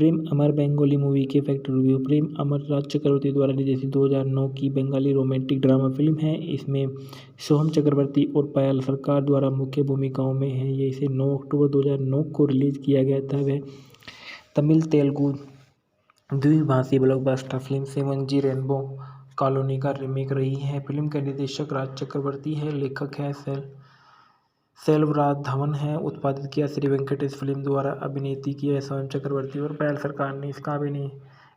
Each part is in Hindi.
प्रेम अमर बेंगोली मूवी के फैक्ट रिव्यू। प्रेम अमर राज चक्रवर्ती द्वारा निर्देशित 2009 की बंगाली रोमांटिक ड्रामा फिल्म है। इसमें सोहम चक्रवर्ती और पायल सरकार द्वारा मुख्य भूमिकाओं में हैं। ये इसे 9 अक्टूबर 2009 को रिलीज किया गया था। वह तमिल तेलुगु द्विभाषी blockbuster film 7G rainbow colony का रीमेक रही है। फिल्म का निर्देशक राज चक्रवर्ती है। लेखक है सेल्वराघवन है। उत्पादित किया श्री वेंकटेश फिल्म द्वारा। अभिनेत्री की है सोहम चक्रवर्ती और पायल सरकार ने इसका अभिनय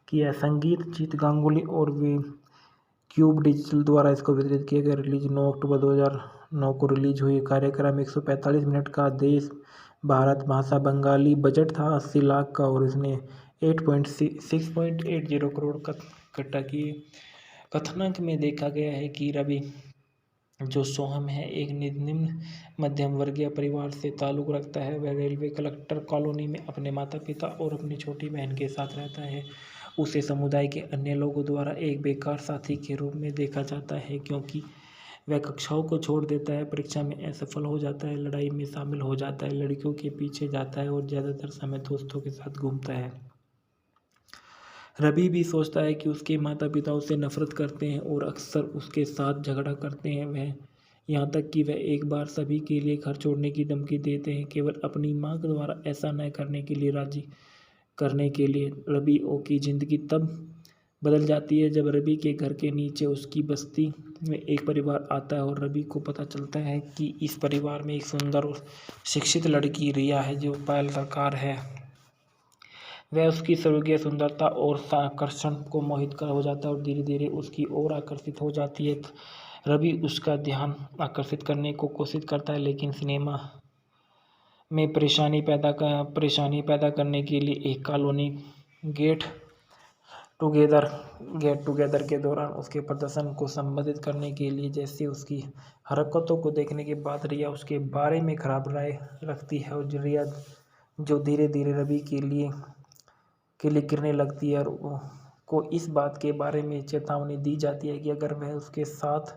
किया। संगीत जीत गांगुली और वे क्यूब डिजिटल द्वारा इसको वितरित किया गया। रिलीज 9 अक्टूबर 2009 को रिलीज हुई। कार्यक्रम 145 मिनट का। देश भारत, भाषा बंगाली। बजट था 80 लाख का और इसने 6.80 करोड़ का इकट्ठा किए। कथानक में देखा गया है कि रवि जो सोहम है एक निम्न मध्यम वर्गीय परिवार से ताल्लुक़ रखता है। वह रेलवे कलेक्टर कॉलोनी में अपने माता पिता और अपनी छोटी बहन के साथ रहता है। उसे समुदाय के अन्य लोगों द्वारा एक बेकार साथी के रूप में देखा जाता है क्योंकि वह कक्षाओं को छोड़ देता है, परीक्षा में असफल हो जाता है, लड़ाई में शामिल हो जाता है, लड़कियों के पीछे जाता है और ज़्यादातर समय दोस्तों के साथ घूमता है। रवि भी सोचता है कि उसके माता पिता उससे नफरत करते हैं और अक्सर उसके साथ झगड़ा करते हैं। वह यहाँ तक कि वह एक बार सभी के लिए घर छोड़ने की धमकी देते हैं, केवल अपनी माँ के द्वारा ऐसा न करने के लिए राजी करने के लिए। रवि ओ की ज़िंदगी तब बदल जाती है जब रवि के घर के नीचे उसकी बस्ती में एक परिवार आता है और रवि को पता चलता है कि इस परिवार में एक सुंदर और शिक्षित लड़की रिया है जो पायल सरकार है। वह उसकी स्वर्गीय सुंदरता और आकर्षण को मोहित कर हो जाता है और धीरे धीरे उसकी ओर आकर्षित हो जाती है। रवि उसका ध्यान आकर्षित करने को कोशिश करता है लेकिन सिनेमा में परेशानी पैदा करने के लिए एक कॉलोनी गेट टुगेदर के दौरान उसके प्रदर्शन को संबोधित करने के लिए। जैसे उसकी हरकतों को देखने के बाद रिया उसके बारे में खराब राय रखती है और रिया जो धीरे धीरे रवि के लिए गिरने लगती है और को इस बात के बारे में चेतावनी दी जाती है कि अगर वह उसके साथ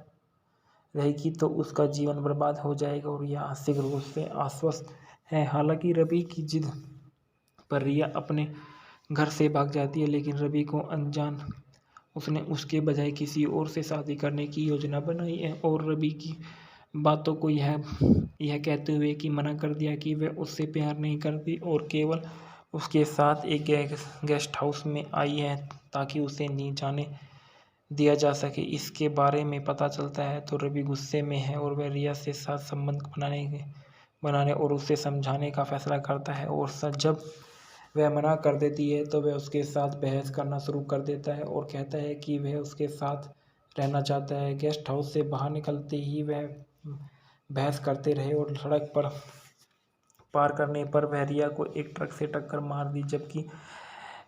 रहेगी तो उसका जीवन बर्बाद हो जाएगा और यह आंशिक रूप से आश्वस्त है। हालांकि रवि की जिद पर रिया अपने घर से भाग जाती है लेकिन रवि को अनजान उसने उसके बजाय किसी और से शादी करने की योजना बनाई है और रवि की बातों को यह कहते हुए कि मना कर दिया कि वह उससे प्यार नहीं करती और केवल उसके साथ एक गेस्ट हाउस में आई है ताकि उसे नहीं जाने दिया जा सके। इसके बारे में पता चलता है तो रवि गुस्से में है और वह रिया से साथ संबंध बनाने और उसे समझाने का फैसला करता है और जब वह मना कर देती है तो वह उसके साथ बहस करना शुरू कर देता है और कहता है कि वह उसके साथ रहना चाहता है। गेस्ट हाउस से बाहर निकलते ही वह बहस करते रहे और सड़क पर पार करने पर वह रिया को एक ट्रक से टक्कर मार दी। जबकि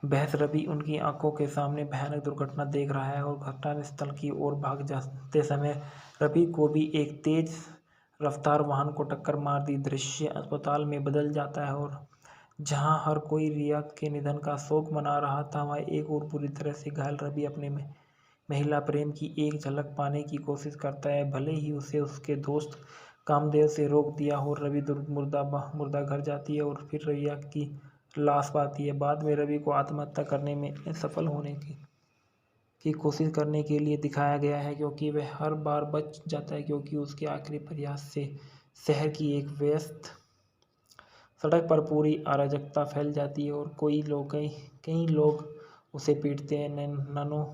बहस रवि उनकी आंखों के सामने भयानक दुर्घटना देख रहा है और घटनास्थल की ओर भाग जाते समय रवि को भी एक तेज रफ्तार वाहन को टक्कर मार दी। दृश्य अस्पताल में बदल जाता है और जहां हर कोई रिया के निधन का शोक मना रहा था वहाँ एक और बुरी तरह से घायल रवि अपने महिला प्रेम की एक झलक पाने की कोशिश करता है, भले ही उसे उसके दोस्त कामदेव से रोक दिया हो। रवि मुर्दा घर जाती है और फिर रिया की लाश पाती है। बाद में रवि को आत्महत्या करने में असफल होने की कोशिश करने के लिए दिखाया गया है क्योंकि वह हर बार बच जाता है क्योंकि उसके आखिरी प्रयास से शहर की एक व्यस्त सड़क पर पूरी अराजकता फैल जाती है और कई लोग उसे पीटते हैं। नैनो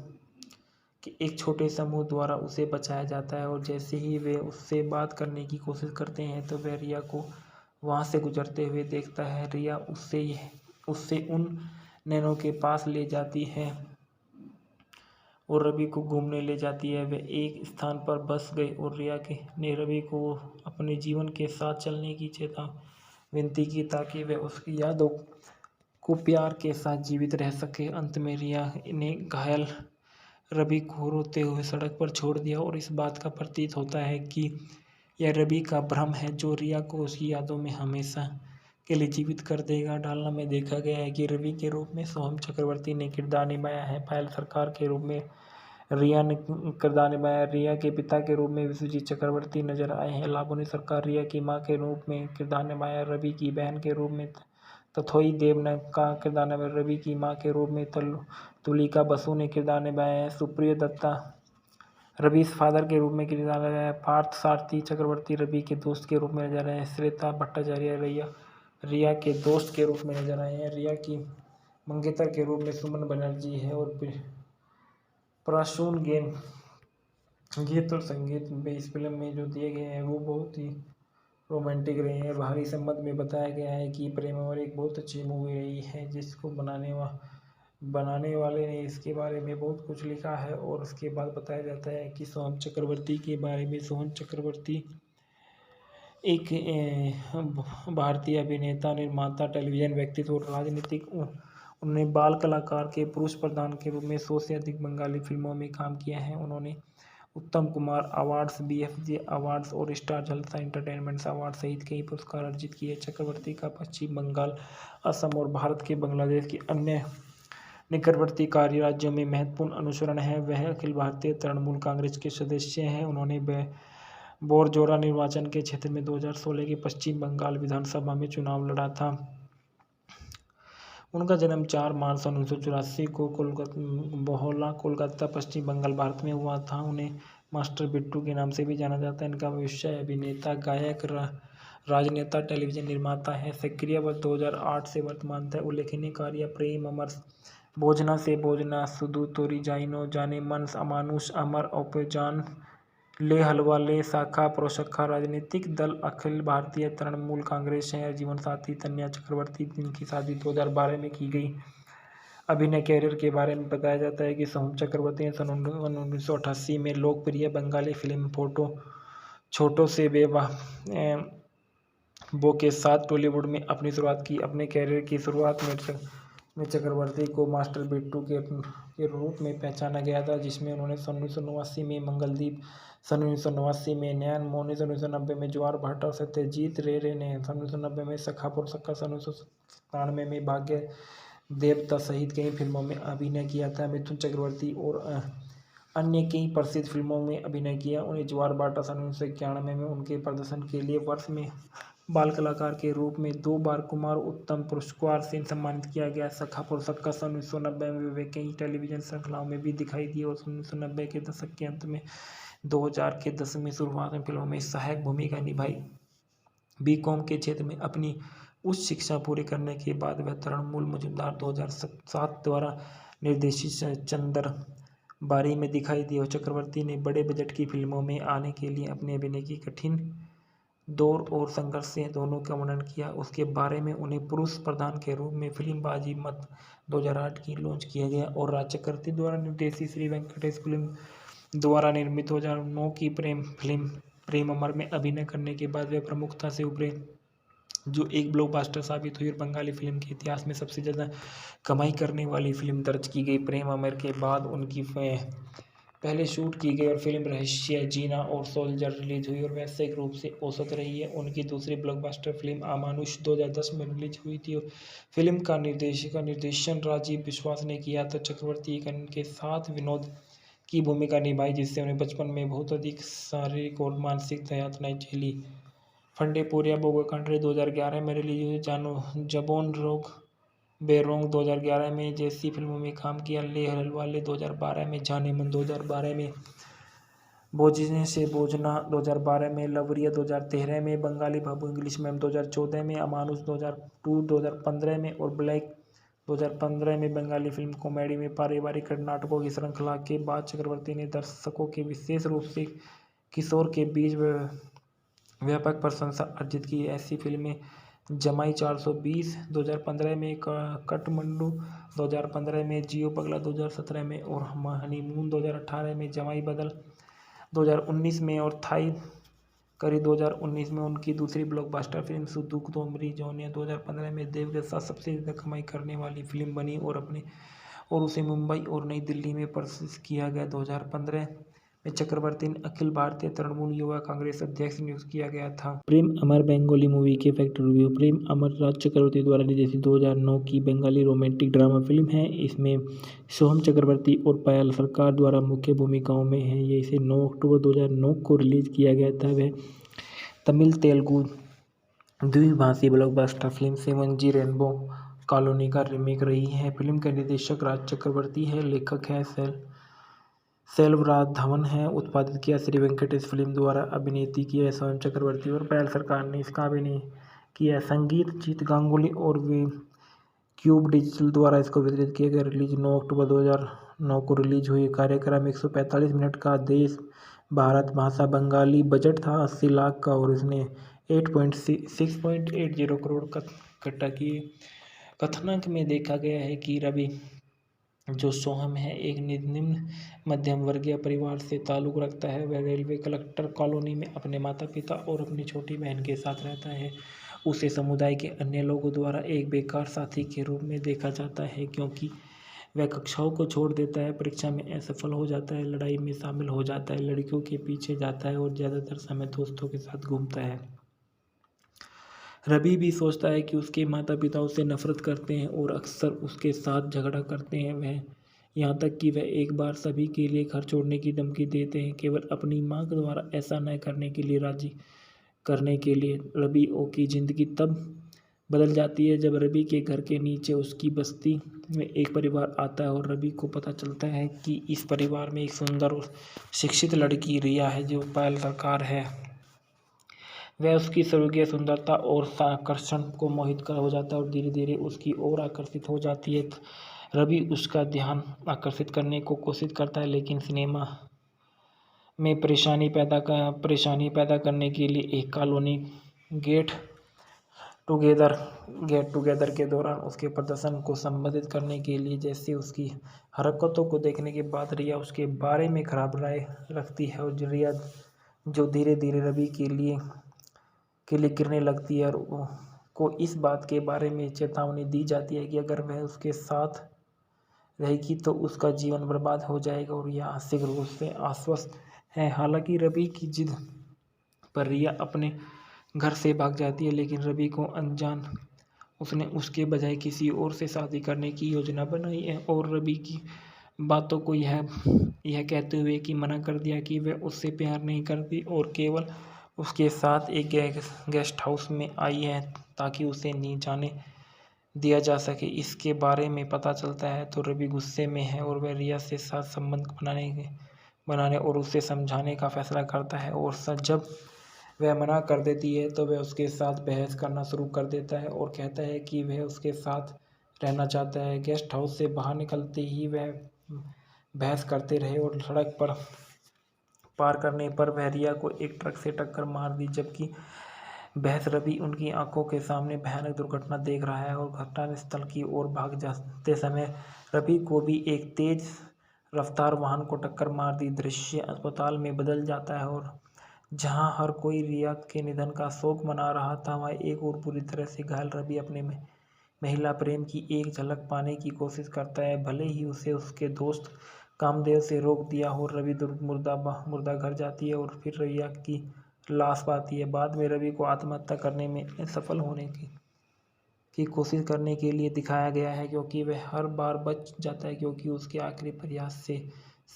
के एक छोटे समूह द्वारा उसे बचाया जाता है और जैसे ही वे उससे बात करने की कोशिश करते हैं तो वह रिया को वहां से गुजरते हुए देखता है। रिया उससे उन नैनो के पास ले जाती है और रवि को घूमने ले जाती है। वे एक स्थान पर बस गए और रिया ने रवि को अपने जीवन के साथ चलने की विनती की ताकि वह उसकी यादों को प्यार के साथ जीवित रह सके। अंत में रिया ने घायल रवि को रोते हुए सड़क पर छोड़ दिया और इस बात का प्रतीत होता है कि यह रवि का भ्रम है जो रिया को उसकी यादों में हमेशा के लिए जीवित कर देगा। डालना में देखा गया है कि रवि के रूप में सोहम चक्रवर्ती ने किरदार निभाया है। पायल सरकार के रूप में रिया ने किरदार निभाया। रिया के पिता के रूप में विश्वजीत चक्रवर्ती नजर आए हैं। लावनी सरकार रिया की मां के रूप में किरदार निभाया। रवि की बहन के रूप में तथोई देव ने का किरदार निभाया, रवि की मां के रूप में तुलिका बसु ने किरदार निभाया है, सुप्रिया दत्ता रवि फादर के रूप में किरदार निभाया है, पार्थ सारथी चक्रवर्ती रवि के दोस्त के रूप में नजर आए हैं, श्वेता भट्टाचार्य रिया के दोस्त के रूप में नजर आए हैं, रिया की मंगेतर के रूप में सुमन बनर्जी है, और प्रसून गीत और संगीत में इस फिल्म में जो दिए गए हैं वो बहुत ही रोमांटिक रहे हैं। बाहरी संबंध में बताया गया है कि प्रेम अमर एक बहुत अच्छी मूवी रही है, जिसको बनाने वाले ने इसके बारे में बहुत कुछ लिखा है। और उसके बाद बताया जाता है कि सोहम चक्रवर्ती के बारे में। सोहम चक्रवर्ती एक भारतीय अभिनेता, निर्माता, टेलीविजन व्यक्तित्व और राजनीतिक। उन्होंने बाल कलाकार के पुरुष प्रधान के रूप में 100 से अधिक बंगाली फिल्मों में काम किया है। उन्होंने उत्तम कुमार अवार्ड्स, BFJ अवार्ड्स और स्टार जलसा एंटरटेनमेंट अवार्ड सहित कई पुरस्कार अर्जित किए। चक्रवर्ती का पश्चिम बंगाल, असम और भारत के बांग्लादेश के अन्य निकटवर्ती कार्य राज्यों में महत्वपूर्ण अनुसरण है। वह अखिल भारतीय तृणमूल कांग्रेस के सदस्य हैं। उन्होंने बोरजोरा निर्वाचन के क्षेत्र में 2016 के पश्चिम बंगाल विधानसभा में चुनाव लड़ा था। उनका जन्म 4 मार्च 1984 को बोहला, कोलकाता, पश्चिम बंगाल, भारत में हुआ था। उन्हें मास्टर बिट्टू के नाम से भी जाना जाता है। इनका व्यवसाय अभिनेता, गायक, राजनेता, टेलीविजन निर्माता है। सक्रिय वर्ष 2008 से वर्तमान तक। उल्लेखनीय कार्य: प्रेम अमर, भोजना से भोजना, सुधु तोरी जाइनो, जाने मन, अमानुष, अमर, औपजान, ले हलवा ले, शाखा प्रोशखा। राजनीतिक दल अखिल भारतीय तृणमूल कांग्रेस है। जीवन साथी तन्या चक्रवर्ती, जिनकी शादी 2012 में की गई। अभिनय कैरियर के बारे में बताया जाता है कि सोहम चक्रवर्ती ने सन 1988 में लोकप्रिय बंगाली फिल्म छोटो से बेवा बो के साथ टॉलीवुड में अपनी शुरुआत की। अपने कैरियर की शुरुआत में चक्रवर्ती को मास्टर बिट्टू के रूप में पहचाना गया था, जिसमें उन्होंने सन 1989 में मंगलदीप, सन 1989 में नयन मोहनी, सन 1990 में ज्वार भाटा, सत्यजीत रे ने सन 1990 में सखा पुर सक्का, सन 1997 में भाग्य देवता सहित कई फिल्मों में अभिनय किया था। मिथुन चक्रवर्ती और अन्य कई प्रसिद्ध फिल्मों में अभिनय किया। उन्हें ज्वार भाटा सन 1991 में उनके प्रदर्शन के लिए वर्ष में बाल कलाकार के रूप में 2 बार कुमार उत्तम पुरस्कार से सम्मानित किया गया। सखा पुर सक्का सन 1990 में वे कई टेलीविजन श्रृंखलाओं में भी दिखाई दिए और 1990 के दशक के अंत में 2000 के दशक में शुरुआत में फिल्मों में सहायक भूमिका निभाई। बीकॉम के क्षेत्र में अपनी उच्च शिक्षा पूरी करने के बाद वह तृणमूल मजूमदार 2007 द्वारा निर्देशित चंदर बारी में दिखाई दिए। चक्रवर्ती ने बड़े बजट की फिल्मों में आने के लिए अपने अभिनय की कठिन दौर और संघर्ष से दोनों का वर्णन किया। उसके बारे में उन्हें पुरुष प्रधान के रूप में फिल्म बाजी मत 2008 की लॉन्च किया गया और राज चक्रवर्ती द्वारा निर्देशित श्री वेंकटेश फिल्म द्वारा निर्मित 2009 की फिल्म प्रेम अमर में अभिनय करने के बाद वे प्रमुखता से उभरे, जो एक ब्लॉकबस्टर साबित हुई और बंगाली फिल्म के इतिहास में सबसे ज़्यादा कमाई करने वाली फिल्म दर्ज की गई। प्रेम अमर के बाद उनकी पहले शूट की गई और फिल्म रहस्य, जीना और सोल्जर रिलीज हुई और व्यावसायिक रूप से औसत रही है। उनकी दूसरी ब्लॉकबस्टर फिल्म अमानुष 2010 में रिलीज हुई थी और फिल्म का निर्देशन राजीव विश्वास ने किया था। चक्रवर्ती के साथ विनोद की भूमिका निभाई, जिससे उन्हें बचपन में बहुत अधिक शारीरिक और मानसिक यातनाएं झेली। फंडे पूरिया बोगा कंट्री 2011 में रिलीज हुई। जबोन रोग बेरोंग 2011 में जैसी फिल्मों में काम किया। ले हलवाले 2012 में, जाने मन 2012 में, बोझने से बोझना 2012 में, लवरिया 2013 में, बंगाली बाबू इंग्लिश मैम 2014 में, अमानुष 2015 में और ब्लैक 2015 में। बंगाली फिल्म कॉमेडी में पारिवारिक नाटकों की श्रृंखला के बाद चक्रवर्ती ने दर्शकों के विशेष रूप से किशोर के बीच व्यापक प्रशंसा अर्जित की। ऐसी फिल्में जमाई 420 2015 में, काठमांडू 2015 में, जियो पगला 2017 में और हनीमून 2018 में, जमाई बदल 2019 में और थाई करी 2019 में। उनकी दूसरी ब्लॉकबस्टर फिल्म सुधु तोमरी जौनिया 2015 में देव के साथ सबसे ज़्यादा कमाई करने वाली फिल्म बनी और उसे मुंबई और नई दिल्ली में प्रदर्शित किया गया। 2015 में चक्रवर्ती ने अखिल भारतीय तृणमूल युवा कांग्रेस अध्यक्ष नियुक्त किया गया था। प्रेम अमर बंगाली मूवी के फैक्ट रिव्यू। प्रेम अमर राज चक्रवर्ती द्वारा निर्देशित 2009 की बंगाली रोमांटिक ड्रामा फिल्म है। इसमें सोहम चक्रवर्ती और पायल सरकार द्वारा मुख्य भूमिकाओं में है। ये इसे 9 अक्टूबर 2009 को रिलीज किया गया था। वह तमिल, तेलुगु, द्विभाषी blockbuster film 7G rainbow colony का रीमेक रही है। फिल्म के निर्देशक राज चक्रवर्ती है, लेखक है सेल्वराघवन है। उत्पादित किया श्री वेंकटेश फिल्म द्वारा। अभिनीत किया है सोनम चक्रवर्ती और पायल सरकार ने इसका अभिनय किया है। संगीत जीत गांगुली और वे क्यूब डिजिटल द्वारा इसको वितरित किया गया। रिलीज 9 अक्टूबर 2009 को रिलीज हुई। कार्यक्रम 145 मिनट का। देश भारत, भाषा बंगाली। बजट था 80 लाख का और इसने 6.80 करोड़ का इकट्ठा किए। कथानक में देखा गया है कि रवि जो सोहम है एक निम्न मध्यम वर्गीय परिवार से ताल्लुक़ रखता है। वह रेलवे कलेक्टर कॉलोनी में अपने माता पिता और अपनी छोटी बहन के साथ रहता है। उसे समुदाय के अन्य लोगों द्वारा एक बेकार साथी के रूप में देखा जाता है क्योंकि वह कक्षाओं को छोड़ देता है, परीक्षा में असफल हो जाता है, लड़ाई में शामिल हो जाता है, लड़कियों के पीछे जाता है और ज़्यादातर समय दोस्तों के साथ घूमता है। रवि भी सोचता है कि उसके माता पिता उससे नफरत करते हैं और अक्सर उसके साथ झगड़ा करते हैं। वह यहाँ तक कि वह एक बार सभी के लिए घर छोड़ने की धमकी देते हैं, केवल अपनी माँ के द्वारा ऐसा न करने के लिए राजी करने के लिए। रवि ओ की ज़िंदगी तब बदल जाती है जब रवि के घर के नीचे उसकी बस्ती में एक परिवार आता है और रवि को पता चलता है कि इस परिवार में एक सुंदर और शिक्षित लड़की रिया है जो पायल सरकार है। वह उसकी स्वर्गीय सुंदरता और आकर्षण को मोहित कर हो जाता है और धीरे धीरे उसकी ओर आकर्षित हो जाती है। रवि उसका ध्यान आकर्षित करने को कोशिश करता है, लेकिन सिनेमा में परेशानी पैदा करने के लिए एक कॉलोनी गेट टुगेदर के दौरान उसके प्रदर्शन को संबोधित करने के लिए जैसे उसकी हरकतों को देखने के बाद रिया उसके बारे में खराब राय रखती है और रिया जो धीरे धीरे रवि के लिए गिरने लगती है और को इस बात के बारे में चेतावनी दी जाती है कि अगर वह उसके साथ रहेगी तो उसका जीवन बर्बाद हो जाएगा और यह आंशिक रूप से आश्वस्त है। हालांकि रवि की जिद पर रिया अपने घर से भाग जाती है, लेकिन रवि को अनजान उसने उसके बजाय किसी और से शादी करने की योजना बनाई है और रवि की बातों को यह कहते हुए कि मना कर दिया कि वह उससे प्यार नहीं करती और केवल उसके साथ एक गेस्ट हाउस में आई है ताकि उसे नहीं जाने दिया जा सके। इसके बारे में पता चलता है तो रवि गुस्से में है और वह रिया से साथ संबंध बनाने और उसे समझाने का फैसला करता है और जब वह मना कर देती है तो वह उसके साथ बहस करना शुरू कर देता है और कहता है कि वह उसके साथ रहना चाहता है। गेस्ट हाउस से बाहर निकलते ही वह बहस करते रहे और सड़क पर पार करने पर वह रिया को एक ट्रक से टक्कर मार दी। जबकि बहस रवि उनकी आंखों के सामने भयानक दुर्घटना देख रहा है और घटनास्थल की ओर भाग जाते समय रवि को भी एक तेज रफ्तार वाहन को टक्कर मार दी। दृश्य अस्पताल में बदल जाता है और जहां हर कोई रिया के निधन का शोक मना रहा था, वहाँ एक और बुरी तरह से घायल रवि अपने महिला प्रेम की एक झलक पाने की कोशिश करता है। भले ही उसे उसके दोस्त कामदेव से रोक दिया हो, रवि मुर्दा घर जाती है और फिर रिया की लाश पाती है। बाद में रवि को आत्महत्या करने में असफल होने की कोशिश करने के लिए दिखाया गया है क्योंकि वह हर बार बच जाता है क्योंकि उसके आखिरी प्रयास से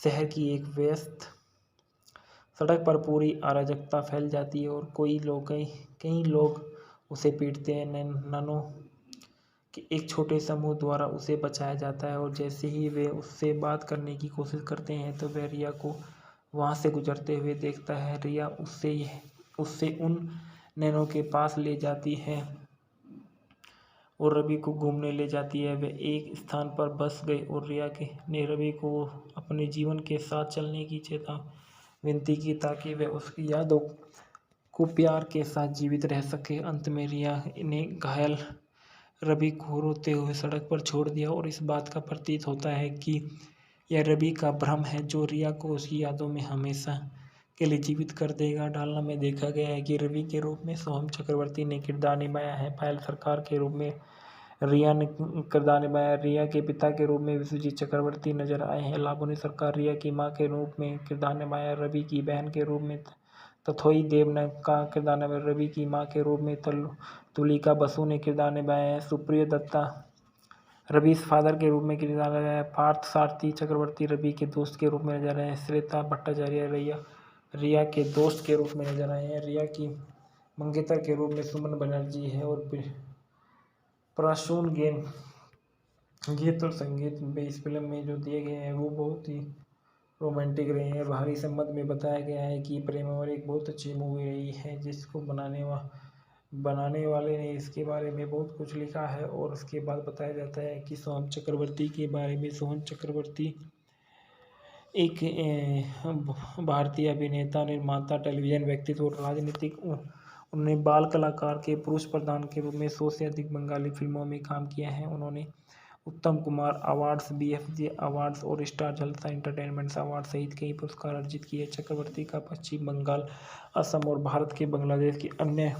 शहर की एक व्यस्त सड़क पर पूरी अराजकता फैल जाती है और कई लोग उसे पीटते हैं। नैनो के एक छोटे समूह द्वारा उसे बचाया जाता है और जैसे ही वे उससे बात करने की कोशिश करते हैं तो वह रिया को वहाँ से गुजरते हुए देखता है। रिया उससे उन नैनो के पास ले जाती है और रवि को घूमने ले जाती है। वे एक स्थान पर बस गए और रिया ने रवि को अपने जीवन के साथ चलने की विनती की ताकि वह उसकी यादों को प्यार के साथ जीवित रह सके। अंत में रिया ने घायल रवि को रोते हुए सड़क पर छोड़ दिया और इस बात का प्रतीत होता है कि यह रवि का भ्रम है जो रिया को उसकी यादों में हमेशा के लिए जीवित कर देगा। डालना में देखा गया है कि रवि के रूप में सोहम चक्रवर्ती ने किरदार निभाया है। पायल सरकार के रूप में रिया ने किरदार निभाया। रिया के पिता के रूप में विश्वजीत चक्रवर्ती नजर आए हैं। लावनी सरकार रिया की मां के रूप में किरदार निभाया। रवि की बहन के रूप में तथोई देव ने का किरदार निभाया। रवि की मां के रूप में तुलिका बसु ने किरदार निभाया है। सुप्रिय दत्ता रवि फादर के रूप में किरदार निभाया। पार्थ सारथी चक्रवर्ती रवि के दोस्त के रूप में नजर आए हैं। श्वेता भट्टाचार्य रिया के दोस्त के रूप में नजर आए हैं। रिया की मंगेतर के रूप में सुमन बनर्जी है और प्रसून गीत और संगीत में इस फिल्म में जो दिए गए हैं वो बहुत ही रोमांटिक रहे हैं। बाहरी संबंध में बताया गया है कि प्रेम अमर एक बहुत अच्छी मूवी रही है, जिसको बनाने वाले ने इसके बारे में बहुत कुछ लिखा है। और उसके बाद बताया जाता है कि सोहम चक्रवर्ती के बारे में। सोहम चक्रवर्ती एक भारतीय अभिनेता, निर्माता, टेलीविज़न व्यक्तित्व और राजनीतिक। उन्होंने बाल कलाकार के पुरुष प्रधान के रूप में 100 से अधिक बंगाली फिल्मों में काम किया है। उन्होंने उत्तम कुमार अवार्ड्स, BFJ अवार्ड्स और स्टार जलसा एंटरटेनमेंट अवार्ड सहित कई पुरस्कार अर्जित किए। चक्रवर्ती का पश्चिम बंगाल, असम और भारत के बांग्लादेश के अन्य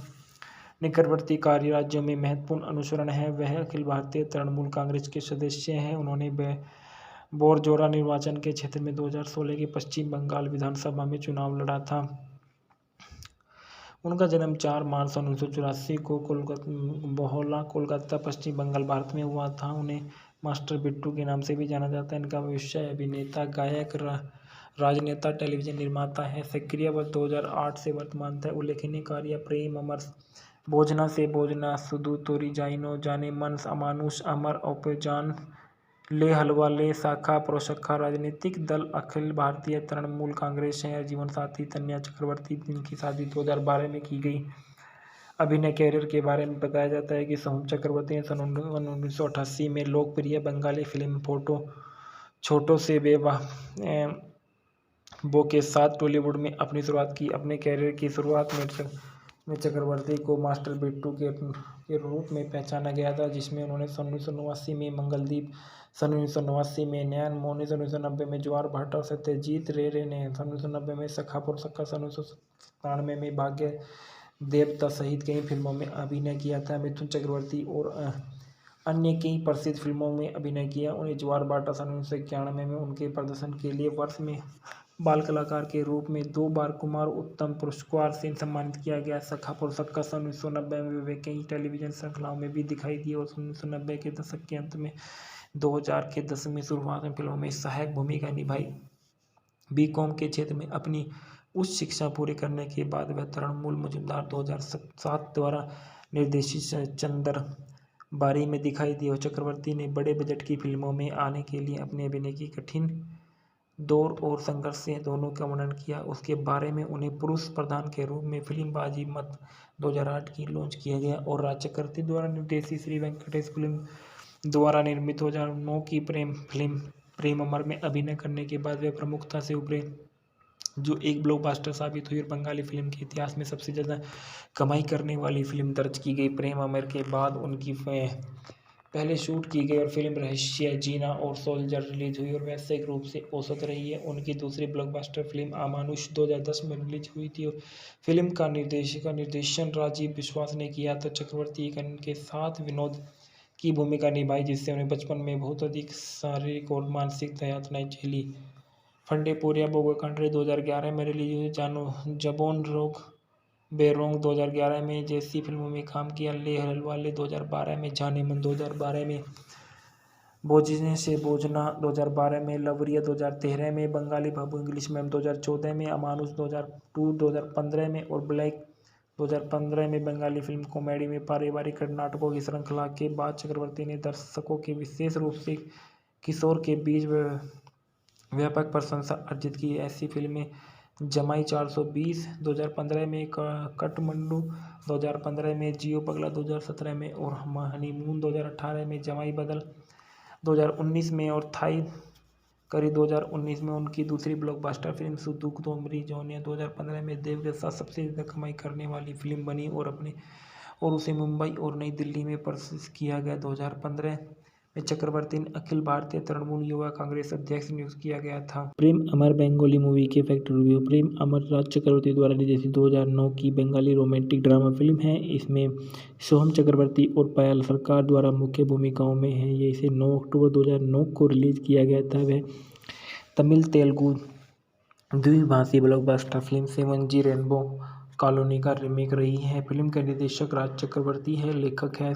निकटवर्ती कार्य राज्यों में महत्वपूर्ण अनुसरण है। वह अखिल भारतीय तृणमूल कांग्रेस के सदस्य हैं। उन्होंने बोरजोरा निर्वाचन के क्षेत्र में 2016 के पश्चिम बंगाल विधानसभा में चुनाव लड़ा था। उनका जन्म 4 मार्च 1984 को बोहला, कोलकाता, पश्चिम बंगाल, भारत में हुआ था। उन्हें मास्टर बिट्टू के नाम से भी जाना जाता है। इनका व्यवसाय अभिनेता, गायक, राजनेता, टेलीविजन निर्माता है। सक्रिय वर्ष 2008 से वर्तमान तक। उल्लेखनीय कार्य: प्रेम अमर, भोजना से भोजना, सुधु तोरी जाइनो, जाने मन, अमानुष, अमर औपजान, ले हलवा ले, शाखा प्रोशखा, राजनीतिक दल अखिल भारतीय तृणमूल कांग्रेस है। जीवन साथी तन्या चक्रवर्ती, जिनकी शादी 2012 में की गई। अभिनय कैरियर के बारे में बताया जाता है कि सोहम चक्रवर्ती ने सन 1988 में लोकप्रिय बंगाली फिल्म छोटो से बेवा बो के साथ टॉलीवुड में अपनी शुरुआत की। अपने कैरियर की शुरुआत में चक्रवर्ती को मास्टर बिट्टू के रूप में पहचाना गया था, जिसमें उन्होंने सन 1989 में मंगलदीप, सन 1989 में नयन मोहनी, सन 1990 में ज्वार भाटा और सत्यजीत रे ने सन 1990 में सखा पुर सक्का, सन 1997 में भाग्य देवता सहित कई फिल्मों में अभिनय किया था। मिथुन चक्रवर्ती और अन्य कई प्रसिद्ध फिल्मों में अभिनय किया। उन्हें ज्वार भाटा सन 1991 में उनके प्रदर्शन के लिए वर्ष में बाल कलाकार के रूप में 2 बार कुमार उत्तम पुरस्कार से सम्मानित किया गया। सखा पुर सक्का सन 1990 में वे कई टेलीविजन श्रृंखलाओं में भी दिखाई दिए और 1990 के दशक के अंत में 2000 के दशक में शुरुआत में फिल्मों में सहायक भूमिका निभाई। BCom के क्षेत्र में अपनी उच्च शिक्षा पूरी करने के बाद वह तृणमूल मजूमदार 2007 द्वारा निर्देशित चंदर बारी में दिखाई दी। और चक्रवर्ती ने बड़े बजट की फिल्मों में आने के लिए अपने अभिनय की कठिन दौर और संघर्ष से दोनों का वर्णन किया। उसके बारे में उन्हें पुरुष प्रधान के रूप में फिल्म बाजी मत 2008 की लॉन्च किया गया और राज चक्रवर्ती द्वारा निर्देशित श्री वेंकटेश फिल्म द्वारा निर्मित 2009 की फिल्म प्रेम अमर में अभिनय करने के बाद वे प्रमुखता से उभरे, जो एक ब्लॉकबस्टर साबित हुई और बंगाली फिल्म के इतिहास में सबसे ज़्यादा कमाई करने वाली फिल्म दर्ज की गई। प्रेम अमर के बाद उनकी पहले शूट की गई और फिल्म रहस्य, जीना और सोल्जर रिलीज हुई और व्यावसायिक रूप से औसत रही है। उनकी दूसरी ब्लॉकबस्टर फिल्म अमानुष 2010 में रिलीज हुई थी और फिल्म का निर्देशन राजीव विश्वास ने किया था। चक्रवर्ती के साथ विनोद की भूमिका निभाई, जिससे उन्हें बचपन में बहुत अधिक शारीरिक और मानसिक यातनाएं झेली। फंडे पोरिया बोगा कंट्री 2011 में रिलीज हुई। जबोन रोग बेरोंग 2011 में जैसी फिल्मों में काम किया। ले हलवाले 2012 में, जाने मन 2012 में, बोझने से बोझना 2012 में, लवरिया 2013 में, बंगाली बाबू इंग्लिश मैम 2014 में, अमानुष 2015 में और ब्लैक 2015 में। बंगाली फिल्म कॉमेडी में पारिवारिक नाटकों की श्रृंखला के बाद चक्रवर्ती ने दर्शकों के विशेष रूप से किशोर के बीच व्यापक प्रशंसा अर्जित की। ऐसी फिल्में जमाई 420 2015 में, कठमंडू 2015 में, जियो पगला 2017 में और हनीमून 2018 में, जमाई बदल 2019 में और थाई करी 2019 में। उनकी दूसरी ब्लॉकबस्टर फिल्म सुधु तोमरी जौनिया 2015 में देव के साथ सबसे ज़्यादा कमाई करने वाली फिल्म बनी और उसे मुंबई और नई दिल्ली में प्रदर्शित किया गया। 2015 में चक्रवर्ती ने अखिल भारतीय तृणमूल युवा कांग्रेस अध्यक्ष नियुक्त किया गया था। प्रेम अमर बंगाली मूवी के फैक्ट रिव्यू। प्रेम अमर राज चक्रवर्ती द्वारा निर्देशित 2009 की बंगाली रोमांटिक ड्रामा फिल्म है। इसमें सोहम चक्रवर्ती और पायल सरकार द्वारा मुख्य भूमिकाओं में है। ये इसे 9 अक्टूबर 2009 को रिलीज किया गया था। वह तमिल तेलुगु द्विभाषी blockbuster film 7G rainbow colony का रीमेक रही है। फिल्म का निर्देशक राज चक्रवर्ती है, लेखक है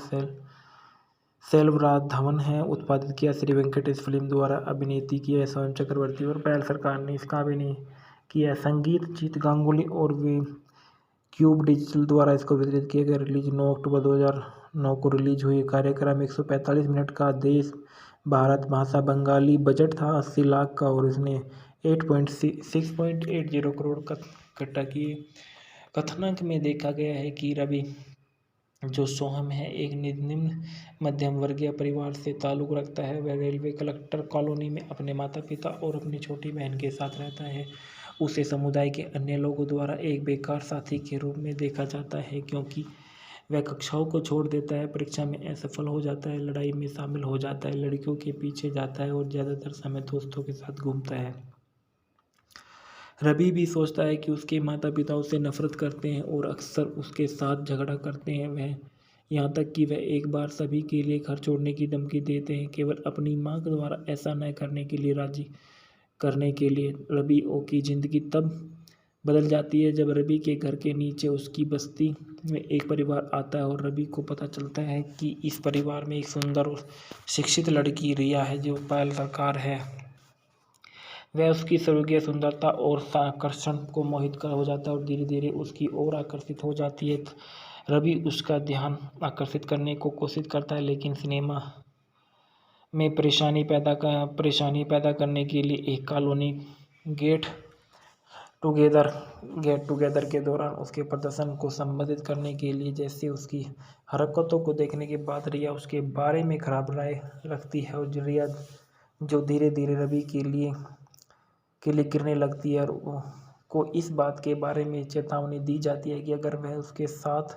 सेल्वराघवन है। उत्पादित किया श्री वेंकटेश फिल्म द्वारा। अभिनेत्री की है सोहम चक्रवर्ती और पायल सरकार ने इसका अभिनय किया। संगीत जीत गांगुली और क्यूब डिजिटल द्वारा इसको वितरित किया गया। रिलीज 9 अक्टूबर 2009 को रिलीज हुई। कार्यक्रम 145 मिनट का। देश भारत भाषा बंगाली। बजट था 80 लाख का और इसने 6.80 करोड़ का इकट्ठा किए। कथानक में देखा गया है कि रवि जो सोहम है एक निम्न मध्यम वर्गीय परिवार से ताल्लुक़ रखता है। वह रेलवे कलेक्टर कॉलोनी में अपने माता पिता और अपनी छोटी बहन के साथ रहता है। उसे समुदाय के अन्य लोगों द्वारा एक बेकार साथी के रूप में देखा जाता है क्योंकि वह कक्षाओं को छोड़ देता है, परीक्षा में असफल हो जाता है, लड़ाई में शामिल हो जाता है, लड़कियों के पीछे जाता है और ज़्यादातर समय दोस्तों के साथ घूमता है। रवि भी सोचता है कि उसके माता पिता उससे नफरत करते हैं और अक्सर उसके साथ झगड़ा करते हैं। वह यहाँ तक कि वह एक बार सभी के लिए घर छोड़ने की धमकी देते हैं केवल अपनी माँ के द्वारा ऐसा न करने के लिए राजी करने के लिए। रवि की ज़िंदगी तब बदल जाती है जब रवि के घर के नीचे उसकी बस्ती में एक परिवार आता है और रवि को पता चलता है कि इस परिवार में एक सुंदर और शिक्षित लड़की रिया है जो पायल सरकार है। वह उसकी स्वर्गीय सुंदरता और आकर्षण को मोहित कर हो जाता है और धीरे धीरे उसकी ओर आकर्षित हो जाती है। रवि उसका ध्यान आकर्षित करने को कोशिश करता है लेकिन सिनेमा में परेशानी पैदा करने के लिए एक कॉलोनी गेट टुगेदर के दौरान उसके प्रदर्शन को संबोधित करने के लिए जैसे उसकी हरकतों को देखने के बाद रिया उसके बारे में खराब राय रखती है और रिया जो धीरे धीरे रवि के लिए गिरने लगती है और को इस बात के बारे में चेतावनी दी जाती है कि अगर वह उसके साथ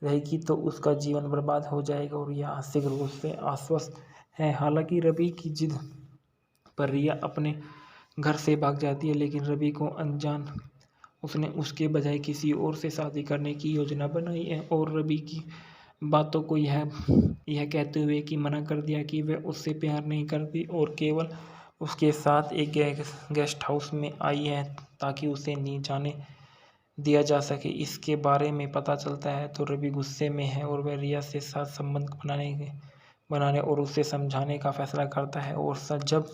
रहेगी तो उसका जीवन बर्बाद हो जाएगा और यह आंशिक रूप से आश्वस्त है। हालांकि रवि की जिद पर रिया अपने घर से भाग जाती है लेकिन रवि को अनजान उसने उसके बजाय किसी और से शादी करने की योजना बनाई है और रवि की बातों को यह कहते हुए कि मना कर दिया कि वह उससे प्यार नहीं करती और केवल उसके साथ एक गेस्ट हाउस में आई है ताकि उसे नहीं जाने दिया जा सके। इसके बारे में पता चलता है तो रवि गुस्से में है और वह रिया से साथ संबंध बनाने और उसे समझाने का फैसला करता है और जब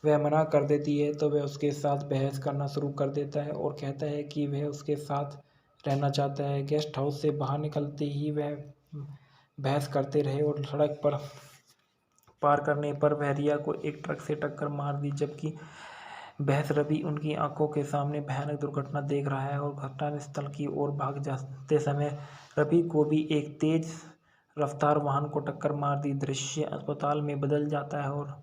वह मना कर देती है तो वह उसके साथ बहस करना शुरू कर देता है और कहता है कि वह उसके साथ रहना चाहता है। गेस्ट हाउस से बाहर निकलते ही वह बहस करते रहे और सड़क पर पार करने पर वह रिया को एक ट्रक से टक्कर मार दी। जबकि बहस रवि उनकी आंखों के सामने भयानक दुर्घटना देख रहा है और घटनास्थल की ओर भाग जाते समय रवि को भी एक तेज रफ्तार वाहन को टक्कर मार दी। दृश्य अस्पताल में बदल जाता है और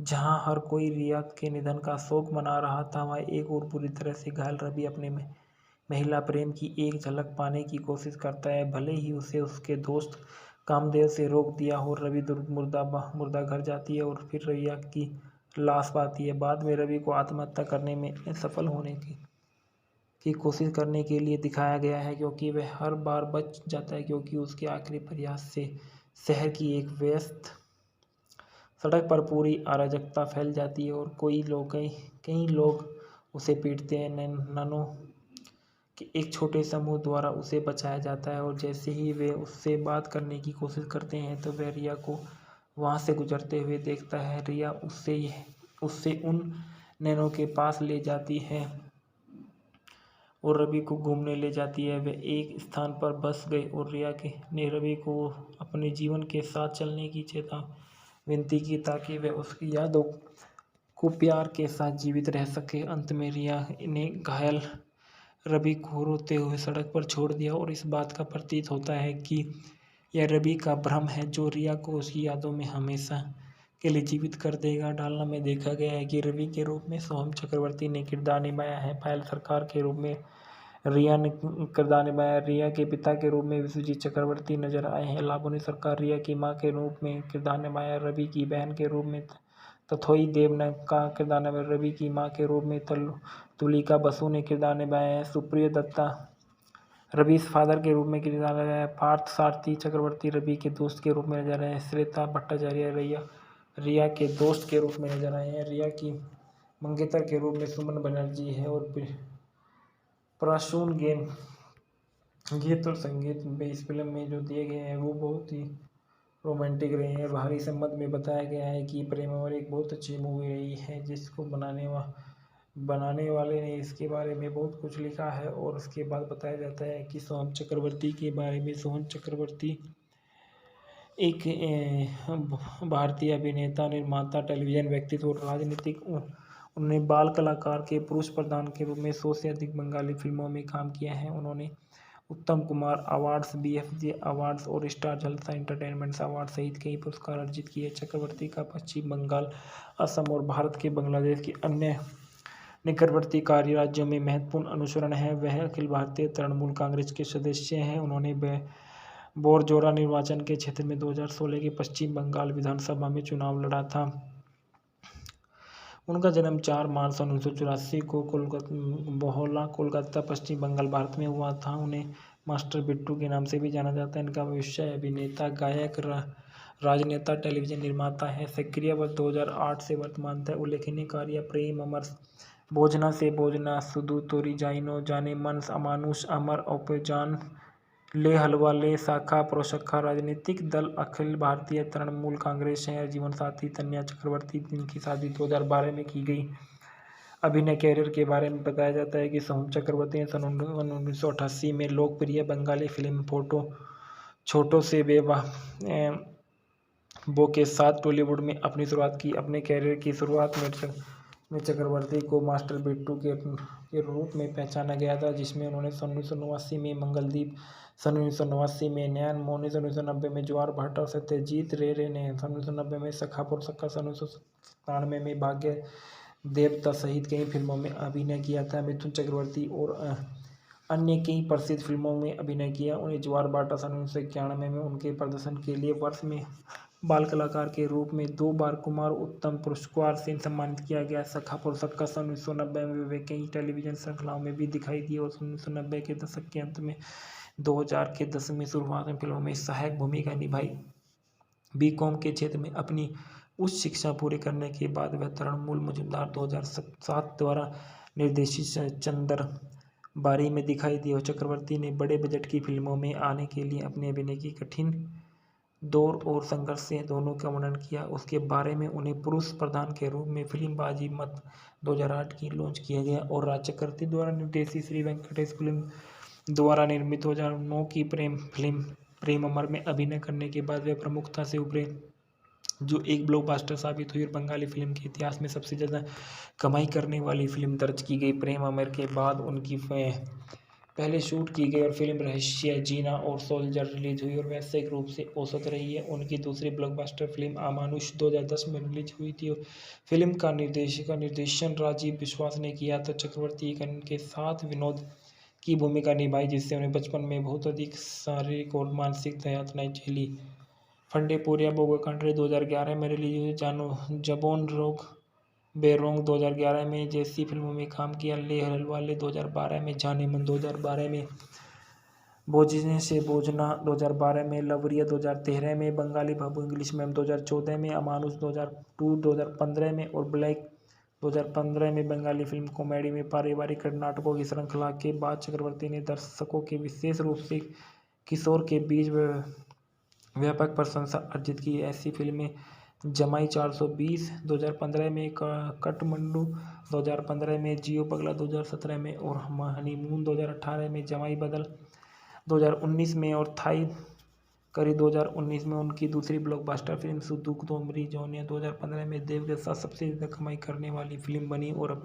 जहां हर कोई रिया के निधन का शोक मना रहा था वहाँ एक और बुरी तरह से घायल रवि अपने महिला प्रेम की एक झलक पाने की कोशिश करता है। भले ही उसे उसके दोस्त कामदेव से रोक दिया हो, रवि मुर्दा घर जाती है और फिर रिया की लाश पाती है। बाद में रवि को आत्महत्या करने में सफल होने की कोशिश करने के लिए दिखाया गया है क्योंकि वह हर बार बच जाता है क्योंकि उसके आखिरी प्रयास से शहर की एक व्यस्त सड़क पर पूरी अराजकता फैल जाती है और कई लोग उसे पीटते हैं। नैनो के एक छोटे समूह द्वारा उसे बचाया जाता है और जैसे ही वे उससे बात करने की कोशिश करते हैं तो वह रिया को वहाँ से गुजरते हुए देखता है। रिया उससे उन नैनो के पास ले जाती है और रवि को घूमने ले जाती है। वे एक स्थान पर बस गए और रिया ने रवि को अपने जीवन के साथ चलने की विनती की ताकि वह उसकी यादों को प्यार के साथ जीवित रह सके। अंत में रिया ने घायल रवि को रोते हुए सड़क पर छोड़ दिया और इस बात का प्रतीत होता है कि यह रवि का भ्रम है जो रिया को उसकी यादों में हमेशा के लिए जीवित कर देगा। डालना में देखा गया है कि रवि के रूप में सोहम चक्रवर्ती ने किरदार निभाया है। पायल सरकार के रूप में रिया ने किरदार निभाया। रिया के पिता के रूप में विश्वजीत चक्रवर्ती नजर आए हैं। लावनी सरकार रिया की मां के रूप में किरदार निभाया। रवि की बहन के रूप में तथोई देव ने का किरदार निभाया। रवि की मां के रूप में तुलिका बसु ने किरदार निभाया है। सुप्रिया दत्ता रवि फादर के रूप में किरदार निभाया। पार्थ सारथी चक्रवर्ती रवि के दोस्त के रूप में नजर आए हैं। श्वेता भट्टाचार्य रिया के दोस्त के रूप में नजर आए हैं। रिया की मंगेतर के रूप में सुमन बनर्जी है और प्रसून गीत और संगीत में इस फिल्म में जो दिए गए हैं वो बहुत ही रोमांटिक रहे हैं। बाहरी संबंध में बताया गया है कि प्रेम और एक बहुत अच्छी मूवी रही है जिसको बनाने बनाने वाले ने इसके बारे में बहुत कुछ लिखा है। और उसके बाद बताया जाता है कि सोहम चक्रवर्ती के बारे में। सोहम चक्रवर्ती एक भारतीय अभिनेता, निर्माता, टेलीविज़न व्यक्तित्व और राजनीतिक। उन्होंने बाल कलाकार के पुरुष प्रधान के रूप में 100 से अधिक बंगाली फिल्मों में काम किया है। उन्होंने उत्तम कुमार अवार्ड्स, BFJ अवार्ड्स और स्टार जलसा एंटरटेनमेंट अवार्ड सहित कई पुरस्कार अर्जित किए। चक्रवर्ती का पश्चिम बंगाल, असम और भारत के बांग्लादेश के अन्य निकटवर्ती कार्य राज्यों में महत्वपूर्ण अनुसरण है। वह अखिल भारतीय तृणमूल कांग्रेस के सदस्य हैं। उन्होंने बोरजोरा निर्वाचन के क्षेत्र में 2016 के पश्चिम बंगाल विधानसभा में चुनाव लड़ा था। उनका जन्म 4 मार्च 1984 को बोहला, कोलकाता, पश्चिम बंगाल, भारत में हुआ था। उन्हें मास्टर बिट्टू के नाम से भी जाना जाता है। इनका व्यवसाय अभिनेता, गायक, राजनेता, टेलीविजन निर्माता है। सक्रिय वर्ष 2008 से वर्तमान तक। उल्लेखनीय कार्य: प्रेम अमर, भोजना से भोजना, सुधु तोरी जाइनो, जाने मन, अमानुष, अमर, औपजान, ले हलवा ले, शाखा प्रोशाखा। राजनीतिक दल अखिल भारतीय तृणमूल कांग्रेस है। जीवनसाथी: तन्या चक्रवर्ती, जिनकी शादी 2012 में की गई। अभिनय कैरियर के बारे में बताया जाता है कि सोहम चक्रवर्ती ने सन 1988 में लोकप्रिय बंगाली फिल्म छोटो से बेबो के साथ टॉलीवुड में अपनी शुरुआत की। अपने कैरियर की शुरुआत में चक्रवर्ती को मास्टर बिट्टू के रूप में पहचाना गया था, जिसमें उन्होंने सन 1989 में मंगलदीप, सन 1989 में नैन मोनी, सन 1990 में ज्वार भाटा और सत्यजीत रे ने सन 1990 में सखापुर सक्का, सन 1997 में भाग्य देवता सहित कई फिल्मों में अभिनय किया था। मिथुन चक्रवर्ती और अन्य कई प्रसिद्ध फिल्मों में अभिनय किया। उन्हें ज्वार भाटा सन 1991 में उनके प्रदर्शन के लिए वर्ष में बाल कलाकार के रूप में 2 बार कुमार उत्तम पुरस्कार से सम्मानित किया गया। सखापुर सक्का सन 1990 में वे कई टेलीविजन श्रृंखलाओं में भी दिखाई दिए और 1990 के दशक के अंत में 2000 के दशक में शुरुआत में फिल्मों में सहायक भूमिका निभाई। BCom के क्षेत्र में अपनी उच्च शिक्षा पूरी करने के बाद वह तृणमूल मजूमदार 2007 द्वारा निर्देशित चंदर बारी में दिखाई दिए। चक्रवर्ती ने बड़े बजट की फिल्मों में आने के लिए अपने अभिनय की कठिन दौर और संघर्ष से दोनों का वर्णन किया। उसके बारे में उन्हें पुरुष प्रधान के रूप में फिल्म बाजी मत 2008 की लॉन्च किया गया और राज चक्रवर्ती द्वारा निर्देशित श्री वेंकटेश फिल्म द्वारा निर्मित 2009 की फिल्म प्रेम अमर में अभिनय करने के बाद वे प्रमुखता से उभरे, जो एक ब्लॉकबस्टर साबित हुई और बंगाली फिल्म के इतिहास में सबसे ज़्यादा कमाई करने वाली फिल्म दर्ज की गई। प्रेम अमर के बाद उनकी पहले शूट की गई और फिल्म रहस्य, जीना और सोल्जर रिलीज हुई और व्यावसायिक रूप से औसत रही है। उनकी दूसरी ब्लॉकबस्टर फिल्म अमानुष 2010 में रिलीज हुई थी और फिल्म का निर्देशन राजीव विश्वास ने किया था। चक्रवर्ती के साथ विनोद की भूमिका निभाई, जिससे उन्हें बचपन में बहुत अधिक शारीरिक और मानसिक यातनाएं झेली। फंडेपुरिया बोगा कंट्री 2011 में रिलीज हुई। जबोन रोग बेरोंग 2011 में जैसी फिल्मों में काम किया। ले हलवाले 2012 में, जाने मन 2012 में, भोजने से भोजना 2012 में, लवरिया 2013 में, बंगाली बाबू इंग्लिश मैम 2014 में, अमानुष 2015 में और ब्लैक 2015 में। बंगाली फिल्म कॉमेडी में पारिवारिक नाटकों की श्रृंखला के बाद चक्रवर्ती ने दर्शकों के विशेष रूप से किशोर के बीच व्यापक प्रशंसा अर्जित की। ऐसी फिल्में जमाई 420 2015 में, कठमंडू 2015 में, जियो पगला 2017 में और हनीमून 2018 में, जमाई बदल 2019 में और थाई करी 2019 में। उनकी दूसरी ब्लॉकबस्टर फिल्म सुदुक तोमरी जौनिया 2015 में देव के साथ सबसे ज़्यादा कमाई करने वाली फिल्म बनी और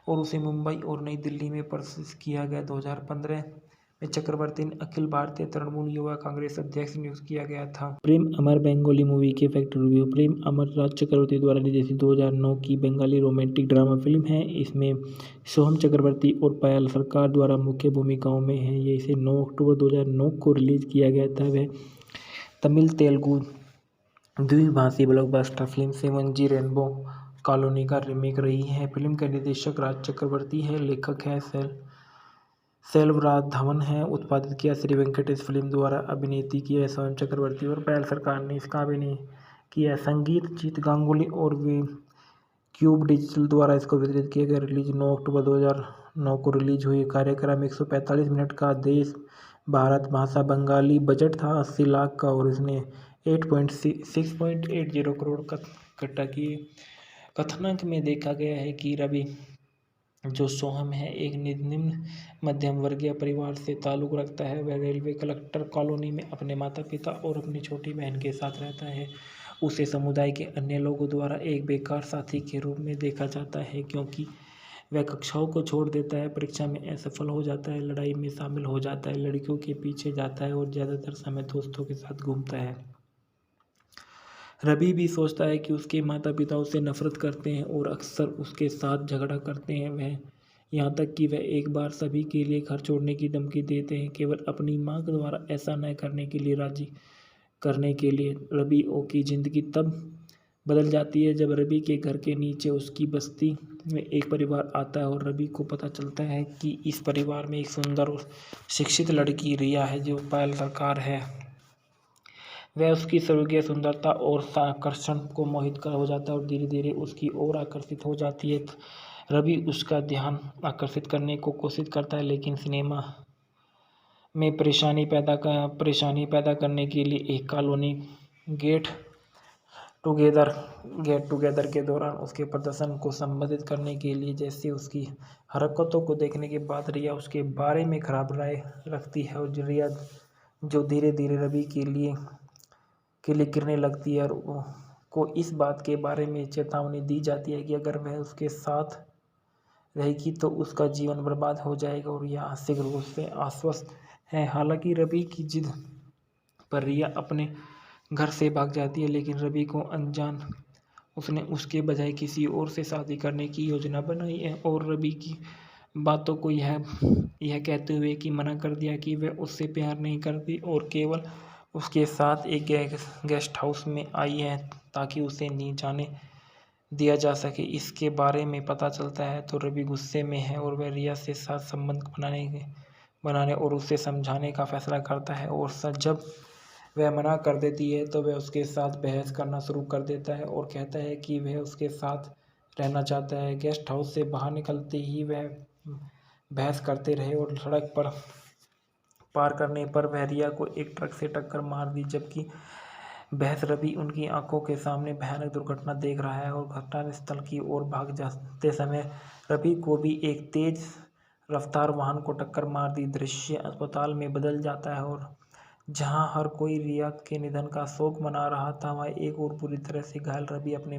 उसे मुंबई और नई दिल्ली में प्रदर्शित किया गया। 2015 में चक्रवर्ती ने अखिल भारतीय तृणमूल युवा कांग्रेस अध्यक्ष नियुक्त किया गया था। प्रेम अमर बंगाली मूवी के फैक्ट रिव्यू। प्रेम अमर राज चक्रवर्ती द्वारा निर्देशित 2009 की बंगाली रोमांटिक ड्रामा फिल्म है। इसमें सोहम चक्रवर्ती और पायल सरकार द्वारा मुख्य भूमिकाओं में है। ये इसे 9 अक्टूबर 2009 को रिलीज किया गया था। वह तमिल तेलुगु द्विभाषी blockbuster film 7G rainbow colony का रीमेक रही है। फिल्म का निर्देशक राज चक्रवर्ती है। लेखक है सेल्वराघवन है। उत्पादित किया श्री वेंकटेश फिल्म द्वारा। अभिनेत्री की है सोहम चक्रवर्ती और पायल सरकार ने इसका अभिनय किया। संगीत जीत गांगुली और क्यूब डिजिटल द्वारा इसको वितरित किया गया। रिलीज 9 अक्टूबर 2009 को रिलीज हुई। कार्यक्रम 145 मिनट का। देश भारत, भाषा बंगाली। बजट था 80 लाख का और इसने 6.80 करोड़ का इकट्ठा किए। कथानक में देखा गया है कि रवि जो सोहम है एक निम्न मध्यम वर्गीय परिवार से ताल्लुक़ रखता है। वह रेलवे कलेक्टर कॉलोनी में अपने माता पिता और अपनी छोटी बहन के साथ रहता है। उसे समुदाय के अन्य लोगों द्वारा एक बेकार साथी के रूप में देखा जाता है क्योंकि वह कक्षाओं को छोड़ देता है, परीक्षा में असफल हो जाता है, लड़ाई में शामिल हो जाता है, लड़कियों के पीछे जाता है और ज़्यादातर समय दोस्तों के साथ घूमता है। रवि भी सोचता है कि उसके माता पिता उससे नफरत करते हैं और अक्सर उसके साथ झगड़ा करते हैं। वह यहाँ तक कि वह एक बार सभी के लिए घर छोड़ने की धमकी देते हैं, केवल अपनी माँ के द्वारा ऐसा न करने के लिए राजी करने के लिए। रवि ओ की ज़िंदगी तब बदल जाती है जब रवि के घर के नीचे उसकी बस्ती में एक परिवार आता है और रवि को पता चलता है कि इस परिवार में एक सुंदर और शिक्षित लड़की रिया है जो पायल सरकार है। वह उसकी स्वर्गीय सुंदरता और आकर्षण को मोहित कर हो जाता है और धीरे धीरे उसकी ओर आकर्षित हो जाती है। रवि उसका ध्यान आकर्षित करने को कोशिश करता है, लेकिन सिनेमा में परेशानी पैदा करने के लिए एक कॉलोनी गेट टुगेदर के दौरान उसके प्रदर्शन को संबोधित करने के लिए जैसे उसकी हरकतों को देखने के बाद रिया उसके बारे में खराब राय रखती है और रिया जो धीरे धीरे रवि के लिए गिरने लगती है और को इस बात के बारे में चेतावनी दी जाती है कि अगर वह उसके साथ रहेगी तो उसका जीवन बर्बाद हो जाएगा और यह आंशिक रूप से आश्वस्त है। हालांकि रवि की जिद पर रिया अपने घर से भाग जाती है, लेकिन रवि को अनजान उसने उसके बजाय किसी और से शादी करने की योजना बनाई है और रवि की बातों को यह कहते हुए कि मना कर दिया कि वह उससे प्यार नहीं करती और केवल उसके साथ एक गेस्ट हाउस में आई है ताकि उसे नहीं जाने दिया जा सके। इसके बारे में पता चलता है तो रवि गुस्से में है और वह रिया से साथ संबंध बनाने और उसे समझाने का फैसला करता है और जब वह मना कर देती है तो वह उसके साथ बहस करना शुरू कर देता है और कहता है कि वह उसके साथ रहना चाहता है। गेस्ट हाउस से बाहर निकलते ही वह बहस करते रहे और सड़क पर पार करने पर वह रिया को एक ट्रक से टक्कर मार दी, जबकि बहस रवि उनकी आंखों के सामने भयानक दुर्घटना देख रहा है और घटनास्थल की ओर भाग जाते समय रवि को भी एक तेज रफ्तार वाहन को टक्कर मार दी। दृश्य अस्पताल में बदल जाता है और जहां हर कोई रिया के निधन का शोक मना रहा था, वहाँ एक और बुरी तरह से घायल रवि अपने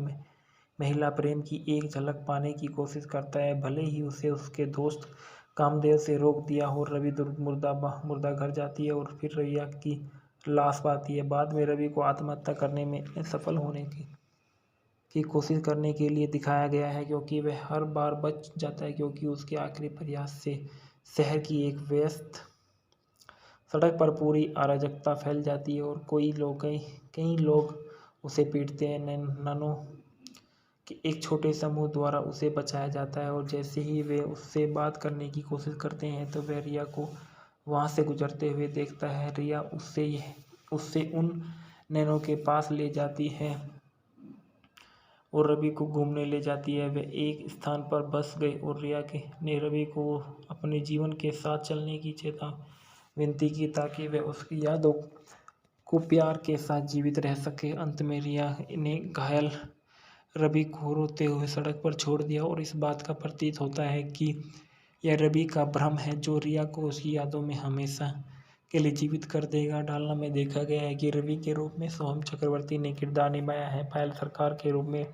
महिला प्रेम की एक झलक पाने की कोशिश करता है, भले ही उसे उसके दोस्त कामदेव से रोक दिया हो। रवि मुर्दा घर जाती है और फिर रिया की लाश पाती है। बाद में रवि को आत्महत्या करने में असफल होने की कोशिश करने के लिए दिखाया गया है, क्योंकि वह हर बार बच जाता है क्योंकि उसके आखिरी प्रयास से शहर की एक व्यस्त सड़क पर पूरी अराजकता फैल जाती है और कई लोग उसे पीटते हैं। नैनो के एक छोटे समूह द्वारा उसे बचाया जाता है और जैसे ही वे उससे बात करने की कोशिश करते हैं तो वह रिया को वहाँ से गुजरते हुए देखता है। रिया उससे उन नैनो के पास ले जाती है और रवि को घूमने ले जाती है। वे एक स्थान पर बस गए और रिया ने रवि को अपने जीवन के साथ चलने की विनती की ताकि वह उसकी यादों को प्यार के साथ जीवित रह सके। अंत में रिया ने घायल रवि को रोते हुए सड़क पर छोड़ दिया और इस बात का प्रतीत होता है कि यह रवि का भ्रम है जो रिया को उसकी यादों में हमेशा के लिए जीवित कर देगा। डालना में देखा गया है कि रवि के रूप में सोहम चक्रवर्ती ने किरदार निभाया है। पायल सरकार के रूप में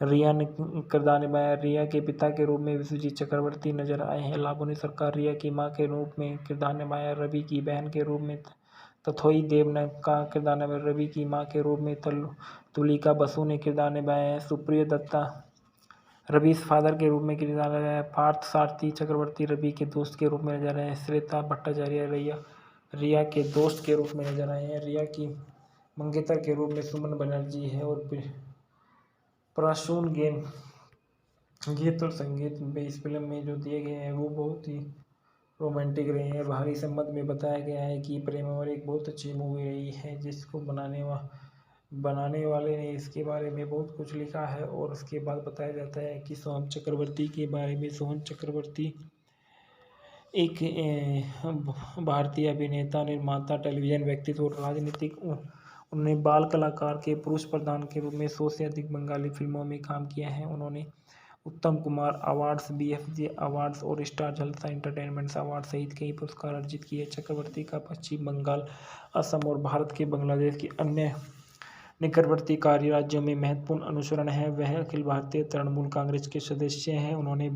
रिया ने किरदार निभाया। रिया के पिता के रूप में विश्वजीत चक्रवर्ती नजर आए हैं। लावनी सरकार रिया की मां के रूप में किरदार निभाया। रवि की बहन के रूप में तथोई देव ने का किरदार निभाया। रवि की मां के रूप में तुलिका बसु ने किरदार निभाया है। सुप्रिय दत्ता रवि फादर के रूप में किरदार निभाया है। पार्थ सारथी चक्रवर्ती रवि के दोस्त के रूप में नजर आए हैं। श्वेता भट्टाचार्य रिया के दोस्त के रूप में नजर आए हैं। रिया की मंगेतर के रूप में सुमन बनर्जी है और प्रसून गीत और संगीत इस फिल्म में जो दिए गए हैं वो बहुत ही रोमांटिक रहे हैं। बाहरी संबंध में बताया गया है कि प्रेम अमर एक बहुत अच्छी मूवी रही है जिसको बनाने वाले ने इसके बारे में बहुत कुछ लिखा है और उसके बाद बताया जाता है कि सोहम चक्रवर्ती के बारे में। सोहम चक्रवर्ती एक भारतीय अभिनेता, निर्माता, टेलीविज़न व्यक्तित्व और राजनीतिक। उन्होंने बाल कलाकार के पुरुष प्रधान के रूप में 100 से अधिक बंगाली फिल्मों में काम किया है। उन्होंने उत्तम कुमार अवार्ड्स, BFJ अवार्ड्स और स्टार जलसा एंटरटेनमेंट अवार्ड सहित कई पुरस्कार अर्जित किए। चक्रवर्ती का पश्चिम बंगाल, असम और भारत के बांग्लादेश के अन्य निकटवर्ती कार्य राज्यों में महत्वपूर्ण अनुसरण है। वह अखिल भारतीय तृणमूल कांग्रेस के सदस्य हैं। उन्होंने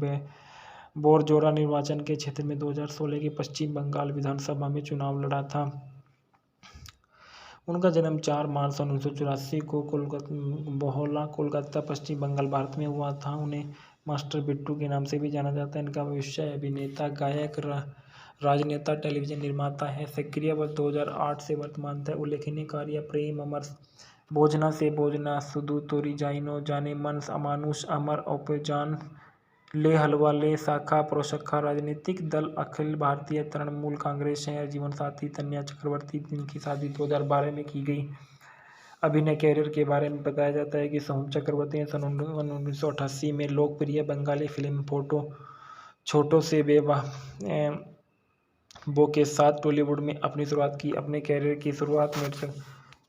बोरजोरा निर्वाचन के क्षेत्र में 2016 के पश्चिम बंगाल विधानसभा में चुनाव लड़ा था। उनका जन्म 4 मार्च 1984 को बोहला, कोलकाता, पश्चिम बंगाल, भारत में हुआ था। उन्हें मास्टर बिट्टू के नाम से भी जाना जाता है। इनका व्यवसाय अभिनेता, गायक, राजनेता, टेलीविजन निर्माता है। सक्रिय वर्ष 2008 से वर्तमान तक उल्लेखनीय कार्य प्रेम अमर, भोजना से भोजना, सुधु तोरी जाइनो, जाने मन, अमानुष, अमर, औपजान, ले हलवा, ले शाखा, प्रोशखा। राजनीतिक दल अखिल भारतीय तृणमूल कांग्रेस है। जीवन साथी तन्या चक्रवर्ती, जिनकी शादी 2012 में की गई। अभिनय कैरियर के बारे में बताया जाता है कि सोहम चक्रवर्ती ने सन 1988 में लोकप्रिय बंगाली फिल्म छोटो से बेवा बो के साथ टॉलीवुड में अपनी शुरुआत की। अपने कैरियर की शुरुआत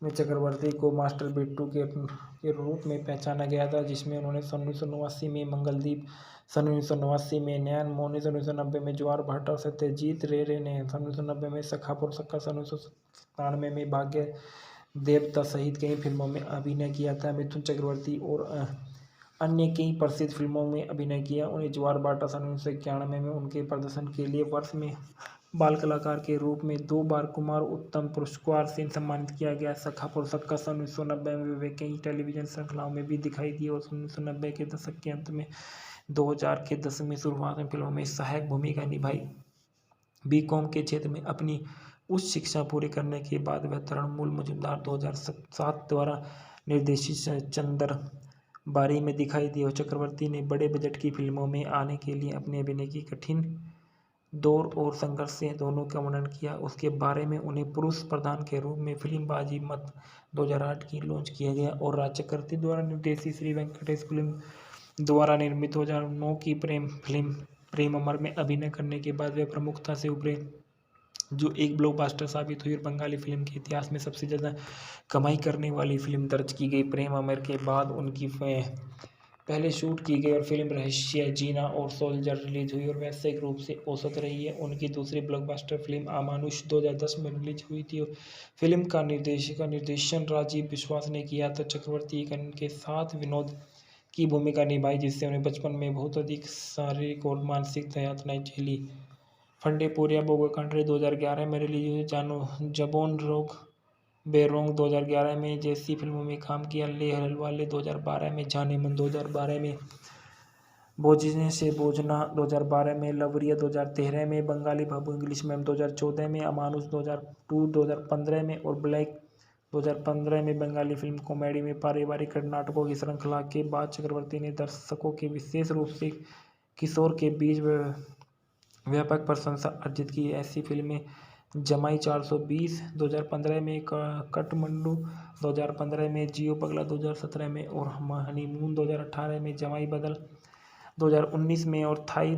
में चक्रवर्ती को मास्टर बिट्टू के रूप में पहचाना गया था, जिसमें उन्होंने सन 1989 में मंगलदीप, सन 1989 में नैन मोनी, सन 1990 में ज्वार भाटा, सत्यजीत रे ने सन 1990 में सखा पुरस्का, सन 1997 में भाग्य देवता सहित कई फिल्मों में अभिनय किया था। मिथुन चक्रवर्ती और अन्य कई प्रसिद्ध फिल्मों में अभिनय किया। उन्हें ज्वार भाटा सन 1991 में उनके प्रदर्शन के लिए वर्ष में बाल कलाकार के रूप में 2 बार कुमार उत्तम पुरस्कार से सम्मानित किया गया। सखा पुरस्कार सन 1990 में वे कई टेलीविजन श्रृंखलाओं में भी दिखाई दिए और 1990 के दशक के अंत में 2000 के दशक में शुरुआत में फिल्मों में सहायक भूमिका निभाई। बीकॉम के क्षेत्र में अपनी उच्च शिक्षा पूरी करने के बाद वह तृणमूल मजूमदार 2007 द्वारा निर्देशित चंदर बारी में दिखाई दिए। चक्रवर्ती ने बड़े बजट की फिल्मों में आने के लिए अपने अभिनय की कठिन दौर और संघर्ष से दोनों का वर्णन किया। उसके बारे में उन्हें पुरुष प्रधान के रूप में फिल्म बाजी मत 2008 की लॉन्च किया गया और राज चक्रवर्ती द्वारा निर्देशित श्री वेंकटेश फिल्म द्वारा निर्मित 2009 की फिल्म प्रेम अमर में अभिनय करने के बाद वे प्रमुखता से उभरे, जो एक ब्लॉकबस्टर साबित हुई और बंगाली फिल्म के इतिहास में सबसे ज़्यादा कमाई करने वाली फिल्म दर्ज की गई। प्रेम अमर के बाद उनकी पहले शूट की गई और फिल्म रहस्य, जीना और सोल्जर रिलीज हुई और व्यावसायिक रूप से औसत रही है। उनकी दूसरी ब्लॉकबस्टर फिल्म अमानुष 2010 में रिलीज हुई थी। फिल्म का निर्देशन राजीव विश्वास ने किया था। चक्रवर्ती के साथ विनोद की भूमिका निभाई, जिससे उन्हें बचपन में बहुत अधिक शारीरिक और मानसिक यातनाएं झेली। फंडेपुरिया बोगाकांड्रे 2011 में रिलीज हुई। जबोन रोग बेरोंग 2011 में जैसी फिल्मों में काम किया। ले हलवाले 2012 में, जाने मन 2012 में, भोजने से भोजना 2012 में, लवरिया 2013 में, बंगाली बाबू इंग्लिश मैम 2014 में, अमानुष 2015 में और ब्लैक 2015 में। बंगाली फिल्म कॉमेडी में पारिवारिक नाटकों की श्रृंखला के बाद चक्रवर्ती ने दर्शकों के विशेष रूप से किशोर के बीच व्यापक प्रशंसा अर्जित की। ऐसी फिल्में जमाई 420 2015 में, काठमांडू 2015 में, जियो पगला 2017 में और हनीमून 2018 में, जमाई बदल 2019 में और थाई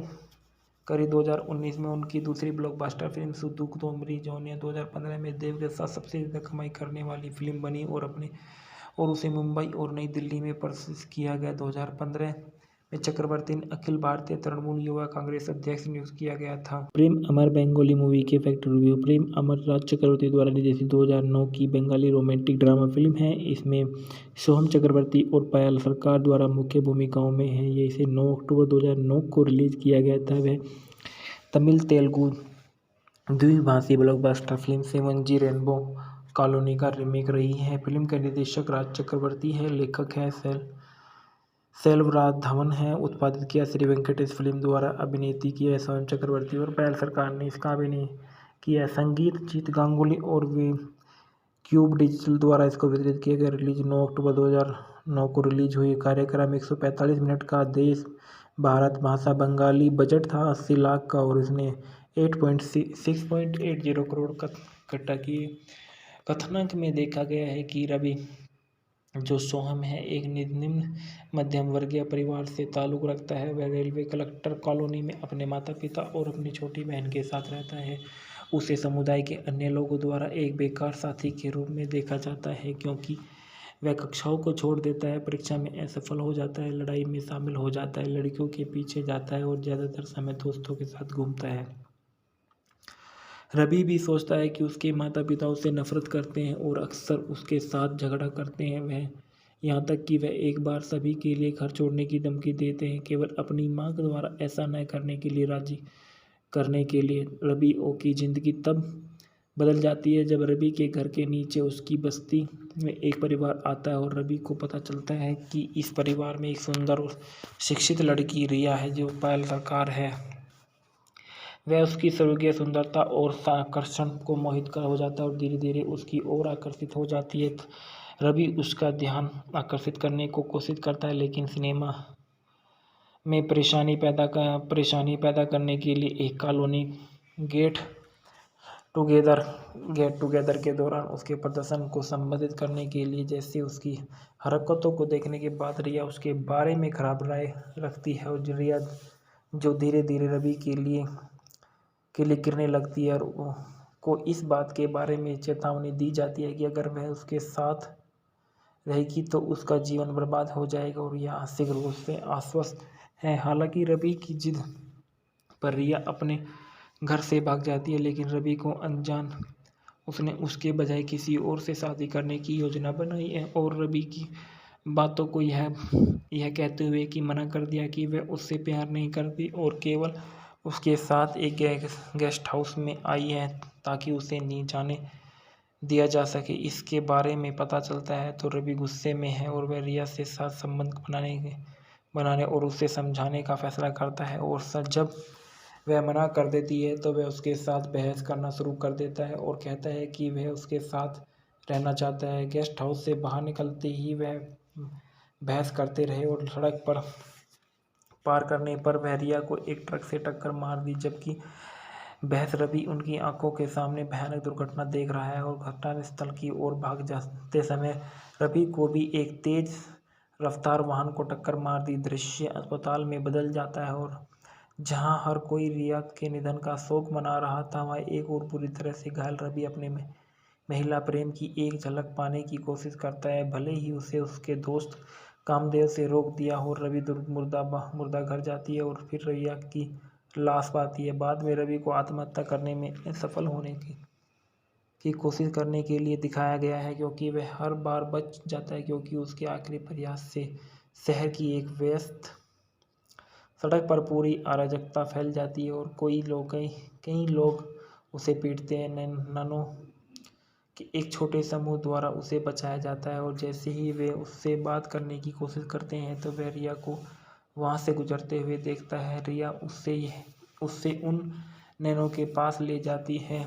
करी 2019 में। उनकी दूसरी ब्लॉकबस्टर फिल्म सुधु तोमरी जौनिया 2015 में देव के साथ सबसे ज़्यादा कमाई करने वाली फिल्म बनी और उसे मुंबई और नई दिल्ली में प्रदर्शित किया गया। 2015 में चक्रवर्ती ने अखिल भारतीय तृणमूल युवा कांग्रेस अध्यक्ष नियुक्त किया गया था। प्रेम अमर बंगाली मूवी के फैक्ट रिव्यू। प्रेम अमर राज चक्रवर्ती द्वारा निर्देशित 2009 की बंगाली रोमांटिक ड्रामा फिल्म है। इसमें सोहम चक्रवर्ती और पायल सरकार द्वारा मुख्य भूमिकाओं में है। ये इसे 9 अक्टूबर 2009 को रिलीज किया गया था। वह तमिल तेलुगु द्विभाषी blockbuster film 7G rainbow colony का रीमेक रही है। फिल्म का निर्देशक राज चक्रवर्ती है, लेखक है सेल्वराघवन है। उत्पादित किया श्री वेंकटेश फिल्म द्वारा। अभिनेत्री की है सोहम चक्रवर्ती और पायल सरकार ने इसका अभिनय किया। संगीत जीत गांगुली और वे क्यूब डिजिटल द्वारा इसको वितरित किया गया। रिलीज 9 अक्टूबर 2009 को रिलीज हुई। कार्यक्रम 145 मिनट का। देश भारत, भाषा बंगाली। बजट था 80 लाख का और इसने 6.80 करोड़ का इकट्ठा किए। कथानक में देखा गया है कि रवि जो सोहम है एक निम्न मध्यम वर्गीय परिवार से ताल्लुक़ रखता है। वह रेलवे कलेक्टर कॉलोनी में अपने माता पिता और अपनी छोटी बहन के साथ रहता है। उसे समुदाय के अन्य लोगों द्वारा एक बेकार साथी के रूप में देखा जाता है, क्योंकि वह कक्षाओं को छोड़ देता है, परीक्षा में असफल हो जाता है, लड़ाई में शामिल हो जाता है, लड़कियों के पीछे जाता है और ज़्यादातर समय दोस्तों के साथ घूमता है। रवि भी सोचता है कि उसके माता पिता उससे नफरत करते हैं और अक्सर उसके साथ झगड़ा करते हैं। वह यहाँ तक कि वह एक बार सभी के लिए घर छोड़ने की धमकी देते हैं, केवल अपनी माँ के द्वारा ऐसा न करने के लिए राजी करने के लिए। रवि ओ की ज़िंदगी तब बदल जाती है जब रवि के घर के नीचे उसकी बस्ती में एक परिवार आता है और रवि को पता चलता है कि इस परिवार में एक सुंदर और शिक्षित लड़की रिया है जो पायल सरकार है। वह उसकी स्वर्गीय सुंदरता और आकर्षण को मोहित कर हो जाता है और धीरे धीरे उसकी ओर आकर्षित हो जाती है। रवि उसका ध्यान आकर्षित करने को कोशिश करता है, लेकिन सिनेमा में परेशानी पैदा करने के लिए एक कॉलोनी गेट टुगेदर के दौरान उसके प्रदर्शन को संबोधित करने के लिए जैसे उसकी हरकतों को देखने के बाद रिया उसके बारे में खराब राय रखती है और रिया जो धीरे धीरे रवि के लिए गिरने लगती है और को इस बात के बारे में चेतावनी दी जाती है कि अगर वह उसके साथ रहेगी तो उसका जीवन बर्बाद हो जाएगा और यह आंशिक रूप से आश्वस्त है। हालांकि रवि की जिद पर रिया अपने घर से भाग जाती है, लेकिन रवि को अनजान उसने उसके बजाय किसी और से शादी करने की योजना बनाई है और रवि की बातों को यह कहते हुए कि मना कर दिया कि वह उससे प्यार नहीं करती और केवल उसके साथ एक गेस्ट हाउस में आई है ताकि उसे नहीं जाने दिया जा सके। इसके बारे में पता चलता है तो रवि गुस्से में है और वह रिया से साथ संबंध बनाने और उसे समझाने का फैसला करता है और जब वह मना कर देती है तो वह उसके साथ बहस करना शुरू कर देता है और कहता है कि वह उसके साथ रहना चाहता है। गेस्ट हाउस से बाहर निकलते ही वह बहस करते रहे और सड़क पर पार करने पर वह रिया को एक ट्रक से टक्कर मार दी। जबकि बहस रवि उनकी आंखों के सामने भयानक दुर्घटना देख रहा है और घटनास्थल की ओर भाग जाते समय रवि को भी एक तेज रफ्तार वाहन को टक्कर मार दी। दृश्य अस्पताल में बदल जाता है और जहां हर कोई रिया के निधन का शोक मना रहा था, वहाँ एक और बुरी तरह से घायल रवि अपने महिला प्रेम की एक झलक पाने की कोशिश करता है। भले ही उसे उसके दोस्त कामदेव से रोक दिया हो, रवि मुर्दा घर जाती है और फिर रिया की लाश पाती है। बाद में रवि को आत्महत्या करने में असफल होने की कोशिश करने के लिए दिखाया गया है, क्योंकि वह हर बार बच जाता है क्योंकि उसके आखिरी प्रयास से शहर की एक व्यस्त सड़क पर पूरी अराजकता फैल जाती है और कई लोग उसे पीटते हैं। नैनो के एक छोटे समूह द्वारा उसे बचाया जाता है और जैसे ही वे उससे बात करने की कोशिश करते हैं तो वह रिया को वहाँ से गुजरते हुए देखता है। रिया उससे उन नैनो के पास ले जाती है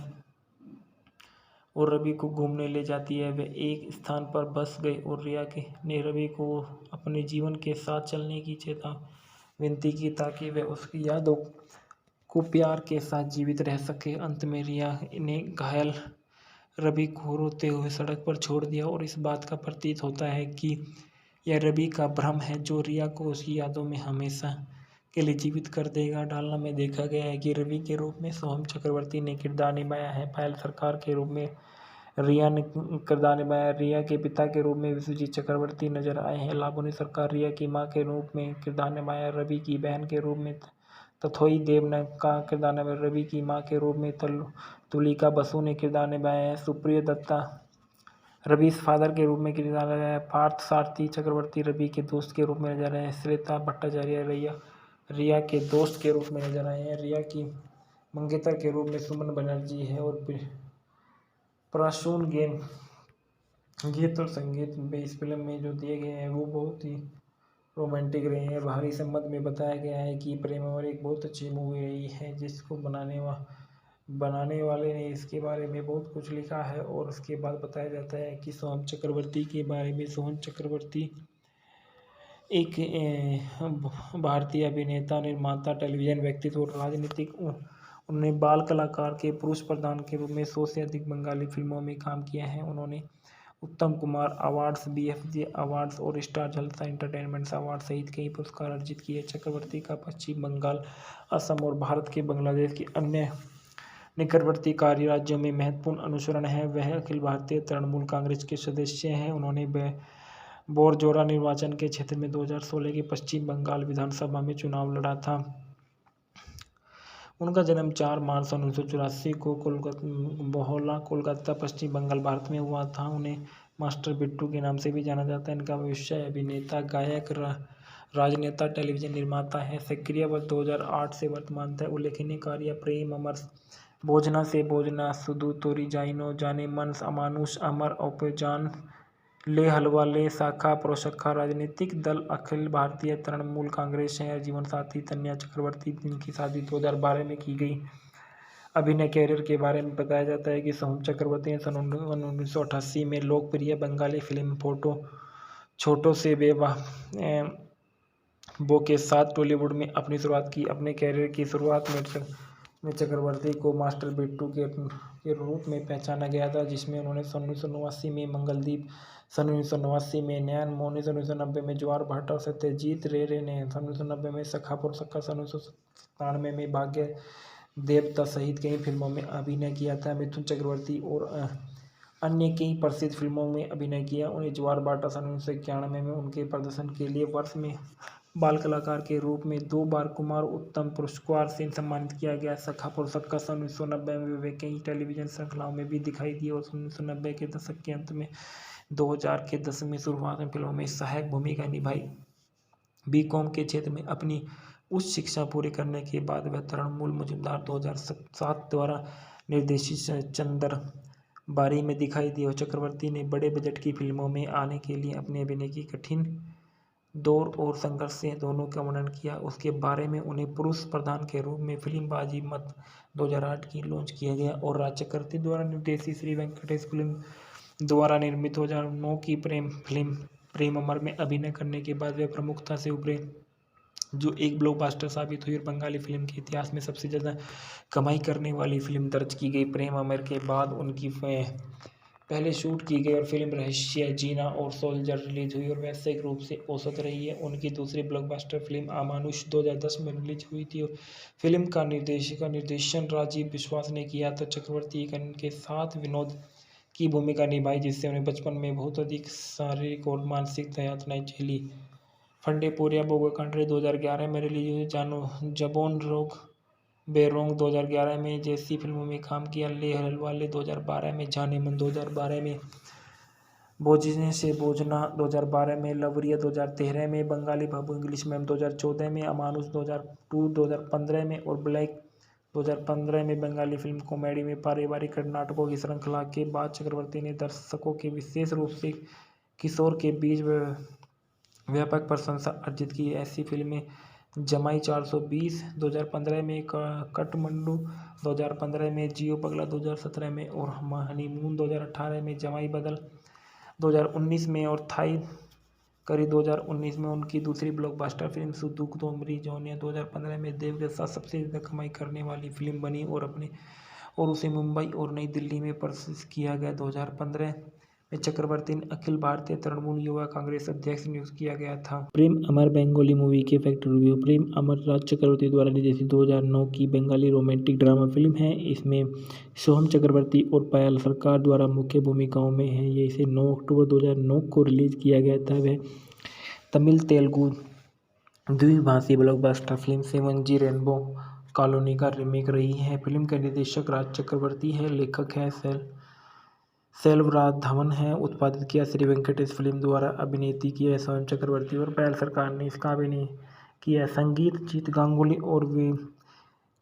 और रवि को घूमने ले जाती है। वे एक स्थान पर बस गए और रिया ने रवि को अपने जीवन के साथ चलने की विनती की ताकि वह उसकी यादों को प्यार के साथ जीवित रह सके। अंत में रिया ने घायल रवि को रोते हुए सड़क पर छोड़ दिया और इस बात का प्रतीत होता है कि यह रवि का भ्रम है जो रिया को उसकी यादों में हमेशा के लिए जीवित कर देगा। डालना में देखा गया है कि रवि के रूप में सोहम चक्रवर्ती ने किरदार निभाया है। पायल सरकार के रूप में रिया ने किरदार निभाया। रिया के पिता के रूप में विश्वजीत चक्रवर्ती नजर आए हैं। लावनी सरकार रिया की मां के रूप में किरदार निभाया। रवि की बहन के रूप में तथोई देव ने का किरदार निभाया। रवि की मां के रूप में तुलिका बसु ने किरदार निभाया है। सुप्रिय दत्ता रवि फादर के रूप में किरदार निभाया। पार्थ सारथी चक्रवर्ती रवि के दोस्त के रूप में नजर आए हैं। श्वेता भट्टाचार्य रिया के दोस्त के रूप में नजर आए हैं। रिया की मंगेतर के रूप में सुमन बनर्जी है और प्रसून गीत और संगीत में इस फिल्म में जो दिए गए हैं वो बहुत ही रोमांटिक रहे हैं। बाहरी संबंध में बताया गया है कि प्रेमावर एक बहुत अच्छी मूवी रही है जिसको बनाने वाले ने इसके बारे में बहुत कुछ लिखा है और उसके बाद बताया जाता है कि सोहम चक्रवर्ती के बारे में। सोहम चक्रवर्ती एक भारतीय अभिनेता, निर्माता, टेलीविजन व्यक्तित्व और राजनीतिक। उन्होंने बाल कलाकार के पुरुष प्रधान के रूप में 100 से अधिक बंगाली फिल्मों में काम किया है। उन्होंने उत्तम कुमार अवार्ड्स, BFJ अवार्ड्स और स्टार जलसा एंटरटेनमेंट अवार्ड सहित कई पुरस्कार अर्जित किए। चक्रवर्ती का पश्चिम बंगाल, असम और भारत के बांग्लादेश के अन्य निकटवर्ती कार्य राज्यों में महत्वपूर्ण अनुसरण है। वह अखिल भारतीय तृणमूल कांग्रेस के सदस्य हैं। उन्होंने बोरजोरा निर्वाचन के क्षेत्र में 2016 के पश्चिम बंगाल विधानसभा में चुनाव लड़ा था। उनका जन्म 4 मार्च 1984 को बोहला, कोलकाता, पश्चिम बंगाल, भारत में हुआ था। उन्हें मास्टर बिट्टू के नाम से भी जाना जाता है। इनका व्यवसाय अभिनेता, गायक, राजनेता, टेलीविजन निर्माता है। सक्रिय वर्ष 2008 से वर्तमान तक। उल्लेखनीय कार्य: प्रेम अमर, भोजना से भोजना, सुधु तोरी जाइनो, जाने मन, अमानुष, अमर औपजान, ले हलवा ले, शाखा प्रोशखा। राजनीतिक दल अखिल भारतीय तृणमूल कांग्रेस है। जीवन साथी तन्या चक्रवर्ती, जिनकी शादी 2012 में की गई। अभिनय कैरियर के बारे में बताया जाता है कि सोहम चक्रवर्ती ने सन 1988 में लोकप्रिय बंगाली फिल्म छोटो से बेवा बो के साथ टॉलीवुड में अपनी शुरुआत की। अपने कैरियर की शुरुआत में चक्रवर्ती को मास्टर बिट्टू के रूप में पहचाना गया था, जिसमें उन्होंने सन 1989 में मंगलदीप, सन 1989 में नयन मोनी, सन 1990 में ज्वार भाटा और सत्यजीत रे ने सन 1990 में सखा पुरसक्का, सन 1997 में भाग्य देवता सहित कई फिल्मों में अभिनय किया था। मिथुन चक्रवर्ती और अन्य कई प्रसिद्ध फिल्मों में अभिनय किया। उन्हें ज्वार भाटा सन 1991 में उनके प्रदर्शन के लिए वर्ष में बाल कलाकार के रूप में 2 बार कुमार उत्तम पुरस्कार से सम्मानित किया गया। सखा पुरस्कार सन 1990 में वे कई टेलीविजन श्रृंखलाओं में भी दिखाई दिए और 1990 के दशक के अंत में 2000 के दशक में शुरुआत में फिल्मों में सहायक भूमिका निभाई। बीकॉम के क्षेत्र में अपनी उच्च शिक्षा पूरी करने के बाद वह तृणमूल मजूमदार 2007 द्वारा निर्देशित चंदर बारी में दिखाई दिए। चक्रवर्ती ने बड़े बजट की फिल्मों में आने के लिए अपने अभिनय की कठिन दौर और संघर्ष से दोनों का वर्णन किया। उसके बारे में उन्हें पुरुष प्रधान के रूप में फिल्म बाजी मत 2008 की लॉन्च किया गया और राज चक्रवर्ती द्वारा निर्देशित श्री वेंकटेश फिल्म द्वारा निर्मित 2009 की फिल्म प्रेम अमर में अभिनय करने के बाद वे प्रमुखता से उभरे, जो एक ब्लॉकबस्टर साबित हुई और बंगाली फिल्म के इतिहास में सबसे ज़्यादा कमाई करने वाली फिल्म दर्ज की गई। प्रेम अमर के बाद उनकी पहले शूट की गई और फिल्म रहस्य, जीना और सोल्जर रिलीज हुई और व्यावसायिक रूप से औसत रही है। उनकी दूसरी ब्लॉकबस्टर फिल्म अमानुष 2010 में रिलीज हुई थी और फिल्म का निर्देशन राजीव विश्वास ने किया था। चक्रवर्ती के साथ विनोद की भूमिका निभाई, जिससे उन्हें बचपन में बहुत अधिक शारीरिक और मानसिक यातनाएं झेली। फंडे पोरिया बोगा कंट्री 2011 में रिलीज हुई। जबोन रोग बेरोंग 2011 में जैसी फिल्मों में काम किया। ले हलवाले 2012 में, जाने मन 2012 में, बोझने से बोझना 2012 में, लवरिया 2013 में, बंगाली बाबू इंग्लिश मैम 2014 में, अमानुष 2015 में और ब्लैक 2015 में। बंगाली फिल्म कॉमेडी में पारिवारिक नाटकों की श्रृंखला के बाद चक्रवर्ती ने दर्शकों के विशेष रूप से किशोर के बीच व्यापक प्रशंसा अर्जित की। ऐसी फिल्में जमाई 420 2015 में, कठमंडू 2015 में, जियो पगला 2017 में और हनीमून 2018 में, जमाई बदल 2019 में और थाई करी 2019 में। उनकी दूसरी ब्लॉकबस्टर फिल्म सुधु तोमरी जौनिया 2015 में देव के साथ सबसे ज़्यादा कमाई करने वाली फिल्म बनी और उसे मुंबई और नई दिल्ली में प्रदर्शित किया गया। 2015 में चक्रवर्ती ने अखिल भारतीय तृणमूल युवा कांग्रेस अध्यक्ष नियुक्त किया गया था। प्रेम अमर बंगाली मूवी के फैक्ट रिव्यू। प्रेम अमर राज चक्रवर्ती द्वारा निर्देशित 2009 की बंगाली रोमांटिक ड्रामा फिल्म है। इसमें सोहम चक्रवर्ती और पायल सरकार द्वारा मुख्य भूमिकाओं में है। ये इसे 9 अक्टूबर 2009 को रिलीज किया गया था। वह तमिल तेलुगु द्विभाषी blockbuster film 7G rainbow colony का रीमेक रही है। फिल्म का निर्देशक राज चक्रवर्ती है, लेखक है सेल्वराघवन है। उत्पादित किया श्री वेंकटेश फिल्म द्वारा। अभिनेत्री की है सोहम चक्रवर्ती और पायल सरकार ने इसका अभिनय किया। संगीत जीत गांगुली और वे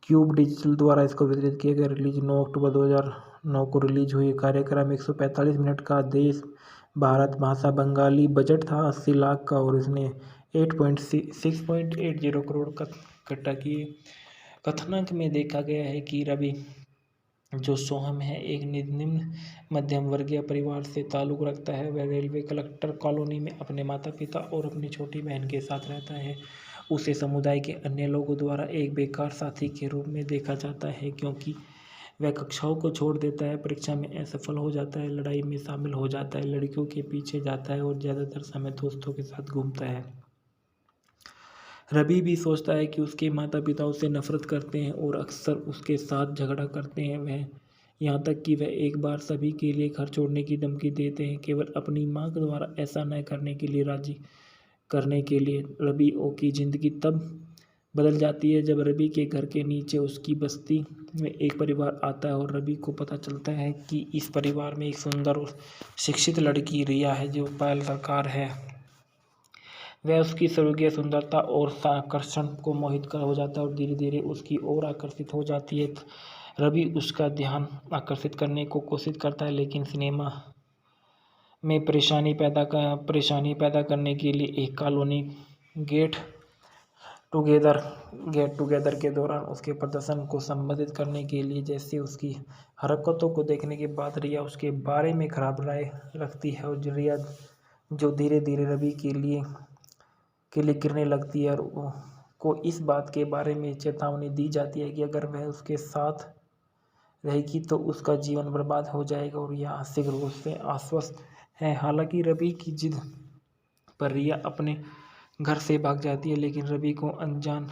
क्यूब डिजिटल द्वारा इसको वितरित किया गया। रिलीज 9 अक्टूबर 2009 को रिलीज हुई। कार्यक्रम 145 मिनट का। देश भारत, भाषा बंगाली। बजट था 80 लाख का और इसने 6.80 करोड़ इकट्ठा किए। कथानक में देखा गया है कि रवि जो सोहम है एक निम्न मध्यम वर्गीय परिवार से ताल्लुक़ रखता है। वह रेलवे कलेक्टर कॉलोनी में अपने माता पिता और अपनी छोटी बहन के साथ रहता है। उसे समुदाय के अन्य लोगों द्वारा एक बेकार साथी के रूप में देखा जाता है, क्योंकि वह कक्षाओं को छोड़ देता है, परीक्षा में असफल हो जाता है, लड़ाई में शामिल हो जाता है, लड़कियों के पीछे जाता है और ज़्यादातर समय दोस्तों के साथ घूमता है। रवि भी सोचता है कि उसके माता पिता उससे नफरत करते हैं और अक्सर उसके साथ झगड़ा करते हैं। वह यहाँ तक कि वह एक बार सभी के लिए घर छोड़ने की धमकी देते हैं, केवल अपनी माँ के द्वारा ऐसा न करने के लिए राजी करने के लिए। रवि ओ की ज़िंदगी तब बदल जाती है जब रवि के घर के नीचे उसकी बस्ती में एक परिवार आता है और रवि को पता चलता है कि इस परिवार में एक सुंदर और शिक्षित लड़की रिया है जो पायल सरकार है। वह उसकी स्वर्गीय सुंदरता और आकर्षण को मोहित कर हो जाता है और धीरे धीरे उसकी ओर आकर्षित हो जाती है। रवि उसका ध्यान आकर्षित करने को कोशिश करता है, लेकिन सिनेमा में परेशानी पैदा करने के लिए एक कॉलोनी गेट टुगेदर के दौरान उसके प्रदर्शन को संबोधित करने के लिए जैसे उसकी हरकतों को देखने के बाद रिया उसके बारे में खराब राय रखती है और रिया जो धीरे धीरे रवि के लिए गिरने लगती है और को इस बात के बारे में चेतावनी दी जाती है कि अगर वह उसके साथ रहेगी तो उसका जीवन बर्बाद हो जाएगा और यह आंशिक रूप से आश्वस्त है। हालांकि रवि की जिद पर रिया अपने घर से भाग जाती है, लेकिन रवि को अनजान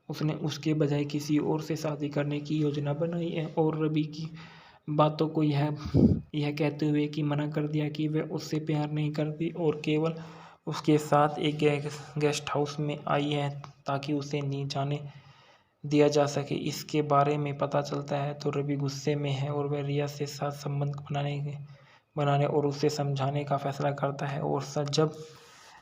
उसने उसके बजाय किसी और से शादी करने की योजना बनाई है और रवि की बातों को यह कहते हुए कि मना कर दिया कि वह उससे प्यार नहीं करती और केवल उसके साथ एक गेस्ट हाउस में आई है ताकि उसे नहीं जाने दिया जा सके। इसके बारे में पता चलता है तो रवि गुस्से में है और वह रिया से साथ संबंध बनाने और उसे समझाने का फैसला करता है और जब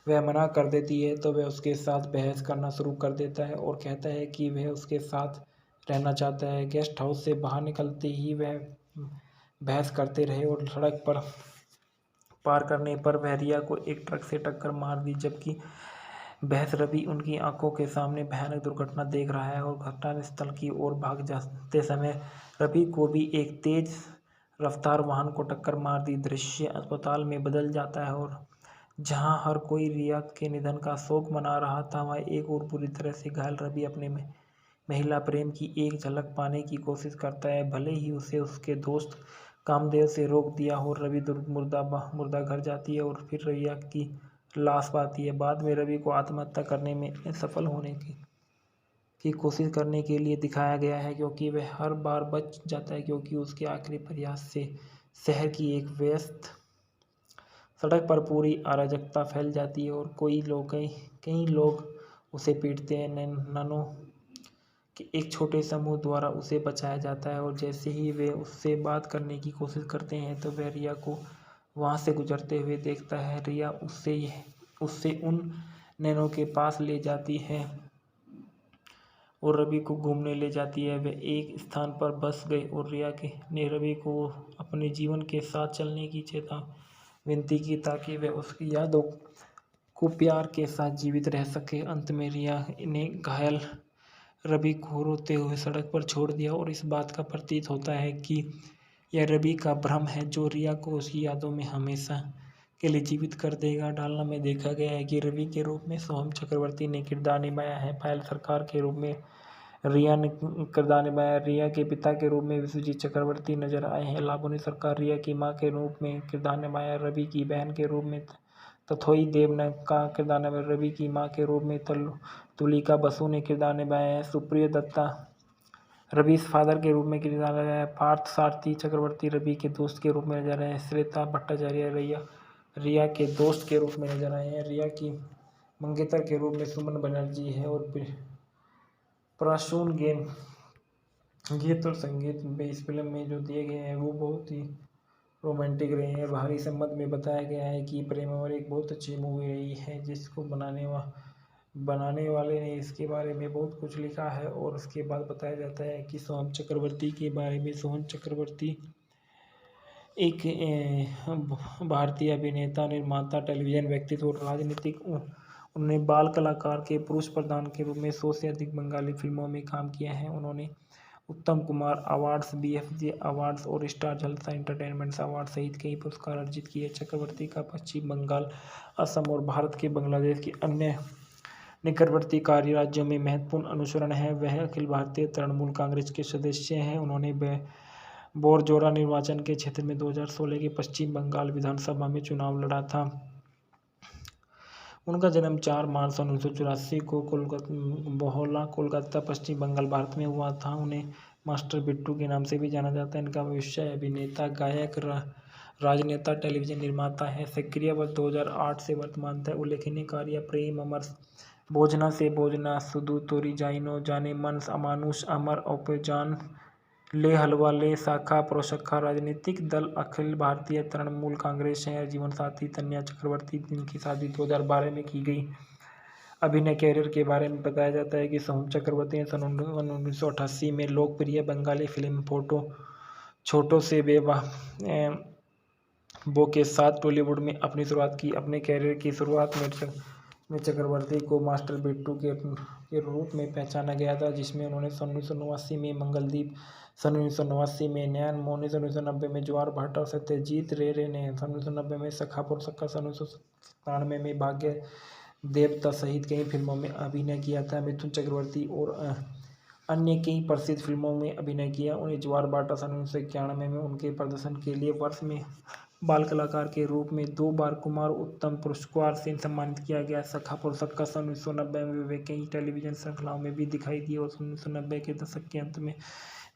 वह मना कर देती है तो वह उसके साथ बहस करना शुरू कर देता है और कहता है कि वह उसके साथ रहना चाहता है। गेस्ट हाउस से बाहर निकलते ही वह बहस करते रहे और सड़क पर पार करने पर वह रिया को एक ट्रक से टक्कर मार दी। जबकि बहस रवि उनकी आंखों के सामने भयानक दुर्घटना देख रहा है और घटनास्थल की ओर भाग जाते समय रवि को भी एक तेज रफ्तार वाहन को टक्कर मार दी। दृश्य अस्पताल में बदल जाता है और जहां हर कोई रिया के निधन का शोक मना रहा था, वह एक और बुरी तरह से घायल रवि अपने महिला प्रेम की एक झलक पाने की कोशिश करता है। भले ही उसे उसके दोस्त कामदेव से रोक दिया हो, रवि मुर्दा घर जाती है और फिर रिया की लाश पाती है। बाद में रवि को आत्महत्या करने में सफल होने की कोशिश करने के लिए दिखाया गया है, क्योंकि वह हर बार बच जाता है क्योंकि उसके आखिरी प्रयास से शहर की एक व्यस्त सड़क पर पूरी अराजकता फैल जाती है और कई लोग उसे पीटते हैं। नैनो के एक छोटे समूह द्वारा उसे बचाया जाता है और जैसे ही वे उससे बात करने की कोशिश करते हैं तो वह रिया को वहां से गुजरते हुए देखता है। रिया उससे उन नैनो के पास ले जाती है और रवि को घूमने ले जाती है। वे एक स्थान पर बस गए और रिया ने रवि को अपने जीवन के साथ चलने की विनती की ताकि वह उसकी यादों को प्यार के साथ जीवित रह सके। अंत में रिया ने घायल रवि को रोते हुए सड़क पर छोड़ दिया और इस बात का प्रतीत होता है कि यह रवि का भ्रम है जो रिया को उसकी यादों में हमेशा के लिए जीवित कर देगा। डालना में देखा गया है कि रवि के रूप में सोहम चक्रवर्ती ने किरदार निभाया है। पायल सरकार के रूप में रिया ने किरदार निभाया। रिया के पिता के रूप में विश्वजीत चक्रवर्ती नजर आए हैं। लावनी सरकार रिया की मां के रूप में किरदार निभाया। रवि की बहन के रूप में तथोई देव ने का किरदार निभाया। रवि की मां के रूप में तुलिका बसु ने किरदार निभाया है। सुप्रिया दत्ता रवि फादर के रूप में किरदार निभाया। पार्थ सारथी चक्रवर्ती रवि के दोस्त के रूप में नजर आए हैं। श्वेता भट्टाचार्य रिया के दोस्त के रूप में नजर आए हैं। रिया की मंगेतर के रूप में सुमन बनर्जी है और प्रसून गीत और संगीत में इस फिल्म में जो दिए गए हैं वो बहुत ही रोमांटिक रहे हैं। बाहरी संबंध में बताया गया है कि प्रेम अमर एक बहुत अच्छी मूवी रही है जिसको बनाने वाले ने इसके बारे में बहुत कुछ लिखा है। और उसके बाद बताया जाता है कि सोहम चक्रवर्ती के बारे में। सोहम चक्रवर्ती एक भारतीय अभिनेता, निर्माता, टेलीविजन व्यक्तित्व और राजनीतिक। उन्होंने बाल कलाकार के पुरुष प्रधान के रूप में 100 से अधिक बंगाली फिल्मों में काम किया है। उन्होंने उत्तम कुमार अवार्ड्स, BFJ अवार्ड्स और स्टार जलसा एंटरटेनमेंट अवार्ड सहित कई पुरस्कार अर्जित किए। चक्रवर्ती का पश्चिम बंगाल, असम और भारत के बांग्लादेश के अन्य निकटवर्ती कार्य राज्यों में महत्वपूर्ण अनुसरण है। वह अखिल भारतीय तृणमूल कांग्रेस के सदस्य हैं। उन्होंने बोरजोरा निर्वाचन के क्षेत्र में 2016 के पश्चिम बंगाल विधानसभा में चुनाव लड़ा था। उनका जन्म 4 मार्च 1984 को बोहला, कोलकाता, पश्चिम बंगाल, भारत में हुआ था। उन्हें मास्टर बिट्टू के नाम से भी जाना जाता है। इनका व्यवसाय अभिनेता, गायक, राजनेता, टेलीविजन निर्माता है। सक्रिय वर्ष 2008 से वर्तमान तक उल्लेखनीय कार्य प्रेम अमर, भोजना से भोजना, सुधु तोरी जाइनो, जाने मन, अमानुष, अमर, औपजान, ले हलवा ले, शाखा प्रोशखा, राजनीतिक दल अखिल भारतीय तृणमूल कांग्रेस है। जीवन साथी तन्या चक्रवर्ती, जिनकी शादी 2012 में की गई। अभिनय कैरियर के बारे में बताया जाता है कि सोहम चक्रवर्ती ने सन 1988 में लोकप्रिय बंगाली फिल्म छोटो से बेवा बो के साथ टॉलीवुड में अपनी शुरुआत की। अपने कैरियर की शुरुआत में चक्रवर्ती को मास्टर बिट्टू के रूप में पहचाना गया था, जिसमें उन्होंने सन 1989 में मंगलदीप, सन 1989 में नैन मोनी, सन 1990 में ज्वार भाटा और सत्यजीत रे ने सन 1990 में सखापुर सक्का, सन 1997 में भाग्य देवता सहित कई फिल्मों में अभिनय किया था। मिथुन चक्रवर्ती और अन्य कई प्रसिद्ध फिल्मों में अभिनय किया। उन्हें ज्वार भाटा सन 1991 में उनके प्रदर्शन के लिए वर्ष में बाल कलाकार के रूप में 2 बार कुमार उत्तम पुरस्कार से सम्मानित किया गया। सखापुर सक्का सन 1990 में वे कई टेलीविजन श्रृंखलाओं में भी दिखाई दिए और 1990 के दशक के अंत में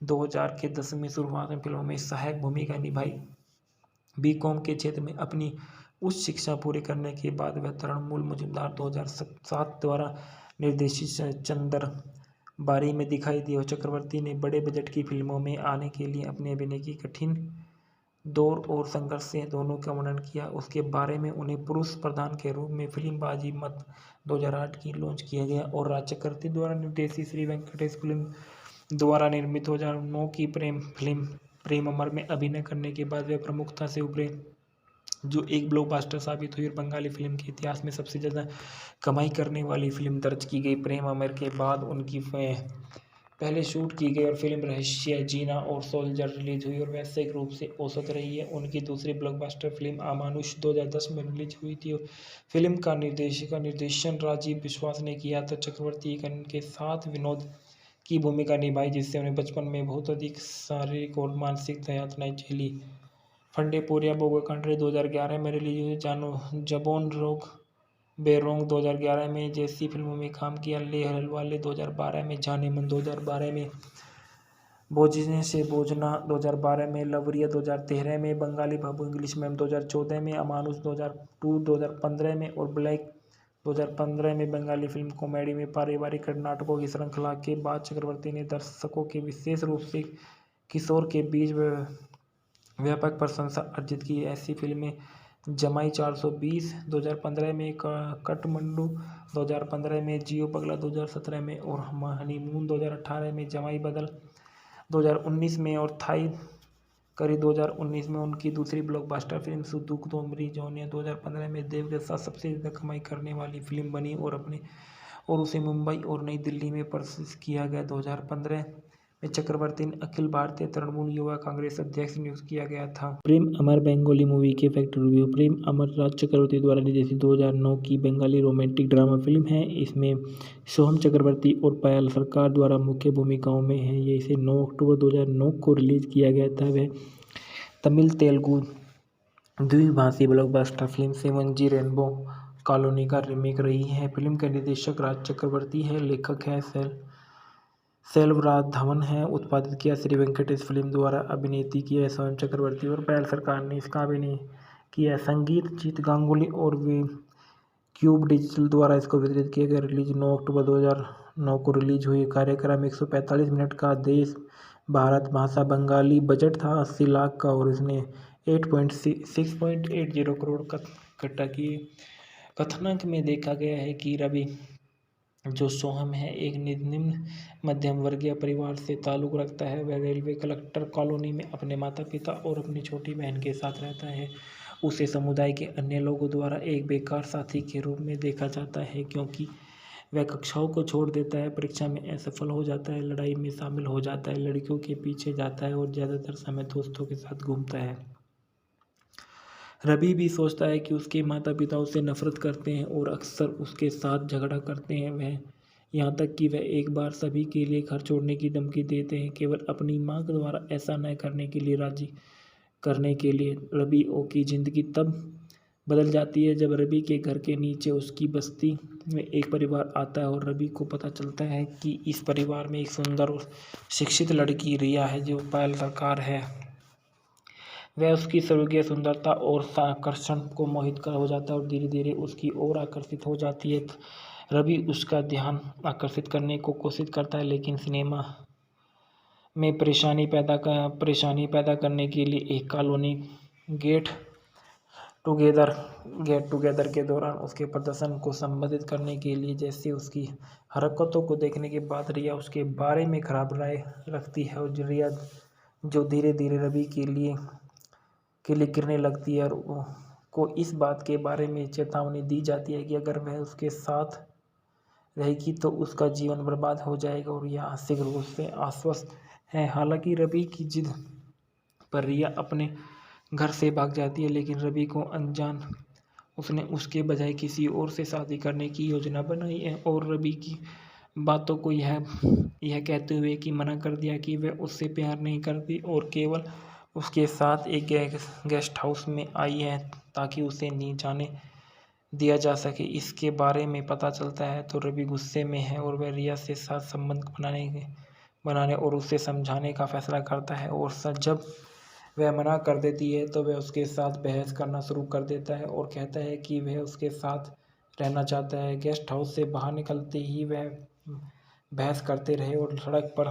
2000 के दशक में शुरुआत में फिल्मों में सहायक भूमिका निभाई। बीकॉम के क्षेत्र में अपनी उच्च शिक्षा पूरी करने के बाद वह तृणमूल मजूमदार 2007 द्वारा निर्देशित चंदर बारी में दिखाई दिए। चक्रवर्ती ने बड़े बजट की फिल्मों में आने के लिए अपने अभिनय की कठिन दौर और संघर्ष से दोनों का वर्णन किया। उसके बारे में उन्हें पुरुष प्रधान के रूप में फिल्म बाजी मत 2008 की लॉन्च किया गया और राज चक्रवर्ती द्वारा निर्देशित श्री वेंकटेश फिल्म द्वारा निर्मित 2009 की फिल्म प्रेम अमर में अभिनय करने के बाद वे प्रमुखता से उभरे, जो एक ब्लॉकबस्टर साबित हुई और बंगाली फिल्म के इतिहास में सबसे ज़्यादा कमाई करने वाली फिल्म दर्ज की गई। प्रेम अमर के बाद उनकी पहले शूट की गई और फिल्म रहस्य, जीना और सोल्जर रिलीज हुई और व्यावसायिक रूप से औसत रही है। उनकी दूसरी ब्लॉकबस्टर फिल्म अमानुष 2010 में रिलीज हुई थी और फिल्म का निर्देशन राजीव विश्वास ने किया था। चक्रवर्ती के साथ विनोद की भूमिका निभाई, जिससे उन्हें बचपन में बहुत अधिक शारीरिक और मानसिक यातनाएं झेली। फंडेपुरिया बोगा कंट्री 2011 में रिलीज हुई। जबोन रोग बेरोंग 2011 में जैसी फिल्मों में काम किया। ले हलवाले 2012 में, जाने मन 2012 में, भोजने से भोजना 2012 में, लवरिया 2013 में, बंगाली बाबू इंग्लिश मैम 2014 में, अमानुष 2015 में और ब्लैक 2015 में। बंगाली फिल्म कॉमेडी में पारिवारिक नाटकों की श्रृंखला के बाद चक्रवर्ती ने दर्शकों के विशेष रूप से किशोर के बीच व्यापक प्रशंसा अर्जित की। ऐसी फिल्में जमाई 420 2015 में, कठमंडू 2015 में, जियो पगला 2017 में और हनीमून 2018 में, जमाई बदल 2019 में और थाई करी 2019 में। उनकी दूसरी ब्लॉकबस्टर फिल्म सुदुक तोमरी जौनिया 2015 में देव के साथ सबसे ज़्यादा कमाई करने वाली फिल्म बनी और उसे मुंबई और नई दिल्ली में प्रदर्शित किया गया। 2015 में चक्रवर्ती ने अखिल भारतीय तृणमूल युवा कांग्रेस अध्यक्ष नियुक्त किया गया था। प्रेम अमर बंगाली मूवी के फैक्ट रिव्यू। प्रेम अमर राज चक्रवर्ती द्वारा निर्देशित 2009 की बंगाली रोमांटिक ड्रामा फिल्म है। इसमें सोहम चक्रवर्ती और पायल सरकार द्वारा मुख्य भूमिकाओं में है। ये इसे 9 अक्टूबर 2009 को रिलीज किया गया था। वह तमिल तेलुगु द्विभाषी blockbuster film 7G rainbow colony का रीमेक रही है। फिल्म का निर्देशक राज चक्रवर्ती है, लेखक है सेल्वराघवन है। उत्पादित किया श्री वेंकटेश फिल्म द्वारा, अभिनेत्री किया है सोहम चक्रवर्ती और पायल सरकार ने इसका अभिनय किया है। संगीत जीत गांगुली और वे क्यूब डिजिटल द्वारा इसको वितरित किया गया। रिलीज 9 अक्टूबर 2009 को रिलीज हुई। कार्यक्रम 145 मिनट का। देश भारत, भाषा बंगाली। बजट था 80 लाख का और इसने 6.80 करोड़ का इकट्ठा किए। कथानक में देखा गया है कि रवि जो सोहम है एक निम्न मध्यम वर्गीय परिवार से ताल्लुक़ रखता है। वह रेलवे कलेक्टर कॉलोनी में अपने माता पिता और अपनी छोटी बहन के साथ रहता है। उसे समुदाय के अन्य लोगों द्वारा एक बेकार साथी के रूप में देखा जाता है, क्योंकि वह कक्षाओं को छोड़ देता है, परीक्षा में असफल हो जाता है, लड़ाई में शामिल हो जाता है, लड़कियों के पीछे जाता है और ज़्यादातर समय दोस्तों के साथ घूमता है। रवि भी सोचता है कि उसके माता पिता उससे नफरत करते हैं और अक्सर उसके साथ झगड़ा करते हैं। वह यहाँ तक कि वह एक बार सभी के लिए घर छोड़ने की धमकी देते हैं, केवल अपनी माँ के द्वारा ऐसा न करने के लिए राजी करने के लिए। रवि ओ की ज़िंदगी तब बदल जाती है जब रवि के घर के नीचे उसकी बस्ती में एक परिवार आता है और रवि को पता चलता है कि इस परिवार में एक सुंदर और शिक्षित लड़की रिया है जो पायल सरकार है। वह उसकी स्वर्गीय सुंदरता और आकर्षण को मोहित कर हो जाता है और धीरे धीरे उसकी ओर आकर्षित हो जाती है। रवि उसका ध्यान आकर्षित करने को कोशिश करता है लेकिन सिनेमा में परेशानी पैदा करने के लिए एक कॉलोनी गेट टुगेदर के दौरान उसके प्रदर्शन को संबोधित करने के लिए जैसे उसकी हरकतों को देखने के बाद रिया उसके बारे में खराब राय रखती है और रिया जो धीरे धीरे रवि के लिए गिरने लगती है और को इस बात के बारे में चेतावनी दी जाती है कि अगर वह उसके साथ रहेगी तो उसका जीवन बर्बाद हो जाएगा और यह आंशिक रूप से आश्वस्त है। हालांकि रवि की जिद पर रिया अपने घर से भाग जाती है लेकिन रवि को अनजान उसने उसके बजाय किसी और से शादी करने की योजना बनाई है और रवि की बातों को यह कहते हुए कि मना कर दिया कि वह उससे प्यार नहीं करती और केवल उसके साथ एक गेस्ट हाउस में आई है ताकि उसे नहीं जाने दिया जा सके। इसके बारे में पता चलता है तो रवि गुस्से में है और वह रिया से साथ संबंध बनाने और उसे समझाने का फैसला करता है और जब वह मना कर देती है तो वह उसके साथ बहस करना शुरू कर देता है और कहता है कि वह उसके साथ रहना चाहता है। गेस्ट हाउस से बाहर निकलते ही वह बहस करते रहे और सड़क पर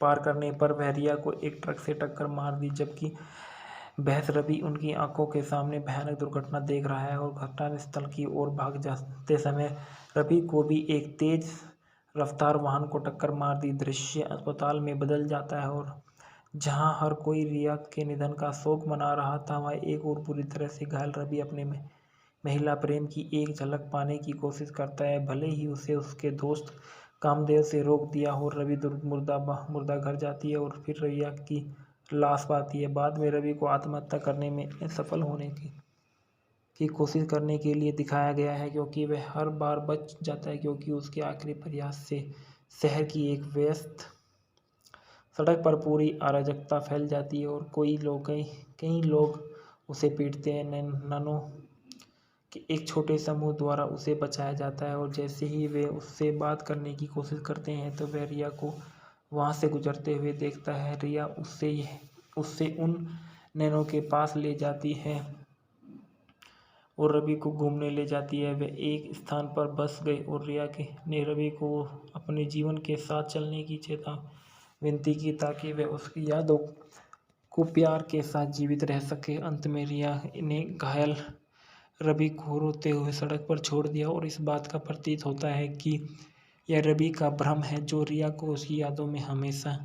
पार करने पर वह रिया को एक ट्रक से टक्कर मार दी जबकि बहस रवि उनकी आंखों के सामने भयानक दुर्घटना देख रहा है और घटनास्थल की ओर भाग जाते समय रवि को भी एक तेज रफ्तार वाहन को टक्कर मार दी। दृश्य अस्पताल में बदल जाता है और जहां हर कोई रिया के निधन का शोक मना रहा था वह एक और पूरी तरह से घायल रवि अपने महिला प्रेम की एक झलक पाने की कोशिश करता है भले ही उसे उसके दोस्त कामदेव से रोक दिया हो। रवि मुर्दा घर जाती है और फिर रिया की लाश पाती है। बाद में रवि को आत्महत्या करने में असफल होने की कोशिश करने के लिए दिखाया गया है क्योंकि वह हर बार बच जाता है क्योंकि उसके आखिरी प्रयास से शहर की एक व्यस्त सड़क पर पूरी अराजकता फैल जाती है और कई लोग उसे पीटते हैं। नैनो के एक छोटे समूह द्वारा उसे बचाया जाता है और जैसे ही वे उससे बात करने की कोशिश करते हैं तो वह रिया को वहां से गुजरते हुए देखता है। रिया उससे उन नैनो के पास ले जाती है और रवि को घूमने ले जाती है। वे एक स्थान पर बस गए और रिया ने रवि को अपने जीवन के साथ चलने की विनती की ताकि वह उसकी यादों को प्यार के साथ जीवित रह सके। अंत में रिया ने घायल रवि को रोते हुए सड़क पर छोड़ दिया और इस बात का प्रतीत होता है कि यह रवि का भ्रम है जो रिया को उसकी यादों में हमेशा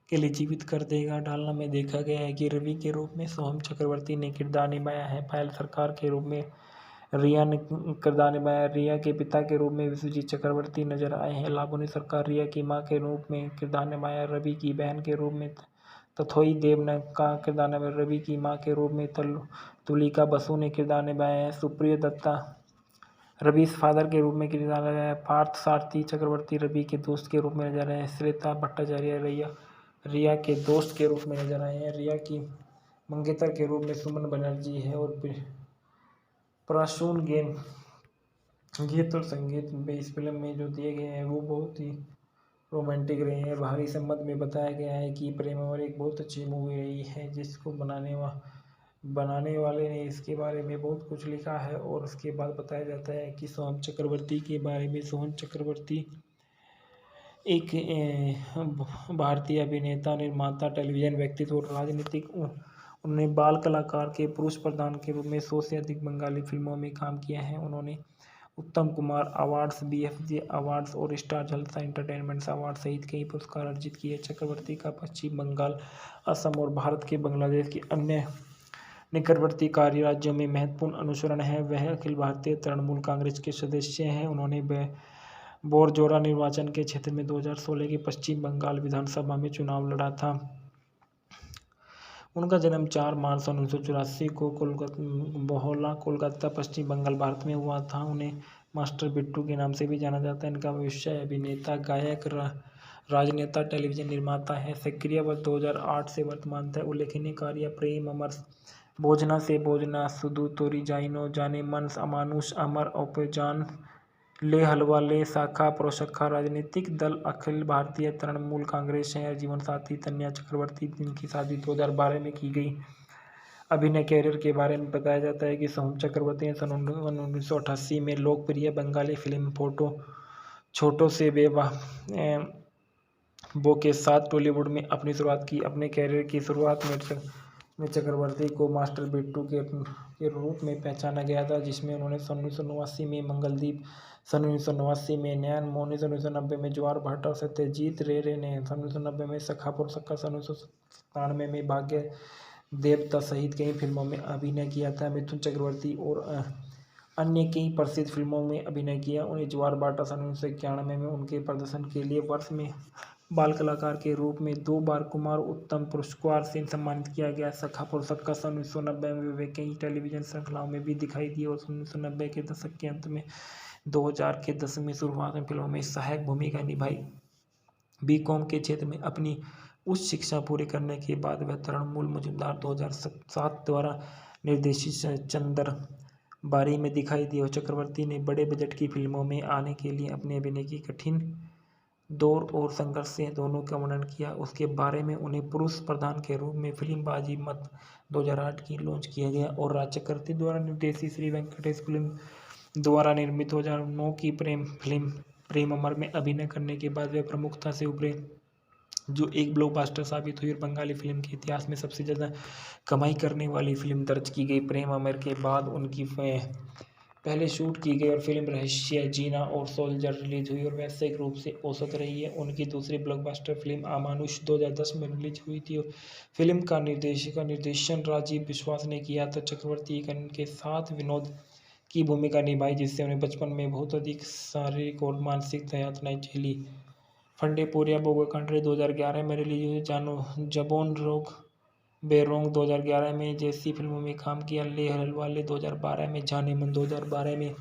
के लिए जीवित कर देगा। डालना में देखा गया है कि रवि के रूप में सोहम चक्रवर्ती ने किरदार निभाया है। पायल सरकार के रूप में रिया ने किरदार निभाया। रिया के पिता के रूप में विश्वजीत चक्रवर्ती नजर आए हैं। लावनी सरकार रिया की मां के रूप में किरदार निभाया। रवि की बहन के रूप में तथोई देव ने का किरदार निभाया। रवि की मां के रूप में तुलिका बसु ने किरदार निभाया है। सुप्रिय दत्ता रवि फादर के रूप में किरदार निभाया है। पार्थ सारथी चक्रवर्ती रवि के दोस्त के रूप में नजर आए हैं। श्वेता भट्टाचार्य रिया के दोस्त के रूप में नजर आए हैं। रिया की मंगेतर के रूप में सुमन बनर्जी है और प्रसून गीत और संगीत इस फिल्म में जो दिए गए हैं वो बहुत ही रोमांटिक रहे हैं। बाहरी संबंध में बताया गया है कि प्रेम अमर एक बहुत अच्छी मूवी रही है जिसको बनाने वाले ने इसके बारे में बहुत कुछ लिखा है और उसके बाद बताया जाता है कि सोहम चक्रवर्ती के बारे में। सोहम चक्रवर्ती एक भारतीय अभिनेता निर्माता टेलीविजन व्यक्तित्व और राजनीतिक उन्होंने बाल कलाकार के पुरुष प्रधान के रूप में 100 से अधिक बंगाली फिल्मों में काम किया है। उन्होंने उत्तम कुमार अवार्ड्स BFJ अवार्ड्स और स्टार जलसा एंटरटेनमेंट अवार्ड सहित कई पुरस्कार अर्जित किए। चक्रवर्ती का पश्चिम बंगाल असम और भारत के बांग्लादेश के अन्य निकटवर्ती कार्य राज्यों में महत्वपूर्ण अनुसरण है। वह अखिल भारतीय तृणमूल कांग्रेस के सदस्य हैं। उन्होंने बोरजोरा निर्वाचन के क्षेत्र में 2016 के पश्चिम बंगाल विधानसभा में चुनाव लड़ा था। उनका जन्म 4 मार्च 1984 को बोहला कोलकाता पश्चिम बंगाल भारत में हुआ था। उन्हें मास्टर बिट्टू के नाम से भी जाना जाता है। इनका व्यवसाय अभिनेता गायक राजनेता टेलीविजन निर्माता है। सक्रिय वर्ष 2008 से वर्तमान तक उल्लेखनीय कार्य प्रेम अमर भोजना से भोजना, सुधु तोरी जाइनो, जाने मन, अमानुष, अमर, औपजान, ले हलवा, ले शाखा, प्रोशखा। राजनीतिक दल अखिल भारतीय तृणमूल कांग्रेस है। जीवन साथी तन्या चक्रवर्ती, जिनकी शादी 2012 में की गई। अभिनय कैरियर के बारे में बताया जाता है कि सोहम चक्रवर्ती ने सन 1988 में लोकप्रिय बंगाली फिल्म छोटो से बेवा बो के साथ टॉलीवुड में अपनी शुरुआत की। अपने कैरियर की शुरुआत में चक्रवर्ती को मास्टर बिट्टू के रूप में पहचाना गया था, जिसमें उन्होंने सन 1989 में मंगलदीप, सन 1989 में नैन मोनी, सन 1990 में ज्वार भाटा, सत्यजीत रे ने सन 1990 में सखा पुरसक्का, सन 1997 में भाग्य देवता सहित कई फिल्मों में अभिनय किया था। मिथुन चक्रवर्ती और अन्य कई प्रसिद्ध फिल्मों में अभिनय किया। उन्हें ज्वार भाटा सन 1991 में उनके प्रदर्शन के लिए वर्ष में बाल कलाकार के रूप में 2 बार कुमार उत्तम पुरस्कार से सम्मानित किया गया। सखा पुरस्कार सन 1990 में वे कई टेलीविजन श्रृंखलाओं में भी दिखाई दिए और 1990 के दशक के अंत में 2000 के दशक में शुरुआत में फिल्मों में सहायक भूमिका निभाई। बीकॉम के क्षेत्र में अपनी उच्च शिक्षा पूरी करने के बाद वह तृणमूल मजूमदार 2007 द्वारा निर्देशित चंदर बारी में दिखाई दिए और चक्रवर्ती ने बड़े बजट की फिल्मों में आने के लिए अपने अभिनय की कठिन दौर और संघर्ष से दोनों का वर्णन किया। उसके बारे में उन्हें पुरुष प्रधान के रूप में फिल्म बाजी मत 2008 की लॉन्च किया गया और राज चक्रवर्ती द्वारा निर्देशित श्री वेंकटेश फिल्म द्वारा निर्मित 2009 की प्रेम फिल्म प्रेम अमर में अभिनय करने के बाद वे प्रमुखता से उभरे, जो एक ब्लॉकबस्टर साबित हुई और बंगाली फिल्म के इतिहास में सबसे ज़्यादा कमाई करने वाली फिल्म दर्ज की गई। प्रेम अमर के बाद उनकी पहले शूट की गई और फिल्म रहस्य, जीना और सोल्जर रिलीज हुई और व्यावसायिक रूप से औसत रही है। उनकी दूसरी ब्लॉकबस्टर फिल्म अमानुष 2010 में रिलीज हुई थी और फिल्म का निर्देशन राजीव विश्वास ने किया था। चक्रवर्ती के साथ विनोद की भूमिका निभाई, जिससे उन्हें बचपन में बहुत अधिक शारीरिक और मानसिक यातनाएं झेली। फंडे पोरिया बोगा कंट्री 2011 में रिलीज हुई। जबोन रोग बेरोंग 2011 में जैसी फिल्मों में काम किया। ले हलवाले 2012 में, जाने मन 2012 में,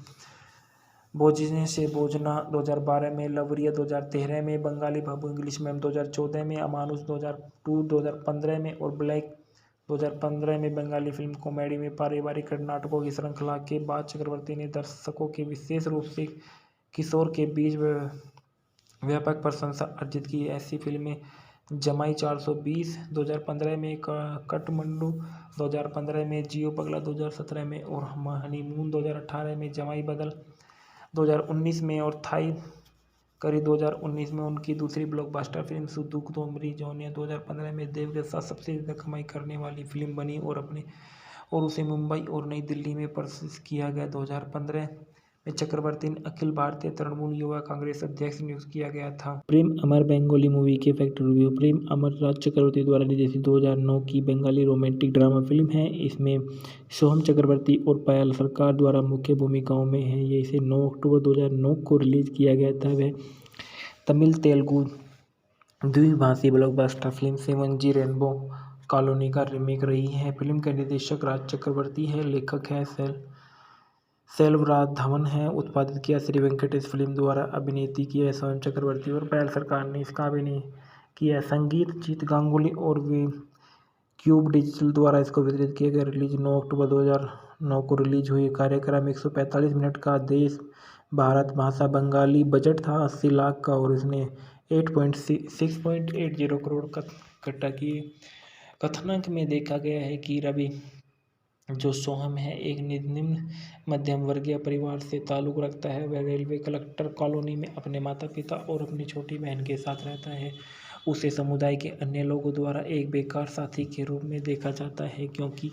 भोजने से भोजना 2012 में, लवरिया 2013 में, बंगाली बाबू इंग्लिश मैम 2014 में, अमानुष 2015 में और ब्लैक 2015 में। बंगाली फिल्म कॉमेडी में पारिवारिक नाटकों की श्रृंखला के बाद चक्रवर्ती ने दर्शकों के विशेष रूप से किशोर के बीच व्यापक प्रशंसा अर्जित की। ऐसी फिल्में जमाई 420 2015 में, काठमांडू 2015 में, जियो पगला 2017 में और हनीमून 2018 में, जमाई बदल 2019 में और थाई करी 2019 में। उनकी दूसरी ब्लॉकबस्टर फिल्म सुधु तोमरी जौनिया 2015 में देव के साथ सबसे ज़्यादा कमाई करने वाली फिल्म बनी और उसे मुंबई और नई दिल्ली में प्रदर्शित किया गया। 2015 में चक्रवर्ती ने अखिल भारतीय तृणमूल युवा कांग्रेस अध्यक्ष नियुक्त किया गया था। प्रेम अमर बंगाली मूवी के फैक्ट रिव्यू। प्रेम अमर राज चक्रवर्ती द्वारा निर्देशित 2009 की बंगाली रोमांटिक ड्रामा फिल्म है। इसमें सोहम चक्रवर्ती और पायल सरकार द्वारा मुख्य भूमिकाओं में है। ये इसे 9 अक्टूबर 2009 को रिलीज किया गया था। वह तमिल तेलुगु द्विभाषी blockbuster film 7G rainbow colony का रीमेक रही है। फिल्म का निर्देशक राज चक्रवर्ती है, लेखक है सेल्वराघवन है। उत्पादित किया श्री वेंकटेश फिल्म द्वारा। अभिनेत्री की है सोहम चक्रवर्ती और पायल सरकार ने इसका अभिनय किया। संगीत जीत गांगुली और वे क्यूब डिजिटल द्वारा इसको वितरित किया गया। रिलीज 9 अक्टूबर 2009 को रिलीज हुई। कार्यक्रम 145 मिनट का। देश भारत, भाषा बंगाली। बजट था 80 लाख का और इसने 6.80 करोड़ का इकट्ठा किए। कथानक में देखा गया है कि रवि जो सोहम है एक निम्न मध्यम वर्गीय परिवार से ताल्लुक़ रखता है। वह रेलवे कलेक्टर कॉलोनी में अपने माता पिता और अपनी छोटी बहन के साथ रहता है। उसे समुदाय के अन्य लोगों द्वारा एक बेकार साथी के रूप में देखा जाता है, क्योंकि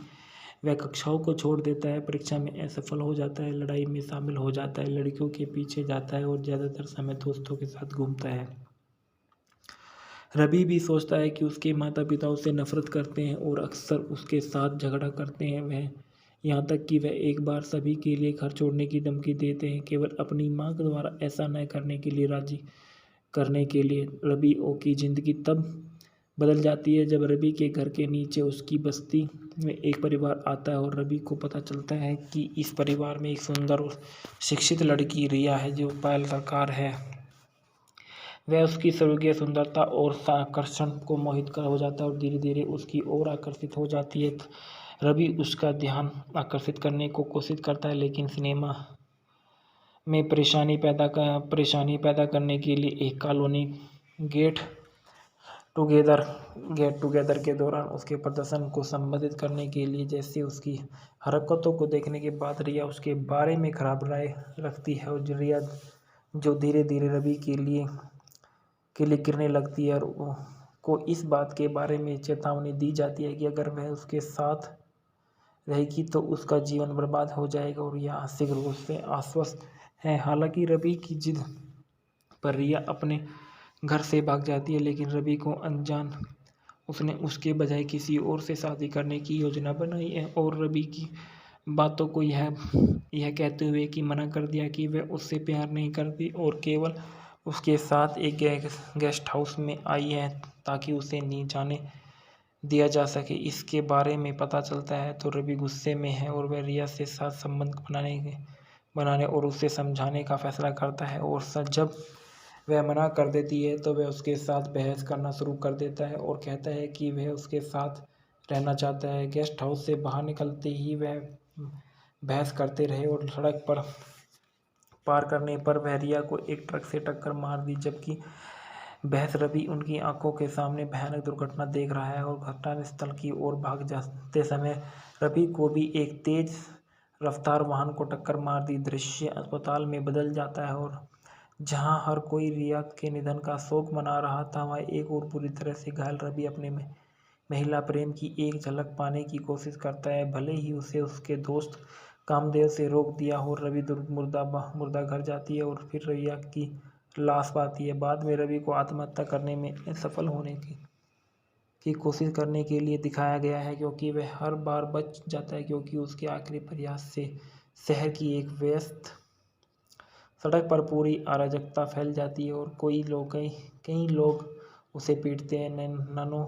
वह कक्षाओं को छोड़ देता है, परीक्षा में असफल हो जाता है, लड़ाई में शामिल हो जाता है, लड़कियों के पीछे जाता है और ज़्यादातर समय दोस्तों के साथ घूमता है। रवि भी सोचता है कि उसके माता पिता उससे नफरत करते हैं और अक्सर उसके साथ झगड़ा करते हैं। वह यहाँ तक कि वह एक बार सभी के लिए घर छोड़ने की धमकी देते हैं, केवल अपनी माँ के द्वारा ऐसा न करने के लिए राजी करने के लिए। रवि की जिंदगी तब बदल जाती है जब रवि के घर के नीचे उसकी बस्ती में एक परिवार आता है और रवि को पता चलता है कि इस परिवार में एक सुंदर और शिक्षित लड़की रिया है, जो पायल सरकार है। वह उसकी स्वर्गीय सुंदरता और आकर्षण को मोहित कर हो जाता है और धीरे धीरे उसकी ओर आकर्षित हो जाती है। रवि उसका ध्यान आकर्षित करने को कोशिश करता है, लेकिन सिनेमा में परेशानी पैदा करने के लिए एक कॉलोनी गेट गेट टुगेदर के दौरान उसके प्रदर्शन को संबोधित करने के लिए जैसे उसकी हरकतों को देखने के बाद रिया उसके बारे में खराब राय रखती है, और रिया जो धीरे धीरे रवि के लिए गिरने लगती है, और को इस बात के बारे में चेतावनी दी जाती है कि अगर वह उसके साथ रहेगी तो उसका जीवन बर्बाद हो जाएगा, और यह आंशिक रूप से आश्वस्त है। हालांकि रवि की जिद पर रिया अपने घर से भाग जाती है, लेकिन रवि को अनजान उसने उसके बजाय किसी और से शादी करने की योजना बनाई है, और रवि की बातों को यह कहते हुए कि मना कर दिया कि वह उससे प्यार नहीं करती और केवल उसके साथ एक गेस्ट हाउस में आई है ताकि उसे नहीं जाने दिया जा सके। इसके बारे में पता चलता है तो रवि गुस्से में है और वह रिया से साथ संबंध बनाने और उसे समझाने का फैसला करता है, और जब वह मना कर देती है तो वह उसके साथ बहस करना शुरू कर देता है और कहता है कि वह उसके साथ रहना चाहता है। गेस्ट हाउस से बाहर निकलते ही वह बहस करते रहे और सड़क पर पार करने पर वह रिया को एक ट्रक से टक्कर मार दी, जबकि बहस रवि उनकी आंखों के सामने भयानक दुर्घटना देख रहा है और घटनास्थल की ओर भाग जाते समय रवि को भी एक तेज रफ्तार वाहन को टक्कर मार दी। दृश्य अस्पताल में बदल जाता है और जहां हर कोई रिया के निधन का शोक मना रहा था, वहाँ एक और बुरी तरह से घायल रवि अपने महिला प्रेम की एक झलक पाने की कोशिश करता है। भले ही उसे उसके दोस्त कामदेव से रोक दिया हो, रवि मुर्दा घर जाती है और फिर रिया की लाश पाती है। बाद में रवि को आत्महत्या करने में असफल होने की कोशिश करने के लिए दिखाया गया है, क्योंकि वह हर बार बच जाता है, क्योंकि उसके आखिरी प्रयास से शहर की एक व्यस्त सड़क पर पूरी अराजकता फैल जाती है और कई लोग उसे पीटते हैं। नैनो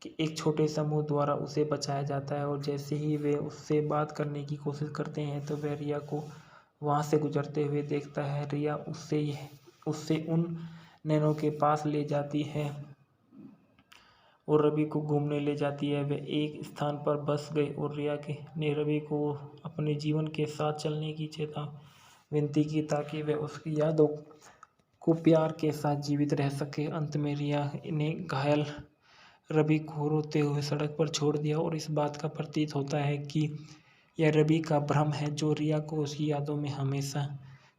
के एक छोटे समूह द्वारा उसे बचाया जाता है, और जैसे ही वे उससे बात करने की कोशिश करते हैं तो वह रिया को वहां से गुजरते हुए देखता है। रिया उससे उन नैनो के पास ले जाती है और रवि को घूमने ले जाती है। वे एक स्थान पर बस गए और रिया ने रवि को अपने जीवन के साथ चलने की विनती की ताकि वह उसकी यादों को प्यार के साथ जीवित रह सके। अंत में रिया ने घायल रवि को रोते हुए सड़क पर छोड़ दिया, और इस बात का प्रतीत होता है कि यह रवि का भ्रम है जो रिया को उसकी यादों में हमेशा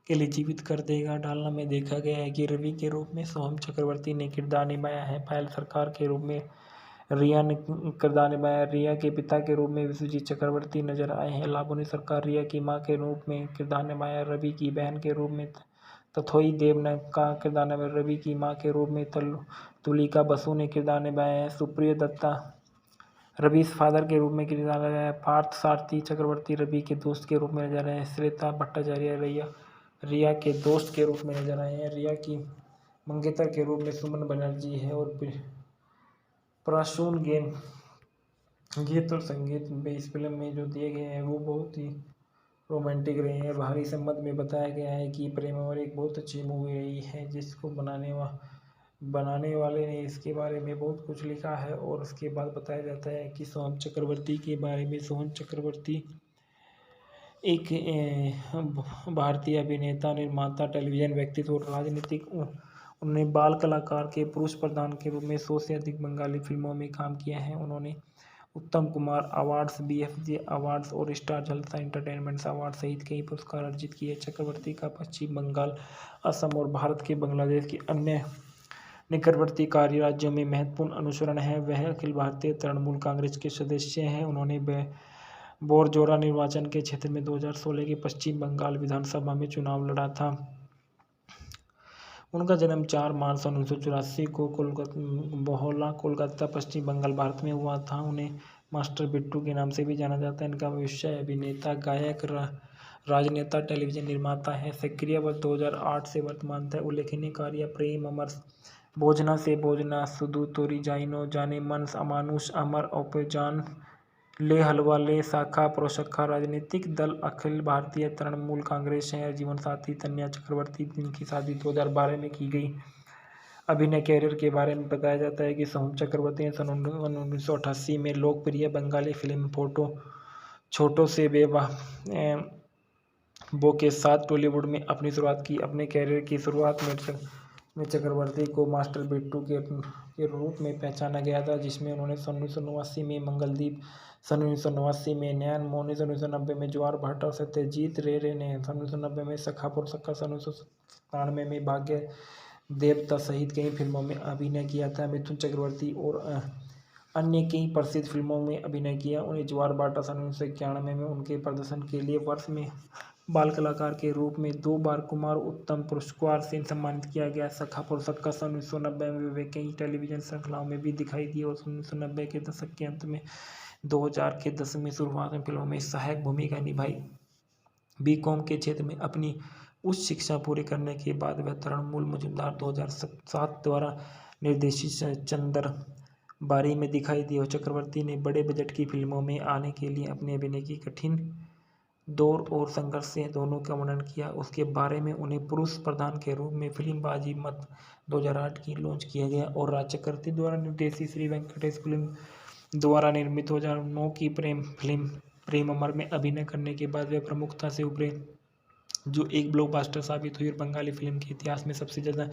के लिए जीवित कर देगा। डालना में देखा गया है कि रवि के रूप में सोहम चक्रवर्ती ने किरदार निभाया है। पायल सरकार के रूप में रिया ने किरदार निभाया। रिया के पिता के रूप में विश्वजीत चक्रवर्ती नजर आए हैं। लावनी सरकार रिया की मां के रूप में किरदार निभाया। रवि की बहन के रूप में तथोई देव ने का किरदार निभाया। रवि की मां के रूप में तुलिका बसु ने किरदार निभाया है। सुप्रिय दत्ता रवि फादर के रूप में किरदार निभाया। पार्थ सारथी चक्रवर्ती रवि के दोस्त के रूप में नजर आए हैं। श्वेता भट्टाचार्य रिया के दोस्त के रूप में नजर आए हैं। रिया की मंगेतर के रूप में सुमन बनर्जी है, और प्रसून गीत और संगीत में इस फिल्म में जो दिए गए हैं वो बहुत ही रोमांटिक रहे हैं। बाहरी संबंध में बताया गया है कि प्रेमावर एक बहुत अच्छी मूवी रही है, जिसको बनाने वाले ने इसके बारे में बहुत कुछ लिखा है। और उसके बाद बताया जाता है कि सोहम चक्रवर्ती के बारे में। सोहम चक्रवर्ती एक भारतीय अभिनेता, निर्माता, टेलीविजन व्यक्तित्व और राजनीतिक। उन्होंने बाल कलाकार के पुरुष प्रधान के रूप में 100 से अधिक बंगाली फिल्मों में काम किया है। उन्होंने उत्तम कुमार अवार्ड्स, BFJ अवार्ड्स और स्टार जलसा एंटरटेनमेंट अवार्ड सहित कई पुरस्कार अर्जित किए। चक्रवर्ती का पश्चिम बंगाल, असम और भारत के बांग्लादेश के अन्य निकटवर्ती कार्य राज्यों में महत्वपूर्ण अनुसरण है। वह अखिल भारतीय तृणमूल कांग्रेस के सदस्य हैं। उन्होंने बोरजोरा निर्वाचन के क्षेत्र में 2016 के पश्चिम बंगाल विधानसभा में चुनाव लड़ा था। उनका जन्म 4 मार्च 1984 को बोहला, कोलकाता, पश्चिम बंगाल, भारत में हुआ था। उन्हें मास्टर बिट्टू के नाम से भी जाना जाता है। इनका व्यवसाय अभिनेता, गायक, राजनेता, टेलीविजन निर्माता है। सक्रिय वर्ष 2008 से वर्तमान तक। उल्लेखनीय कार्य: प्रेम अमर, भोजना से भोजना, सुधु तोरी जाइनो, जाने मन, अमानुष, अमर औपजान, ले हलवा ले, शाखा प्रोशखा। राजनीतिक दल अखिल भारतीय तृणमूल कांग्रेस है। जीवन साथी: तन्या चक्रवर्ती, जिनकी शादी 2012 में की गई। अभिनय कैरियर के बारे में बताया जाता है कि सोहम चक्रवर्ती ने सन 1988 में लोकप्रिय बंगाली फिल्म छोटो से बेवा बो के साथ टॉलीवुड में अपनी शुरुआत की। अपने कैरियर की शुरुआत में चक्रवर्ती को मास्टर बिट्टू के रूप में पहचाना गया था, जिसमें उन्होंने सन 1989 में मंगलदीप, सन 1989 में नयन मोनी, सन 1990 में ज्वार भाटा और सत्यजीत रे ने सन 1990 में सखा पुर सक्का, सन 1997 में भाग्य देवता सहित कई फिल्मों में अभिनय किया था। मिथुन चक्रवर्ती और अन्य कई प्रसिद्ध फिल्मों में अभिनय किया। उन्हें ज्वार भाटा सन 1991 में उनके प्रदर्शन के लिए वर्ष में बाल कलाकार के रूप में 2 बार कुमार उत्तम पुरस्कार से सम्मानित किया गया। सखा पुर सक्का सन 1990 में वे कई टेलीविजन श्रृंखलाओं में भी दिखाई दिए और 1990 के दशक के अंत में 2000 के दशक में शुरुआत में फिल्मों में सहायक भूमिका निभाई। बीकॉम के क्षेत्र में अपनी उच्च शिक्षा पूरी करने के बाद वह तृणमूल मजूमदार 2007 द्वारा निर्देशित चंदर बारी में दिखाई दी और चक्रवर्ती ने बड़े बजट की फिल्मों में आने के लिए अपने अभिनय की कठिन दौर और संघर्ष से दोनों का वर्णन किया। उसके बारे में उन्हें पुरुष प्रधान के रूप में फिल्म बाजी मत 2008 की लॉन्च किया गया और राज चक्रवर्ती द्वारा निर्देशित श्री वेंकटेश फिल्म द्वारा निर्मित 2009 की प्रेम फिल्म प्रेम अमर में अभिनय करने के बाद वे प्रमुखता से उभरे, जो एक ब्लॉकबस्टर साबित हुई और बंगाली फिल्म के इतिहास में सबसे ज़्यादा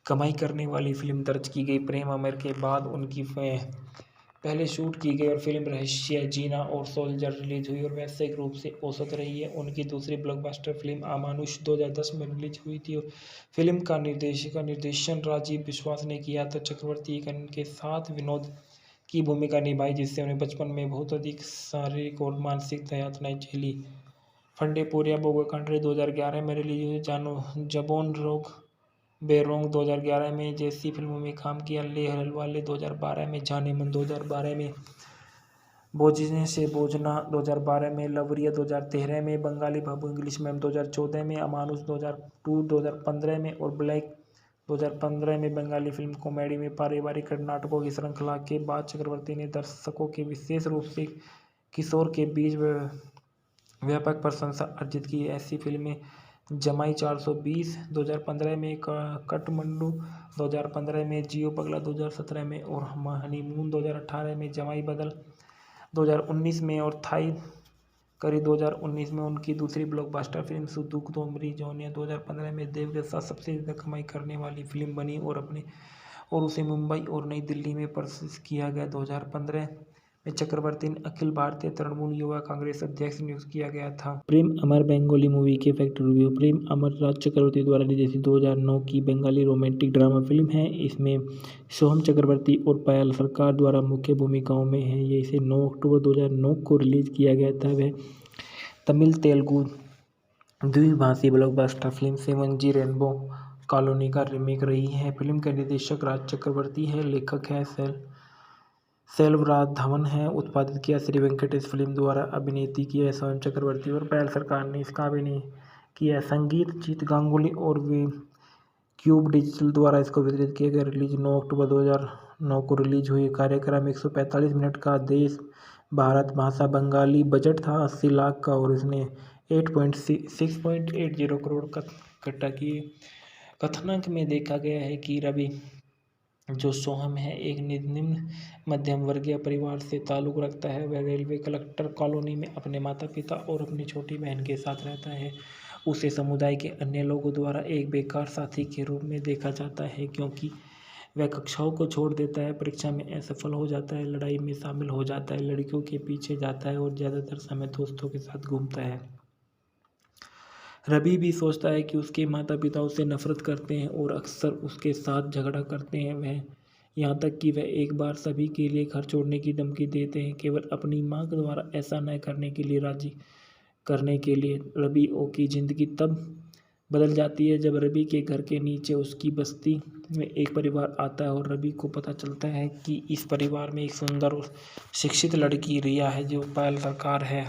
कमाई करने वाली फिल्म दर्ज की गई। प्रेम अमर के बाद उनकी पहले शूट की गई और फिल्म रहस्य जीना और सोल्जर रिलीज हुई और व्यावसायिक रूप से औसत रही है। उनकी दूसरी ब्लॉकबस्टर फिल्म अमानुष 2010 में रिलीज हुई थी और फिल्म का निर्देशन राजीव विश्वास ने किया था। चक्रवर्ती के साथ विनोद की भूमिका निभाई, जिससे उन्हें बचपन में बहुत अधिक शारीरिक और मानसिक यातनाएं झेली। फंडे पोरिया बोगा कंट्री 2011 में रिलीज हुई। जबोन रोग बेरोंग 2011 में जैसी फिल्मों में काम किया। ले हलवाले 2012 में, जाने मन 2012 में, बोझने से बोझना 2012 में, लवरिया 2013 में, बंगाली बाबू इंग्लिश मैम 2014 में, अमानुष 2015 में और ब्लैक 2015 में। बंगाली फिल्म कॉमेडी में पारिवारिक नाटकों की श्रृंखला के बाद चक्रवर्ती ने दर्शकों के विशेष रूप से किशोर के बीच व्यापक प्रशंसा अर्जित की। ऐसी फिल्में जमाई 420 2015 में, काठमांडू 2015 में, जियो पगला 2017 में और हनीमून 2018 में, जमाई बदल 2019 में और थाई करी 2019 में। उनकी दूसरी ब्लॉकबस्टर फिल्म सुदुक तोमरी जौनिया 2015 में देव के साथ सबसे ज़्यादा कमाई करने वाली फिल्म बनी और उसे मुंबई और नई दिल्ली में प्रदर्शित किया गया। 2015 में चक्रवर्ती ने अखिल भारतीय तृणमूल युवा कांग्रेस अध्यक्ष नियुक्त किया गया था। प्रेम अमर बेंगोली मूवी के फैक्ट रिव्यू। प्रेम अमर राज चक्रवर्ती द्वारा निर्देशित 2009 की बंगाली रोमांटिक ड्रामा फिल्म है। इसमें सोहम चक्रवर्ती और पायल सरकार द्वारा मुख्य भूमिकाओं में है। ये इसे 9 अक्टूबर 2009 को रिलीज किया गया था। वह तमिल तेलुगु द्विभाषी blockbuster film 7G rainbow colony का रीमेक रही है। फिल्म का निर्देशक राज चक्रवर्ती है, लेखक है सेल्वराघवन है। उत्पादित किया श्री वेंकटेश फिल्म द्वारा। अभिनेत्री की है सोहम चक्रवर्ती और पायल सरकार ने इसका अभिनय किया। संगीत जीत गांगुली और वे क्यूब डिजिटल द्वारा इसको वितरित किया गया। रिलीज 9 अक्टूबर 2009 को रिलीज हुई। कार्यक्रम 145 मिनट का। देश भारत, भाषा बंगाली। बजट था 80 लाख का और इसने 6.80 करोड़ इकट्ठा किए। कथानक में देखा गया है कि रवि जो सोहम है एक निम्न मध्यम वर्गीय परिवार से ताल्लुक़ रखता है। वह रेलवे कलेक्टर कॉलोनी में अपने माता पिता और अपनी छोटी बहन के साथ रहता है। उसे समुदाय के अन्य लोगों द्वारा एक बेकार साथी के रूप में देखा जाता है, क्योंकि वह कक्षाओं को छोड़ देता है, परीक्षा में असफल हो जाता है, लड़ाई में शामिल हो जाता है, लड़कियों के पीछे जाता है और ज़्यादातर समय दोस्तों के साथ घूमता है। रवि भी सोचता है कि उसके माता पिता उससे नफरत करते हैं और अक्सर उसके साथ झगड़ा करते हैं। वह यहाँ तक कि वह एक बार सभी के लिए घर छोड़ने की धमकी देते हैं, केवल अपनी माँ के द्वारा ऐसा न करने के लिए राजी करने के लिए। रवि की ज़िंदगी तब बदल जाती है जब रवि के घर के नीचे उसकी बस्ती में एक परिवार आता है और रवि को पता चलता है कि इस परिवार में एक सुंदर और शिक्षित लड़की रिया है जो पायल सरकार है।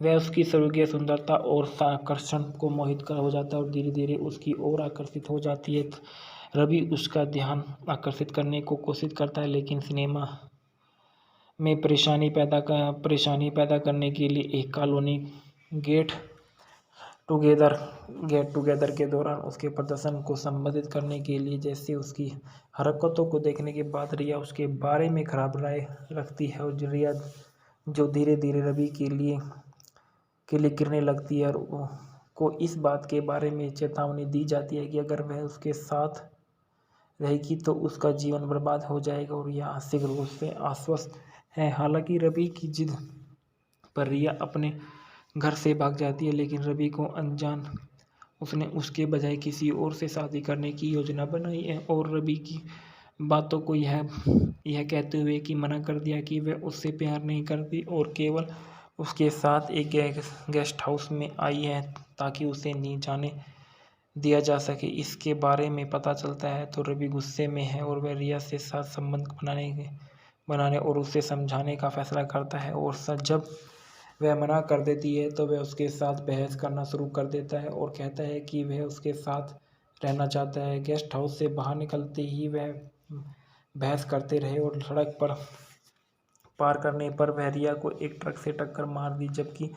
वह उसकी स्वर्गीय सुंदरता और आकर्षण को मोहित कर हो जाता है और धीरे धीरे उसकी ओर आकर्षित हो जाती है। रवि उसका ध्यान आकर्षित करने को कोशिश करता है, लेकिन सिनेमा में परेशानी पैदा करने के लिए एक colony get together get together के दौरान उसके प्रदर्शन को संबोधित करने के लिए जैसे उसकी हरकतों को देखने के बाद रिया उसके बारे में खराब राय रखती है और रिया जो धीरे धीरे रवि के लिए गिरने लगती है और को इस बात के बारे में चेतावनी दी जाती है कि अगर वह उसके साथ रहेगी तो उसका जीवन बर्बाद हो जाएगा और यह आंशिक रूप से आश्वस्त है। हालांकि रवि की जिद पर रिया अपने घर से भाग जाती है, लेकिन रवि को अनजान उसने उसके बजाय किसी और से शादी करने की योजना बनाई है और रवि की बातों को यह कहते हुए कि मना कर दिया कि वह उससे प्यार नहीं करती और केवल उसके साथ एक गेस्ट हाउस में आई है ताकि उसे नहीं जाने दिया जा सके। इसके बारे में पता चलता है तो रवि गुस्से में है और वह रिया से साथ संबंध बनाने और उसे समझाने का फैसला करता है और जब वह मना कर देती है तो वह उसके साथ बहस करना शुरू कर देता है और कहता है कि वह उसके साथ रहना चाहता है। गेस्ट हाउस से बाहर निकलते ही वह बहस करते रहे और सड़क पर पार करने पर वह रिया को एक ट्रक से टक्कर मार दी, जबकि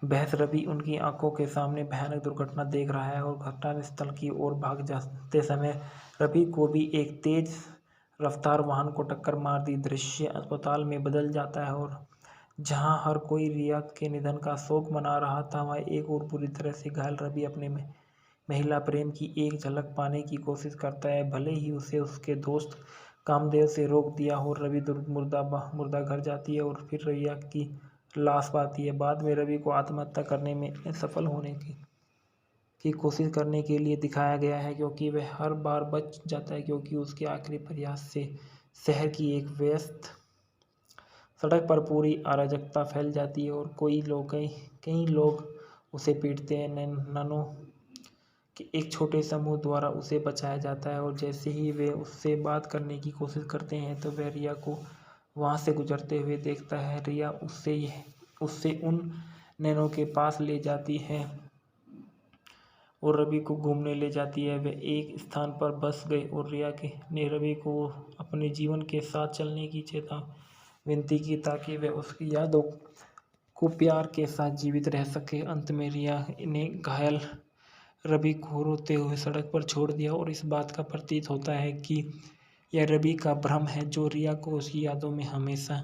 बहस रवि उनकी आंखों के सामने भयानक दुर्घटना देख रहा है और घटनास्थल की ओर भाग जाते समय रवि को भी एक तेज रफ्तार वाहन को टक्कर मार दी। दृश्य अस्पताल में बदल जाता है और जहां हर कोई रिया के निधन का शोक मना रहा था, वह एक और बुरी तरह से घायल रवि अपने महिला प्रेम की एक झलक पाने की कोशिश करता है। भले ही उसे उसके दोस्त कामदेव से रोक दिया हो, रवि मुर्दा घर जाती है और फिर रिया की लाश पाती है। बाद में रवि को आत्महत्या करने में सफल होने की कोशिश करने के लिए दिखाया गया है, क्योंकि वह हर बार बच जाता है क्योंकि उसके आखिरी प्रयास से शहर की एक व्यस्त सड़क पर पूरी अराजकता फैल जाती है और कई लोग उसे पीटते हैं। नैनो के एक छोटे समूह द्वारा उसे बचाया जाता है और जैसे ही वे उससे बात करने की कोशिश करते हैं तो वह रिया को वहां से गुजरते हुए देखता है। रिया उससे उन नैनो के पास ले जाती है और रवि को घूमने ले जाती है। वे एक स्थान पर बस गए और रिया ने रवि को अपने जीवन के साथ चलने की विनती की ताकि वह उसकी यादों को प्यार के साथ जीवित रह सके। अंत में रिया ने घायल रवि को रोते हुए सड़क पर छोड़ दिया और इस बात का प्रतीत होता है कि यह रवि का भ्रम है जो रिया को उसकी यादों में हमेशा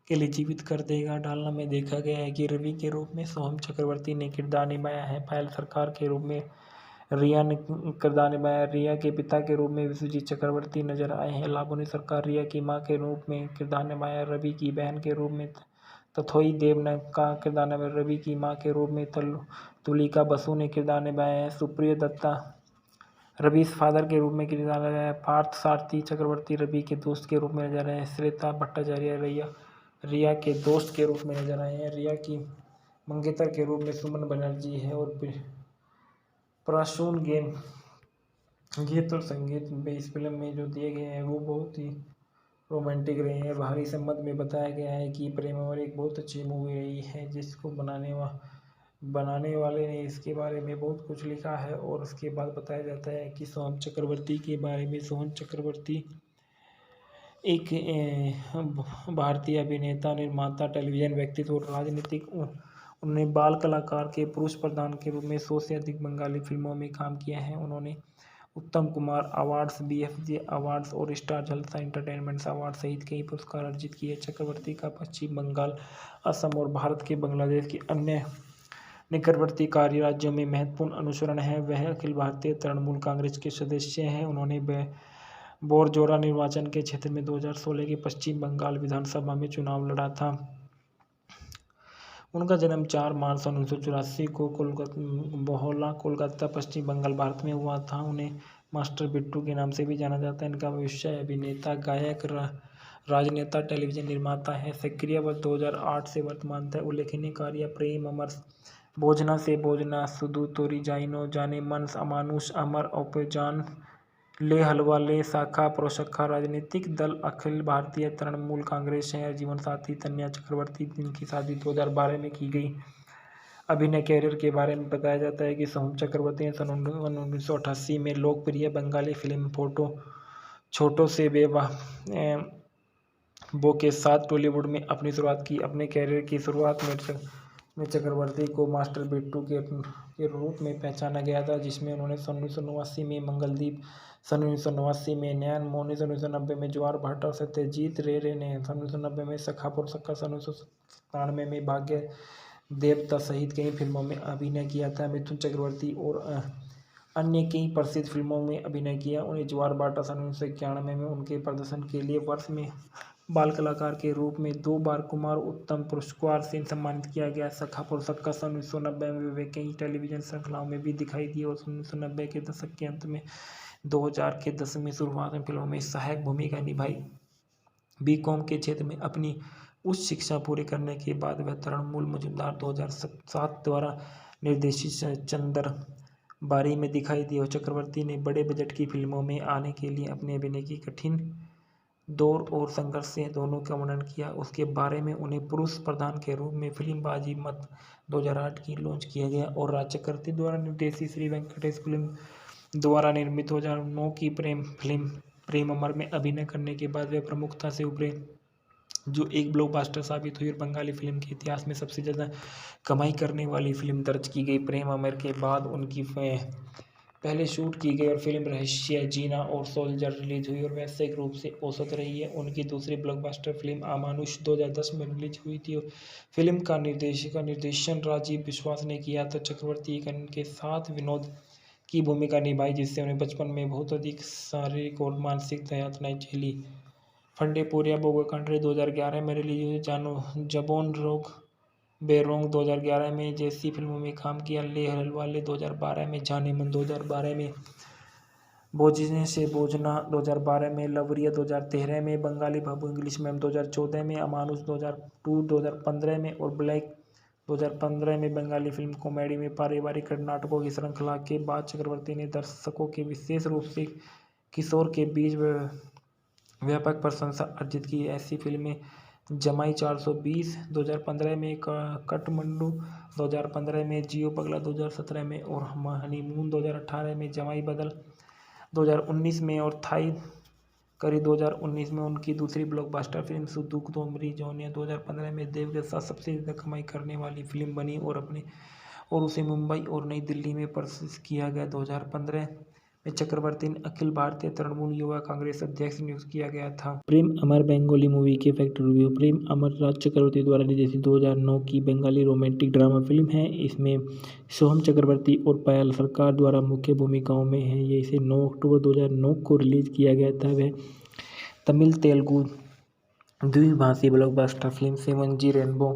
के लिए जीवित कर देगा। डालना में देखा गया है कि रवि के रूप में सोहम चक्रवर्ती ने किरदार निभाया है। पायल सरकार के रूप में रिया ने किरदार निभाया। रिया के पिता के रूप में विश्वजीत चक्रवर्ती नजर आए हैं। लाबनी सरकार रिया की मां के रूप में किरदार निभाया। रवि की बहन के रूप में तथोई देव ने का किरदार निभाया। रवि की मां के रूप में तुलिका बसु ने किरदार निभाया है। सुप्रिया दत्ता रवि फादर के रूप में किरदार निभाया। पार्थ सारथी चक्रवर्ती रवि के दोस्त के रूप में नजर आए हैं। श्वेता भट्टाचार्य रिया के दोस्त के रूप में नजर आए हैं। रिया की मंगेतर के रूप में सुमन बनर्जी है और प्रसून गीत और संगीत में इस फिल्म में जो दिए गए हैं वो बहुत ही रोमांटिक रहे हैं। बाहरी संबंध में बताया गया है कि प्रेम अमर एक बहुत अच्छी मूवी रही है जिसको बनाने वाले ने इसके बारे में बहुत कुछ लिखा है। और उसके बाद बताया जाता है कि सोहम चक्रवर्ती के बारे में। सोहम चक्रवर्ती एक भारतीय अभिनेता, निर्माता, टेलीविजन व्यक्तित्व और राजनीतिक। उन्होंने बाल कलाकार के पुरुष प्रधान के रूप में 100 से अधिक बंगाली फिल्मों में काम किया है। उन्होंने उत्तम कुमार अवार्ड्स, BFJ अवार्ड्स और स्टार जलसा एंटरटेनमेंट अवार्ड सहित कई पुरस्कार अर्जित किए। चक्रवर्ती का पश्चिम बंगाल, असम और भारत के बांग्लादेश के अन्य निकटवर्ती कार्य राज्यों में महत्वपूर्ण अनुसरण है। वह अखिल भारतीय तृणमूल कांग्रेस के सदस्य हैं। उन्होंने बोरजोरा निर्वाचन के क्षेत्र में 2016 के पश्चिम बंगाल विधानसभा में चुनाव लड़ा था। उनका जन्म 4 मार्च 1984 को बोहला, कोलकाता, पश्चिम बंगाल, भारत में हुआ था। उन्हें मास्टर बिट्टू के नाम से भी जाना जाता है। इनका व्यवसाय अभिनेता, गायक, राजनेता, टेलीविजन निर्माता है। सक्रिय वर्ष 2008 से वर्तमान तक। उल्लेखनीय कार्य प्रेम अमर, भोजना से भोजना, सुधु तोरी जाइनो, जाने मन, अमानुष, अमर, औपजान, ले हलवा ले, शाखा प्रोशाखा। राजनीतिक दल अखिल भारतीय तृणमूल कांग्रेस है। जीवन साथी तन्या चक्रवर्ती, जिनकी शादी 2012 में की गई। अभिनय कैरियर के बारे में बताया जाता है कि सोहम चक्रवर्ती ने सन 1988 में लोकप्रिय बंगाली फिल्म छोटो से बो के साथ टॉलीवुड में अपनी शुरुआत की। अपने कैरियर की शुरुआत में चक्रवर्ती को मास्टर बिट्टू के रूप में पहचाना गया था, जिसमें उन्होंने सन 1989 में मंगलदीप, सन 1989 में नैन मोनी, सन 1990 में ज्वार भाटा और सत्यजीत रे ने सन 1990 में सखापुर सक्का, सन 1997 में भाग्य देवता सहित कई फिल्मों में अभिनय किया था। मिथुन चक्रवर्ती और अन्य कई प्रसिद्ध फिल्मों में अभिनय किया। उन्हें ज्वार भाटा सन 1991 में उनके प्रदर्शन के लिए वर्ष में बाल कलाकार के रूप में 2 बार कुमार उत्तम पुरस्कार से सम्मानित किया गया। सखापुर सक्का सन 1990 में वे कई टेलीविजन श्रृंखलाओं में भी दिखाई दिए और 1990 के दशक के अंत में 2000 के दशक में शुरुआत में फिल्मों में सहायक भूमिका निभाई। बीकॉम के क्षेत्र में अपनी उच्च शिक्षा पूरी करने के बाद वह तृणमूल मजूमदार 2007 द्वारा निर्देशित चंदर बारी में दिखाई दिए और चक्रवर्ती ने बड़े बजट की फिल्मों में आने के लिए अपने अभिनय की कठिन दौर और संघर्ष से दोनों का वर्णन किया। उसके बारे में उन्हें पुरुष प्रधान के रूप में फिल्म बाजी मत 2008 की लॉन्च किया गया और राज चक्रवर्ती द्वारा निर्देशित श्री वेंकटेश फिल्म द्वारा निर्मित 2009 की प्रेम फिल्म प्रेम अमर में अभिनय करने के बाद वे प्रमुखता से उभरे, जो एक ब्लॉकबस्टर साबित हुई और बंगाली फिल्म के इतिहास में सबसे ज़्यादा कमाई करने वाली फिल्म दर्ज की गई। प्रेम अमर के बाद उनकी पहले शूट की गई और फिल्म रहस्य जीना और सोल्जर रिलीज हुई और व्यावसायिक रूप से औसत रही है। उनकी दूसरी ब्लॉकबस्टर फिल्म अमानुष 2010 में रिलीज हुई थी और फिल्म का निर्देशन राजीव विश्वास ने किया था। चक्रवर्ती के साथ विनोद की भूमिका निभाई, जिससे उन्हें बचपन में बहुत अधिक शारीरिक और मानसिक यातनाएं झेली। फंडेपुरिया बोगा कंट्री 2011 में रिलीज हुई। जबोन रोग बेरोंग 2011 में जैसी फिल्मों में काम किया। ले हलवाले 2012 में, जाने मन 2012 में, बोझने से बोझना 2012 में, लवरिया 2013 में, बंगाली बाबू इंग्लिश मैम 2014 में, अमानुष 2015 में और ब्लैक 2015 में। बंगाली फिल्म कॉमेडी में पारिवारिक नाटकों की श्रृंखला के बाद चक्रवर्ती ने दर्शकों के विशेष रूप से किशोर के बीच व्यापक प्रशंसा अर्जित की। ऐसी फिल्में जमाई 420 2015 में, काठमांडू 2015 में, जियो पगला 2017 में और हनीमून 2018 में, जमाई बदल 2019 में और थाई करी 2019 में। उनकी दूसरी ब्लॉकबस्टर फिल्म सुदुक तोमरी जोनिया 2015 में देव के साथ सबसे ज़्यादा कमाई करने वाली फिल्म बनी और उसे मुंबई और नई दिल्ली में प्रदर्शित किया गया। 2015 में चक्रवर्ती ने अखिल भारतीय तृणमूल युवा कांग्रेस अध्यक्ष नियुक्त किया गया था। प्रेम अमर बंगाली मूवी के फैक्ट रिव्यू। प्रेम अमर राज चक्रवर्ती द्वारा निर्देशित 2009 की बंगाली रोमांटिक ड्रामा फिल्म है। इसमें सोहम चक्रवर्ती और पायल सरकार द्वारा मुख्य भूमिकाओं में है। ये इसे 9 अक्टूबर 2009 को रिलीज किया गया था। वह तमिल तेलुगु द्विभाषी blockbuster film 7G rainbow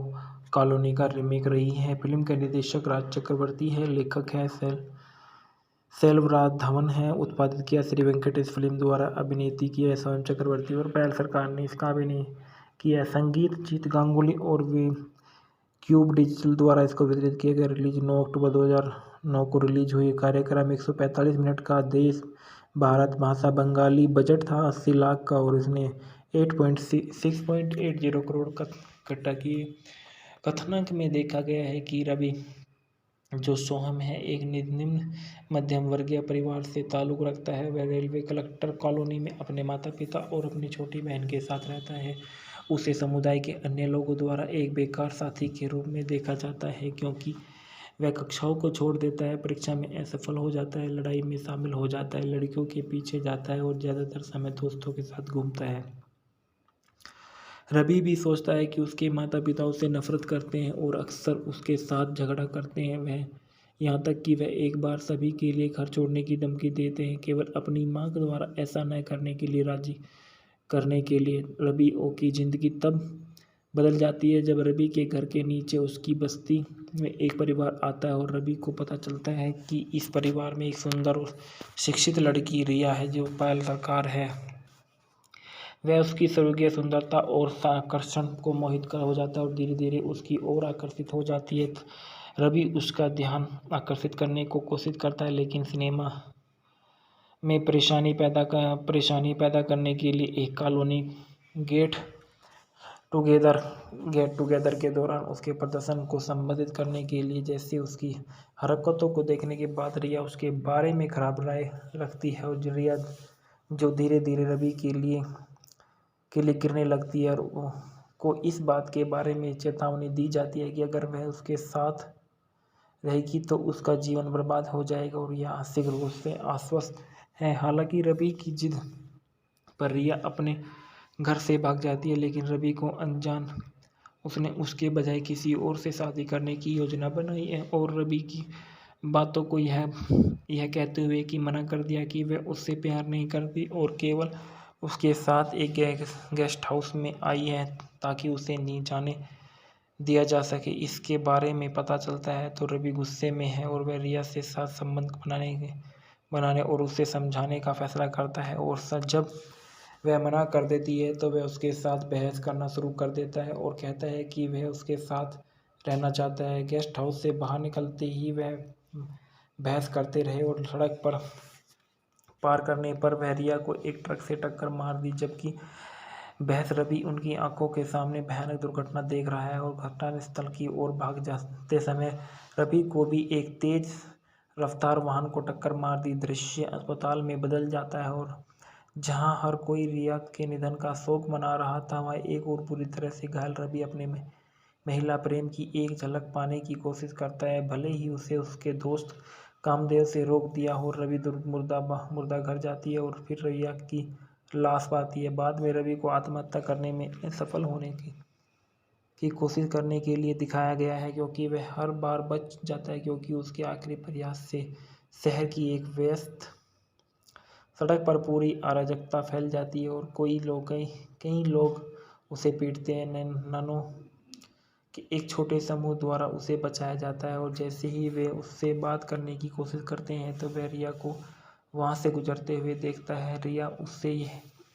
colony का रीमेक रही है। फिल्म का निर्देशक राज चक्रवर्ती है, लेखक है सेल्वराघवन है। उत्पादित किया श्री वेंकटेश फिल्म द्वारा, अभिनेत्री की है सोहम चक्रवर्ती और पायल सरकार ने इसका अभिनय किया। संगीत जीत गांगुली और वे क्यूब डिजिटल द्वारा इसको वितरित किया गया। रिलीज 9 अक्टूबर 2009 को रिलीज हुई। कार्यक्रम 145 मिनट का। देश भारत, भाषा बंगाली, बजट था 80 लाख का और इसने 6.80 करोड़ का इकट्ठा किए। कथानक में देखा गया है कि रवि जो सोहम है एक निम्न मध्यम वर्गीय परिवार से ताल्लुक़ रखता है। वह रेलवे कलेक्टर कॉलोनी में अपने माता पिता और अपनी छोटी बहन के साथ रहता है। उसे समुदाय के अन्य लोगों द्वारा एक बेकार साथी के रूप में देखा जाता है, क्योंकि वह कक्षाओं को छोड़ देता है, परीक्षा में असफल हो जाता है, लड़ाई में शामिल हो जाता है, लड़कियों के पीछे जाता है और ज़्यादातर समय दोस्तों के साथ घूमता है। रवि भी सोचता है कि उसके माता पिता उससे नफरत करते हैं और अक्सर उसके साथ झगड़ा करते हैं। वह यहाँ तक कि वह एक बार सभी के लिए घर छोड़ने की धमकी देते हैं, केवल अपनी माँ के द्वारा ऐसा न करने के लिए राजी करने के लिए। रवि ओ की ज़िंदगी तब बदल जाती है जब रवि के घर के नीचे उसकी बस्ती में एक परिवार आता है और रवि को पता चलता है कि इस परिवार में एक सुंदर और शिक्षित लड़की रिया है, जो पायल सरकार है। वह उसकी स्वर्गीय सुंदरता और आकर्षण को मोहित हो जाता है और धीरे धीरे उसकी ओर आकर्षित हो जाती है। रवि उसका ध्यान आकर्षित करने को कोशिश करता है, लेकिन सिनेमा में परेशानी पैदा करने के लिए एक कॉलोनी गेट टुगेदर के दौरान उसके प्रदर्शन को संबोधित करने के लिए। जैसे उसकी हरकतों को देखने के बाद रिया उसके बारे में खराब राय रखती है और रिया जो धीरे धीरे रवि के लिए गिरने लगती है और को इस बात के बारे में चेतावनी दी जाती है कि अगर वह उसके साथ रहेगी तो उसका जीवन बर्बाद हो जाएगा और यह आंशिक रूप से आश्वस्त है। हालांकि रवि की जिद पर रिया अपने घर से भाग जाती है, लेकिन रवि को अनजान उसने उसके बजाय किसी और से शादी करने की योजना बनाई है और रवि की बातों को यह कहते हुए कि मना कर दिया कि वह उससे प्यार नहीं करती और केवल उसके साथ एक गेस्ट हाउस में आई है ताकि उसे नहीं जाने दिया जा सके। इसके बारे में पता चलता है तो रवि गुस्से में है और वह रिया से साथ संबंध बनाने और उसे समझाने का फैसला करता है और जब वह मना कर देती है तो वह उसके साथ बहस करना शुरू कर देता है और कहता है कि वह उसके साथ रहना चाहता है। गेस्ट हाउस से बाहर निकलते ही वह बहस करते रहे और सड़क पर पार करने पर वह रिया को एक ट्रक से टक्कर मार दी, जबकि बहस रवि उनकी आंखों के सामने भयानक दुर्घटना देख रहा है और घटनास्थल की ओर भाग जाते समय रवि को भी एक तेज रफ्तार वाहन को टक्कर मार दी। दृश्य अस्पताल में बदल जाता है और जहां हर कोई रिया के निधन का शोक मना रहा था, वहाँ एक और बुरी तरह से घायल रवि अपने महिला प्रेम की एक झलक पाने की कोशिश करता है। भले ही उसे उसके दोस्त कामदेव से रोक दिया हो, रवि मुर्दा घर जाती है और फिर रिया की लाश पाती है। बाद में रवि को आत्महत्या करने में असफल होने की कोशिश करने के लिए दिखाया गया है, क्योंकि वह हर बार बच जाता है क्योंकि उसके आखिरी प्रयास से शहर की एक व्यस्त सड़क पर पूरी अराजकता फैल जाती है और कई लोग उसे पीटते हैं। नैनो के एक छोटे समूह द्वारा उसे बचाया जाता है और जैसे ही वे उससे बात करने की कोशिश करते हैं तो वह रिया को वहाँ से गुजरते हुए देखता है। रिया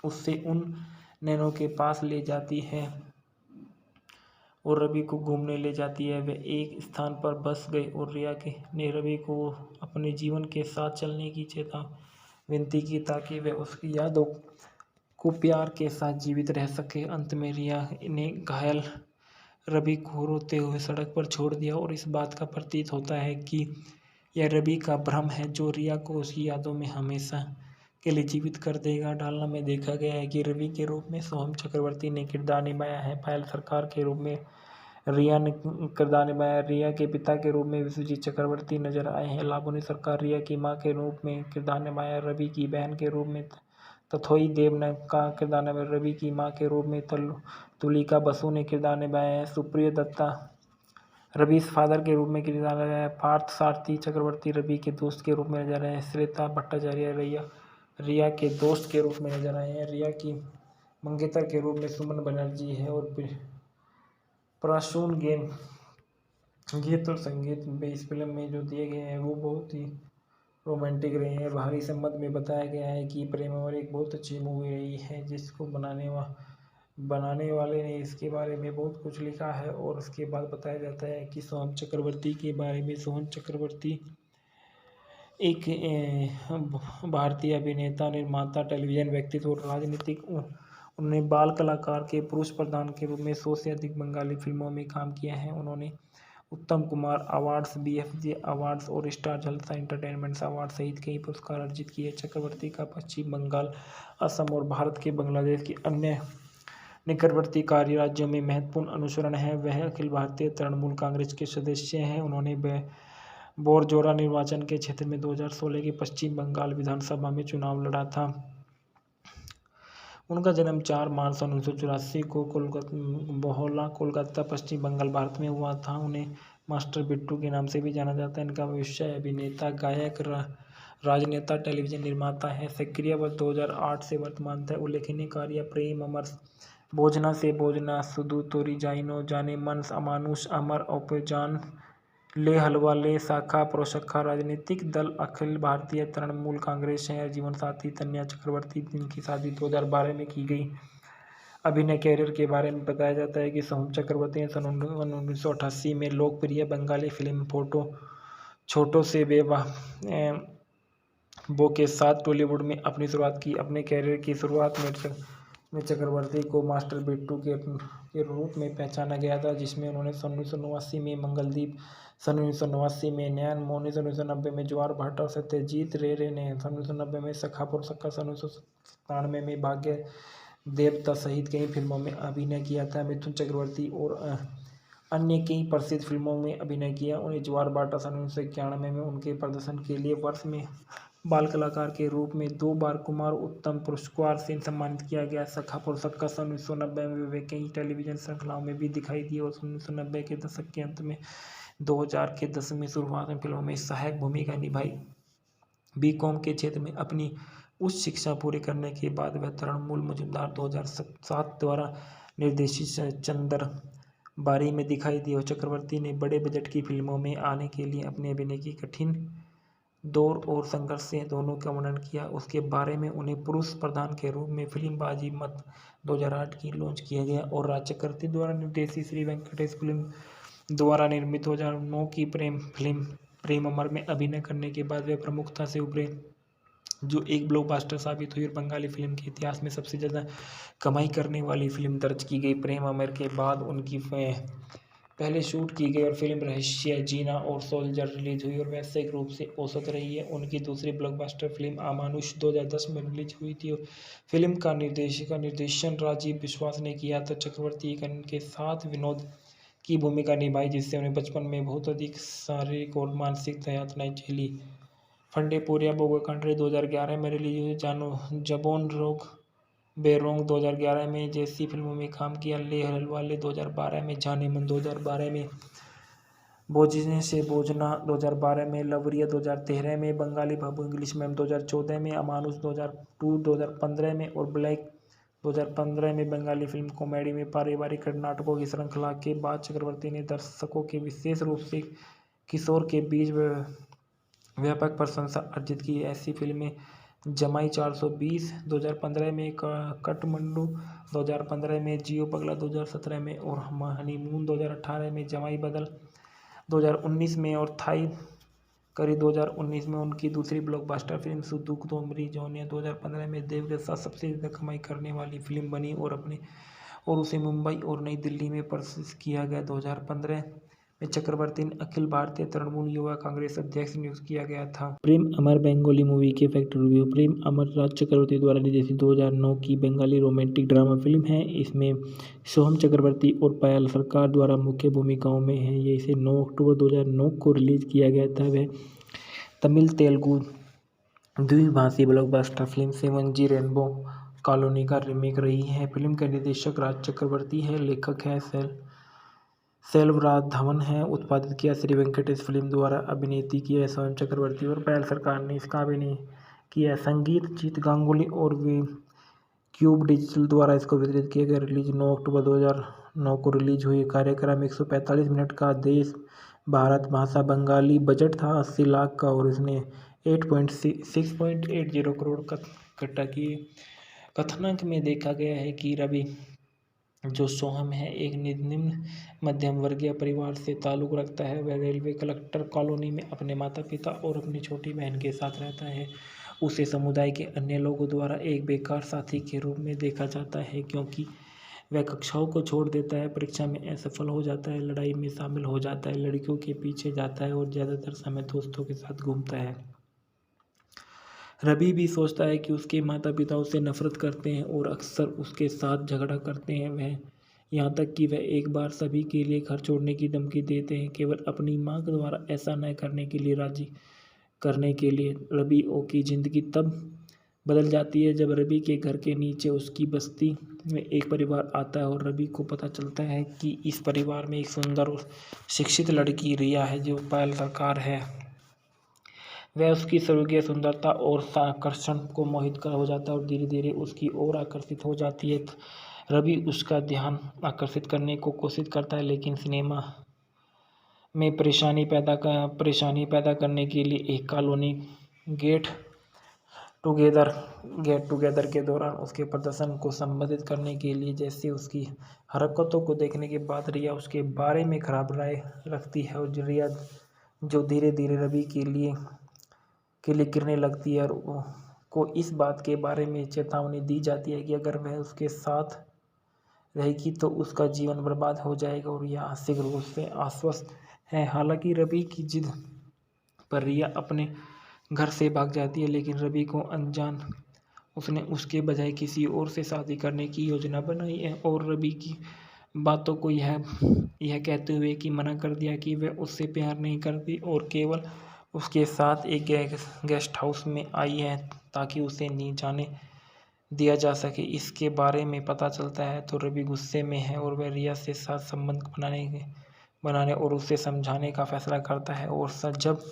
उससे उन नैनो के पास ले जाती है और रवि को घूमने ले जाती है। वे एक स्थान पर बस गए और रिया ने रवि को अपने जीवन के साथ चलने की विनती की ताकि वह उसकी यादों को प्यार के साथ जीवित रह सके। अंत में रिया ने घायल रवि को रोते हुए सड़क पर छोड़ दिया और इस बात का प्रतीत होता है कि यह रवि का भ्रम है जो रिया को उसकी यादों में हमेशा के लिए जीवित कर देगा। डालना में देखा गया है कि रवि के रूप में सोहम चक्रवर्ती ने किरदार निभाया है। पायल सरकार के रूप में रिया ने किरदार निभाया। रिया के पिता के रूप में विश्वजीत चक्रवर्ती नजर आए हैं। लावनी सरकार रिया की मां के रूप में किरदार निभाया। रवि की बहन के रूप में तथोई देव ने का किरदार निभाया। रवि की मां के रूप में तुलिका बसु ने किरदार निभाया है। सुप्रिय दत्ता रवि फादर के रूप में किरदार निभाया है। पार्थ सारथी चक्रवर्ती रवि के दोस्त के रूप में नजर आए हैं। श्वेता भट्टाचार्य रिया के दोस्त के रूप में नजर आए हैं। रिया की मंगेतर के रूप में सुमन बनर्जी है और प्रसून गीत और संगीत इस फिल्म में जो दिए गए हैं वो बहुत ही रोमांटिक रहे हैं। बाहरी संबंध में बताया गया है कि प्रेम अमर एक बहुत अच्छी मूवी रही है जिसको बनाने वाले ने इसके बारे में बहुत कुछ लिखा है और उसके बाद बताया जाता है कि सोहम चक्रवर्ती के बारे में। सोहम चक्रवर्ती एक भारतीय अभिनेता, निर्माता, टेलीविजन व्यक्तित्व और राजनीतिक। उन्होंने बाल कलाकार के पुरुष प्रधान के रूप में 100 से अधिक बंगाली फिल्मों में काम किया है। उन्होंने उत्तम कुमार अवार्ड्स, BFJ अवार्ड्स और स्टार जलसा एंटरटेनमेंट अवार्ड सहित कई पुरस्कार अर्जित किए। चक्रवर्ती का पश्चिम बंगाल, असम और भारत के बांग्लादेश के अन्य निकटवर्ती कार्य राज्यों में महत्वपूर्ण अनुसरण है। वह अखिल भारतीय तृणमूल कांग्रेस के सदस्य हैं। उन्होंने बोरजोरा निर्वाचन के क्षेत्र में 2016 के पश्चिम बंगाल विधानसभा में चुनाव लड़ा था। उनका जन्म 4 मार्च 1984 को बोहला, कोलकाता, पश्चिम बंगाल, भारत में हुआ था। उन्हें मास्टर बिट्टू के नाम से भी जाना जाता है। इनका व्यवसाय अभिनेता, गायक, राजनेता, टेलीविजन निर्माता है। सक्रिय वर्ष 2008 से वर्तमान तक। उल्लेखनीय कार्य: प्रेम अमर, भोजना से भोजना, सुधु तोरी जाइनो, जाने मन, अमानुष, अमर, औपजान, ले हलवा, ले शाखा, प्रोशखा। राजनीतिक दल अखिल भारतीय तृणमूल कांग्रेस है। जीवन साथी: तन्या चक्रवर्ती, जिनकी शादी 2012 में की गई। अभिनय कैरियर के बारे में बताया जाता है कि सोहम चक्रवर्ती ने सन 1988 में लोकप्रिय बंगाली फिल्म छोटो से बो के साथ टॉलीवुड में अपनी शुरुआत की। अपने कैरियर की शुरुआत में चक्रवर्ती को मास्टर बिट्टू के रूप में पहचाना गया था, जिसमें उन्होंने सन 1989 में मंगलदीप, सन 1989 में नैन मोनी, सन 1990 में ज्वार भाटा और सत्यजीत रे ने सन 1990 में सखा पुरसक्का, सन 1997 में देवता सहित कई फिल्मों में अभिनय किया था। मिथुन चक्रवर्ती और अन्य कई प्रसिद्ध फिल्मों में अभिनय किया। उन्हें ज्वार भाटा सन 1991 में उनके प्रदर्शन के लिए वर्ष में बाल कलाकार के रूप में 2 बार कुमार उत्तम पुरस्कार से सम्मानित किया गया। सखा पुरस्कार सन 1990 में वे कई टेलीविजन श्रृंखलाओं में भी दिखाई दिए और 1990 के दशक के अंत में 2000 के दशक में शुरुआत में फिल्मों में सहायक भूमिका निभाई। बीकॉम के क्षेत्र में अपनी उच्च शिक्षा पूरी करने के बाद वह तृणमूल मजूमदार 2007 द्वारा निर्देशित चंदर बारी में दिखाई दिए और चक्रवर्ती ने बड़े बजट की फिल्मों में आने के लिए अपने अभिनय की कठिन दौर और संघर्ष से दोनों का वर्णन किया। उसके बारे में उन्हें पुरुष प्रधान के रूप में फिल्म बाजी मत 2008 की लॉन्च किया गया और राज चक्रवर्ती द्वारा निर्देशित श्री वेंकटेश फिल्म द्वारा निर्मित 2009 की प्रेम फिल्म प्रेम अमर में अभिनय करने के बाद वे प्रमुखता से उभरे, जो एक ब्लॉकबस्टर साबित हुई और बंगाली फिल्म के इतिहास में सबसे ज़्यादा कमाई करने वाली फिल्म दर्ज की गई। प्रेम अमर के बाद उनकी पहले शूट की गई और फिल्म रहस्य जीना और सोल्जर रिलीज हुई और व्यावसायिक रूप से औसत रही है। उनकी दूसरी ब्लॉकबस्टर फिल्म अमानुष 2010 में रिलीज हुई थी और फिल्म का निर्देशन राजीव विश्वास ने किया था। चक्रवर्ती के साथ विनोद की भूमिका निभाई, जिससे उन्हें बचपन में बहुत अधिक शारीरिक और मानसिक यातनाएं झेली। फंडेपुरिया बोगा कंट्री 2011 में रिलीज हुई। जबोन रोग बेरोंग 2011 में जैसी फिल्मों में काम किया। ले हलवाले 2012 में, जाने मन 2012 में, बोझने से बोझना 2012 में, लवरिया 2013 में, बंगाली बाबू इंग्लिश मैम 2014 में, अमानुष 2015 में और ब्लैक 2015 में। बंगाली फिल्म कॉमेडी में पारिवारिक नाटकों की श्रृंखला के बाद चक्रवर्ती ने दर्शकों के विशेष रूप से किशोर के बीच व्यापक प्रशंसा अर्जित की। ऐसी फिल्में जमाई 420 2015 में, काठमांडू 2015 में, जियो पगला 2017 में और हनीमून 2018 में, जमाई बदल 2019 में और थाई करी 2019 में। उनकी दूसरी ब्लॉकबस्टर फिल्म सुदुक तोमरी जोनिया 2015 में देव के साथ सबसे ज़्यादा कमाई करने वाली फिल्म बनी और उसे मुंबई और नई दिल्ली में प्रदर्शित किया गया। 2015 में चक्रवर्ती ने अखिल भारतीय तृणमूल युवा कांग्रेस अध्यक्ष नियुक्त किया गया था। प्रेम अमर बंगाली मूवी के फैक्ट रिव्यू। प्रेम अमर राज चक्रवर्ती द्वारा निर्देशित 2009 की बंगाली रोमांटिक ड्रामा फिल्म है। इसमें सोहम चक्रवर्ती और पायल सरकार द्वारा मुख्य भूमिकाओं में है। ये इसे 9 अक्टूबर 2009 को रिलीज किया गया था। वह तमिल तेलुगु द्विभाषी blockbuster film 7G rainbow colony का रीमेक रही है। फिल्म का निर्देशक राज चक्रवर्ती है, लेखक है सेल्वराघवन है। उत्पादित किया श्री वेंकटेश फिल्म द्वारा, अभिनेत्री की है सोहम चक्रवर्ती और पायल सरकार ने इसका अभिनय किया। संगीत जीत गांगुली और वे क्यूब डिजिटल द्वारा इसको वितरित किया गया। रिलीज 9 अक्टूबर 2009 को रिलीज हुई। कार्यक्रम 145 मिनट का। देश भारत, भाषा बंगाली। बजट था 80 लाख का और इसने 6.80 करोड़ का इकट्ठा किए। कथानक में देखा गया है कि रवि जो सोहम है एक निम्न मध्यम वर्गीय परिवार से ताल्लुक़ रखता है। वह रेलवे कलेक्टर कॉलोनी में अपने माता पिता और अपनी छोटी बहन के साथ रहता है। उसे समुदाय के अन्य लोगों द्वारा एक बेकार साथी के रूप में देखा जाता है, क्योंकि वह कक्षाओं को छोड़ देता है, परीक्षा में असफल हो जाता है, लड़ाई में शामिल हो जाता है, लड़कियों के पीछे जाता है और ज़्यादातर समय दोस्तों के साथ घूमता है। रवि भी सोचता है कि उसके माता पिता उससे नफरत करते हैं और अक्सर उसके साथ झगड़ा करते हैं। वह यहाँ तक कि वह एक बार सभी के लिए घर छोड़ने की धमकी देते हैं, केवल अपनी माँ के द्वारा ऐसा न करने के लिए राजी करने के लिए। रवि की जिंदगी तब बदल जाती है जब रवि के घर के नीचे उसकी बस्ती में एक परिवार आता है और रवि को पता चलता है कि इस परिवार में एक सुंदर और शिक्षित लड़की रिया है, जो पायल सरकार है। वह उसकी स्वर्गीय सुंदरता और आकर्षण को मोहित हो जाता है और धीरे धीरे उसकी ओर आकर्षित हो जाती है। रवि उसका ध्यान आकर्षित करने को कोशिश करता है, लेकिन सिनेमा में परेशानी पैदा करने के लिए एक कॉलोनी गेट टुगेदर के दौरान उसके प्रदर्शन को संबोधित करने के लिए जैसे उसकी हरकतों को देखने के बाद रिया उसके बारे में खराब राय रखती है और रिया जो धीरे धीरे रवि के लिए गिरने लगती है और को इस बात के बारे में चेतावनी दी जाती है कि अगर वह उसके साथ रहेगी तो उसका जीवन बर्बाद हो जाएगा और यह आंशिक रूप से आश्वस्त है। हालांकि रवि की जिद पर रिया अपने घर से भाग जाती है, लेकिन रवि को अनजान उसने उसके बजाय किसी और से शादी करने की योजना बनाई है और रवि की बातों को यह कहते हुए कि मना कर दिया कि वह उससे प्यार नहीं करती और केवल उसके साथ एक गेस्ट हाउस में आई है ताकि उसे नहीं जाने दिया जा सके। इसके बारे में पता चलता है तो रवि गुस्से में है और वह रिया से साथ संबंध बनाने और उसे समझाने का फैसला करता है और जब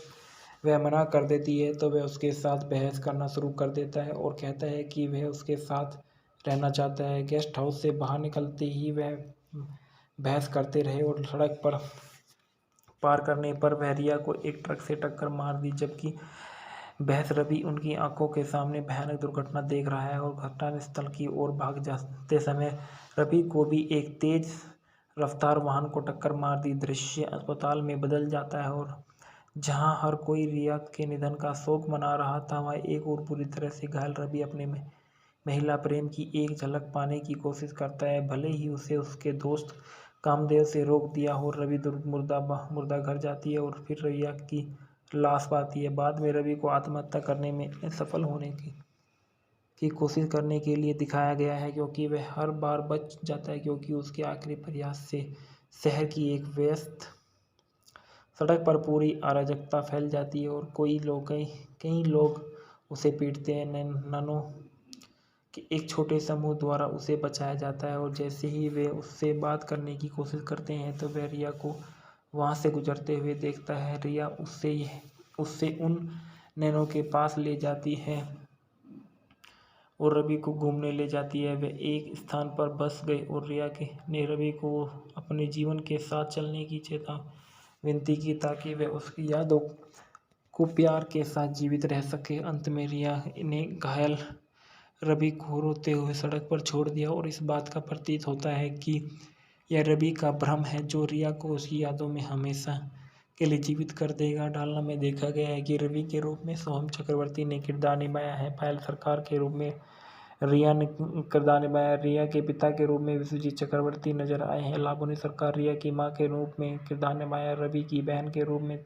वह मना कर देती है तो वह उसके साथ बहस करना शुरू कर देता है और कहता है कि वह उसके साथ रहना चाहता है। गेस्ट हाउस से बाहर निकलते ही वह बहस करते रहे और सड़क पर पार करने पर वह रिया को एक ट्रक से टक्कर मार दी, जबकि बहस रवि उनकी आंखों के सामने भयानक दुर्घटना देख रहा है और घटनास्थल की ओर भाग जाते समय रवि को भी एक तेज रफ्तार वाहन को टक्कर मार दी। दृश्य अस्पताल में बदल जाता है और जहां हर कोई रिया के निधन का शोक मना रहा था, वहाँ एक और बुरी तरह से घायल रवि अपने महिला प्रेम की एक झलक पाने की कोशिश करता है। भले ही उसे उसके दोस्त कामदेव से रोक दिया हो, रवि मुर्दा घर जाती है और फिर रिया की लाश पाती है। बाद में रवि को आत्महत्या करने में असफल होने की कोशिश करने के लिए दिखाया गया है, क्योंकि वह हर बार बच जाता है क्योंकि उसके आखिरी प्रयास से शहर की एक व्यस्त सड़क पर पूरी अराजकता फैल जाती है और कई लोग उसे पीटते हैं। नैनो के एक छोटे समूह द्वारा उसे बचाया जाता है और जैसे ही वे उससे बात करने की कोशिश करते हैं तो वह रिया को वहां से गुजरते हुए देखता है। रिया उससे उन नैनो के पास ले जाती है और रवि को घूमने ले जाती है। वे एक स्थान पर बस गए और रिया ने रवि को अपने जीवन के साथ चलने की विनती की ताकि वह उसकी यादों को प्यार के साथ जीवित रह सके। अंत में रिया ने घायल रवि को रोते हुए सड़क पर छोड़ दिया और इस बात का प्रतीत होता है कि यह रवि का भ्रम है जो रिया को उसकी यादों में हमेशा के लिए जीवित कर देगा। डालना में देखा गया है कि रवि के रूप में सोहम चक्रवर्ती ने किरदार निभाया है। पायल सरकार के रूप में रिया ने किरदार निभाया। रिया के पिता के रूप में विश्वजीत चक्रवर्ती नजर आए हैं। लाबनी सरकार रिया की मां के रूप में किरदार निभाया। रवि की बहन के रूप में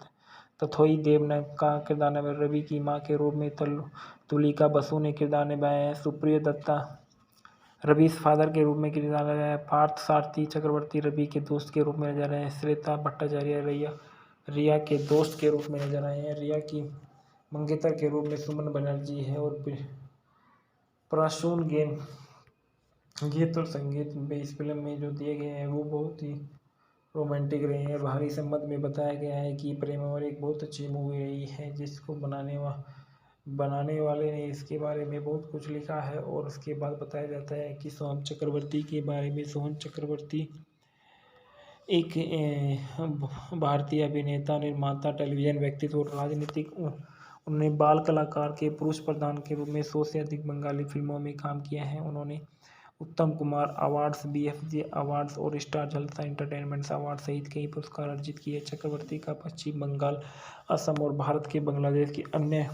तथोई देव ने का किरदार निभाया। रवि की मां के रूप में तुलिका बसु ने किरदार निभाया है। सुप्रिय दत्ता रवि फादर के रूप में किरदार निभाया। पार्थ सारथी चक्रवर्ती रवि के दोस्त के रूप में नजर आए हैं। श्वेता भट्टाचार्य रिया के दोस्त के रूप में नजर आए हैं। रिया की मंगेतर के रूप में सुमन बनर्जी है और प्रसून गीत और संगीत में इस फिल्म में जो दिए गए हैं वो बहुत ही रोमांटिक रहे हैं। बाहरी संबंध में बताया गया है कि प्रेमावर एक बहुत अच्छी मूवी रही है जिसको बनाने वाले ने इसके बारे में बहुत कुछ लिखा है और उसके बाद बताया जाता है कि सोहम चक्रवर्ती के बारे में। सोहम चक्रवर्ती एक भारतीय अभिनेता, निर्माता, टेलीविजन व्यक्तित्व और राजनीतिक। उन्होंने बाल कलाकार के पुरुष प्रधान के रूप में 100 से अधिक बंगाली फिल्मों में काम किया है। उन्होंने उत्तम कुमार अवार्ड्स, BFJ अवार्ड्स और स्टार जलसा एंटरटेनमेंट अवार्ड सहित कई पुरस्कार अर्जित किए। चक्रवर्ती का पश्चिम बंगाल, असम और भारत के बांग्लादेश के अन्य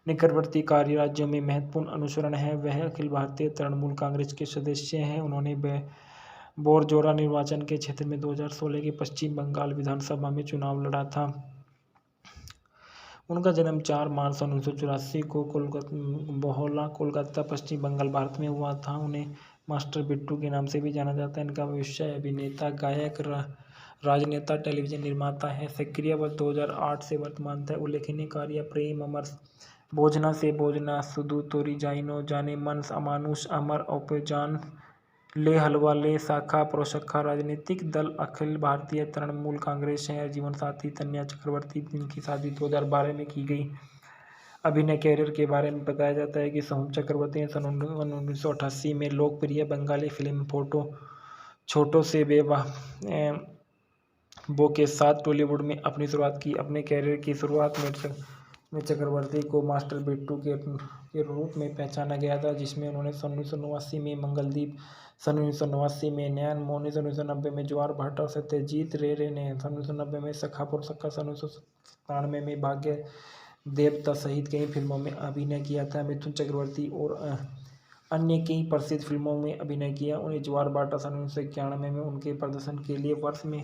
निकटवर्ती कार्य राज्यों में महत्वपूर्ण अनुसरण है। वह अखिल भारतीय तृणमूल कांग्रेस के सदस्य हैं। उन्होंने बोरजोरा निर्वाचन के क्षेत्र में 2016 के पश्चिम बंगाल विधानसभा में चुनाव लड़ा था। उनका जन्म 4 मार्च 1984 को बोहला, कोलकाता, पश्चिम बंगाल, भारत में हुआ था। उन्हें मास्टर बिट्टू के नाम से भी जाना जाता है। इनका व्यवसाय अभिनेता, गायक, राजनेता, टेलीविजन निर्माता है। सक्रिय वर्ष 2008 से वर्तमान तक। उल्लेखनीय कार्य: प्रेम अमर, भोजना से भोजना, सुधु तोरी जाइनो, जाने मन, अमानुष, अमर औपजान, ले हलवा ले, शाखा प्रोशखा। राजनीतिक दल अखिल भारतीय तृणमूल कांग्रेस है। जीवन साथी तन्या चक्रवर्ती, जिनकी शादी 2012 में की गई। अभिनय कैरियर के बारे में बताया जाता है कि सोहम चक्रवर्ती ने सन 1988 में लोकप्रिय बंगाली फिल्म छोटो से बेबो के साथ टॉलीवुड में अपनी शुरुआत की। अपने कैरियर की शुरुआत में चक्रवर्ती को मास्टर बिट्टू के रूप में पहचाना गया था, जिसमें उन्होंने सन 1989 में मंगलदीप, सन 1989 में नयन मोनी, सन 1990 में ज्वार भट्ट और सत्यजीत रे ने सन 1990 में सखा पुरस्कार, सन 1997 में भाग्य देवता सहित कई फिल्मों में अभिनय किया था। मिथुन चक्रवर्ती और अन्य कई प्रसिद्ध फिल्मों में अभिनय किया। उन्हें ज्वार भाटा सन 1991 में उनके प्रदर्शन के लिए वर्ष में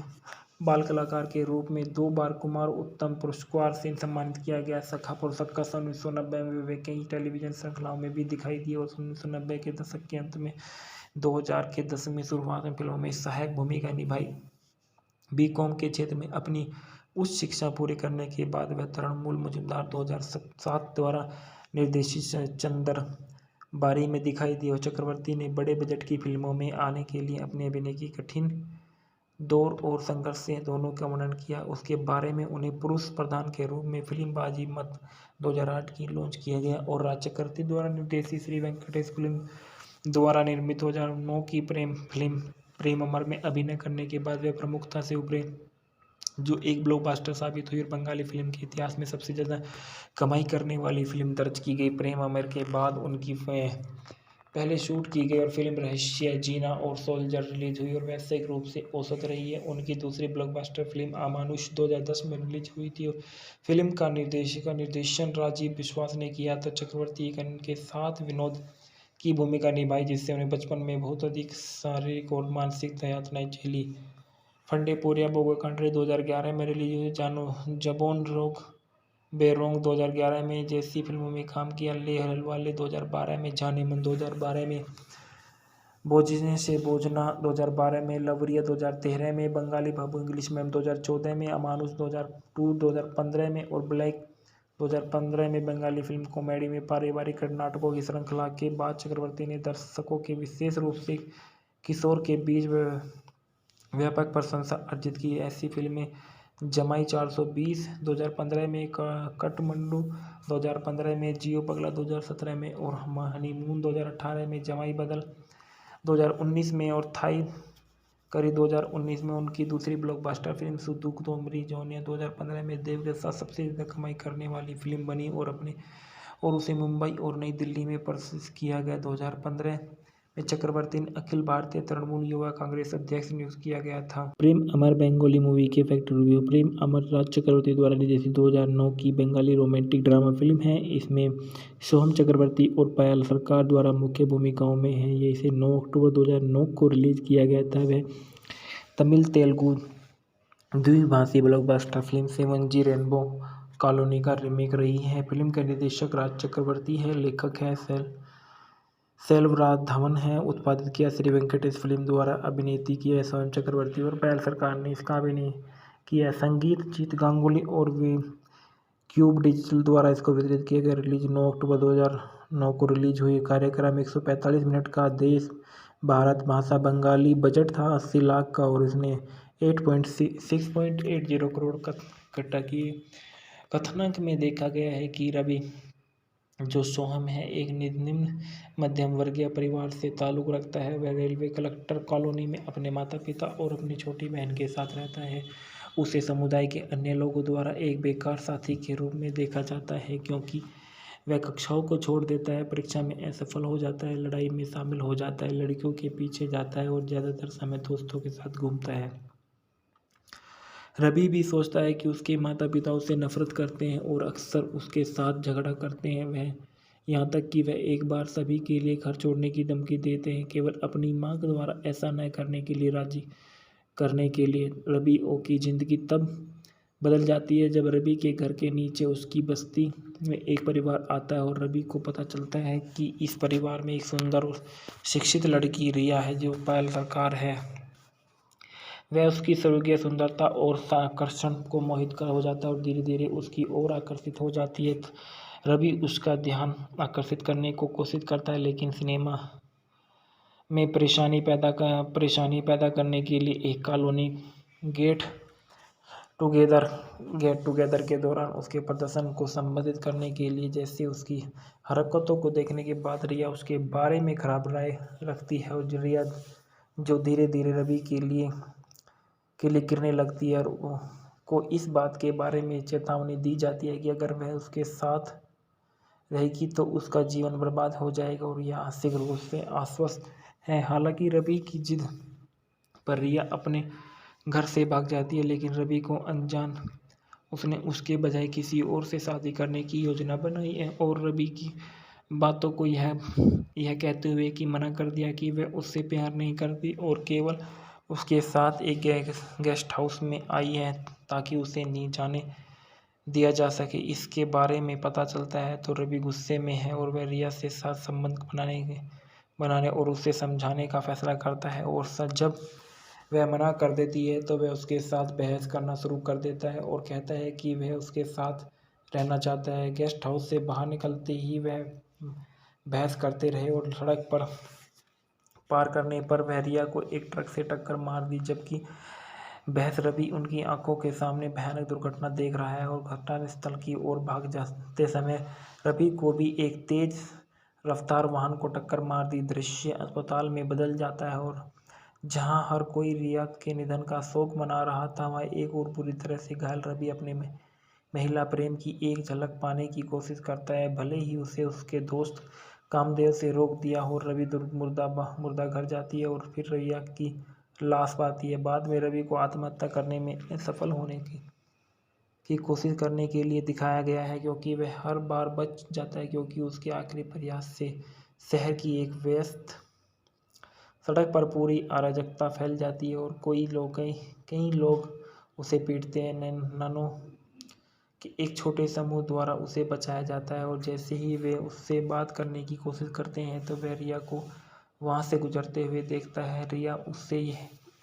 बाल कलाकार के रूप में 2 बार कुमार उत्तम पुरस्कार से सम्मानित किया गया। सखा पुरस्कार सन 1990 में वे कई टेलीविजन श्रृंखलाओं में भी दिखाई दिए और 1990 के दशक के अंत में 2000 के दशक में शुरुआत में फिल्मों में सहायक भूमिका निभाई। बीकॉम के क्षेत्र में अपनी उच्च शिक्षा पूरी करने के बाद वह तृणमूल मजूमदार 2007 द्वारा निर्देशित चंदर बारी में दिखाई दी और चक्रवर्ती ने बड़े बजट की फिल्मों में आने के लिए अपने अभिनय की कठिन दौर और संघर्ष से दोनों का वर्णन किया। उसके बारे में उन्हें पुरुष प्रधान के रूप में फिल्म बाजी मत 2008 की लॉन्च किया गया और राज चक्रवर्ती द्वारा निर्देशित श्री वेंकटेश फिल्म द्वारा निर्मित 2009 की प्रेम फिल्म प्रेम अमर में अभिनय करने के बाद वे प्रमुखता से उभरे, जो एक ब्लॉकबस्टर साबित हुई और बंगाली फिल्म के इतिहास में सबसे ज़्यादा कमाई करने वाली फिल्म दर्ज की गई। प्रेम अमर के बाद उनकी पहले शूट की गई और फिल्म रहस्य जीना और सोल्जर रिलीज हुई और व्यावसायिक रूप से औसत रही है। उनकी दूसरी ब्लॉकबस्टर फिल्म अमानुष 2010 में रिलीज हुई थी और फिल्म का निर्देशन राजीव विश्वास ने किया था। चक्रवर्ती के साथ विनोद की भूमिका निभाई, जिससे उन्हें बचपन में बहुत अधिक शारीरिक और मानसिक यातनाएं झेली। फंडे पोरिया बोगा कंट्री 2011 में रिलीज हुई। जबोन रोग बेरोंग 2011 में जैसी फिल्मों में काम किया। ले हलवाले 2012 में, जाने मन 2012 में, बोझने से बोझना 2012 में, लवरिया 2013 में, बंगाली बाबू इंग्लिश मैम 2014 में, अमानुष 2015 में और ब्लैक 2015 में। बंगाली फिल्म कॉमेडी में पारिवारिक नाटकों की श्रृंखला के बाद चक्रवर्ती ने दर्शकों के विशेष रूप से किशोर के बीच व्यापक प्रशंसा अर्जित की। ऐसी फिल्में जमाई 420 2015 में, काठमांडू 2015 में, जियो पगला 2017 में और हनीमून 2018 में, जमाई बदल 2019 में और थाई करी 2019 में। उनकी दूसरी ब्लॉकबस्टर फिल्म सुदुक तोमरी जोनिया 2015 में देव के साथ सबसे ज़्यादा कमाई करने वाली फिल्म बनी और उसे मुंबई और नई दिल्ली में प्रदर्शित किया गया। 2015 में चक्रवर्ती ने अखिल भारतीय तृणमूल युवा कांग्रेस अध्यक्ष नियुक्त किया गया था। प्रेम अमर बंगाली मूवी के फैक्ट रिव्यू। प्रेम अमर राज चक्रवर्ती द्वारा निर्देशित 2009 की बंगाली रोमांटिक ड्रामा फिल्म है। इसमें सोहम चक्रवर्ती और पायल सरकार द्वारा मुख्य भूमिकाओं में है। ये इसे 9 अक्टूबर 2009 को रिलीज किया गया था। वह तमिल तेलुगु द्विभाषी blockbuster film 7G rainbow colony का रीमेक रही है। फिल्म का निर्देशक राज चक्रवर्ती है, लेखक है सेल्वराघवन है। उत्पादित किया श्री वेंकटेश फिल्म द्वारा, अभिनेत्री की है सोहम चक्रवर्ती और पायल सरकार ने इसका अभिनय किया। संगीत जीत गांगुली और वे क्यूब डिजिटल द्वारा इसको वितरित किया गया। रिलीज 9 अक्टूबर 2009 को रिलीज हुई। कार्यक्रम 145 मिनट का। देश भारत, भाषा बंगाली, बजट था 80 लाख का और इसने 6.80 करोड़ इकट्ठा किए। कथानक में देखा गया है कि रवि जो सोहम है एक निम्न मध्यम वर्गीय परिवार से ताल्लुक़ रखता है। वह रेलवे कलेक्टर कॉलोनी में अपने माता पिता और अपनी छोटी बहन के साथ रहता है। उसे समुदाय के अन्य लोगों द्वारा एक बेकार साथी के रूप में देखा जाता है, क्योंकि वह कक्षाओं को छोड़ देता है, परीक्षा में असफल हो जाता है, लड़ाई में शामिल हो जाता है, लड़कियों के पीछे जाता है और ज़्यादातर समय दोस्तों के साथ घूमता है। रवि भी सोचता है कि उसके माता पिता उससे नफरत करते हैं और अक्सर उसके साथ झगड़ा करते हैं। वह यहाँ तक कि वह एक बार सभी के लिए घर छोड़ने की धमकी देते हैं, केवल अपनी माँ के द्वारा ऐसा न करने के लिए राजी करने के लिए। रवि की ज़िंदगी तब बदल जाती है जब रवि के घर के नीचे उसकी बस्ती में एक परिवार आता है और रवि को पता चलता है कि इस परिवार में एक सुंदर और शिक्षित लड़की रिया है, जो पायल सरकार है। वह उसकी स्वर्गीय सुंदरता और आकर्षण को मोहित कर हो जाता है और धीरे धीरे उसकी ओर आकर्षित हो जाती है। रवि उसका ध्यान आकर्षित करने को कोशिश करता है, लेकिन सिनेमा में परेशानी पैदा करने के लिए एक कॉलोनी गेट टुगेदर के दौरान उसके प्रदर्शन को संबोधित करने के लिए जैसे उसकी हरकतों को देखने के बाद रिया उसके बारे में खराब राय रखती है और रिया जो धीरे धीरे रवि के लिए गिरने लगती है और को इस बात के बारे में चेतावनी दी जाती है कि अगर वह उसके साथ रहेगी तो उसका जीवन बर्बाद हो जाएगा और यह आंशिक रूप से आश्वस्त है। हालांकि रवि की जिद पर रिया अपने घर से भाग जाती है, लेकिन रवि को अनजान उसने उसके बजाय किसी और से शादी करने की योजना बनाई है और रवि की बातों को यह कहते हुए कि मना कर दिया कि वह उससे प्यार नहीं करती और केवल उसके साथ एक गेस्ट हाउस में आई है ताकि उसे नहीं जाने दिया जा सके। इसके बारे में पता चलता है तो रवि गुस्से में है और वह रिया से साथ संबंध बनाने और उसे समझाने का फैसला करता है। और जब वह मना कर देती है तो वह उसके साथ बहस करना शुरू कर देता है और कहता है कि वह उसके साथ रहना चाहता है। गेस्ट हाउस से बाहर निकलते ही वह बहस करते रहे और सड़क पर पार करने पर वह रिया को एक ट्रक से टक्कर मार दी। जबकि बहस रवि उनकी आंखों के सामने भयानक दुर्घटना देख रहा है और घटनास्थल की ओर भाग जाते समय रवि को भी एक तेज रफ्तार वाहन को टक्कर मार दी। दृश्य अस्पताल में बदल जाता है और जहां हर कोई रिया के निधन का शोक मना रहा था, वह एक और बुरी तरह से घायल रवि अपने महिला प्रेम की एक झलक पाने की कोशिश करता है। भले ही उसे उसके दोस्त कामदेव से रोक दिया हो, रवि मुर्दा घर जाती है और फिर रिया की लाश पाती है। बाद में रवि को आत्महत्या करने में सफल होने की कोशिश करने के लिए दिखाया गया है, क्योंकि वह हर बार बच जाता है क्योंकि उसके आखिरी प्रयास से शहर की एक व्यस्त सड़क पर पूरी अराजकता फैल जाती है और कई लोग उसे पीटते हैं। नैनो के एक छोटे समूह द्वारा उसे बचाया जाता है और जैसे ही वे उससे बात करने की कोशिश करते हैं तो वह रिया को वहां से गुजरते हुए देखता है। रिया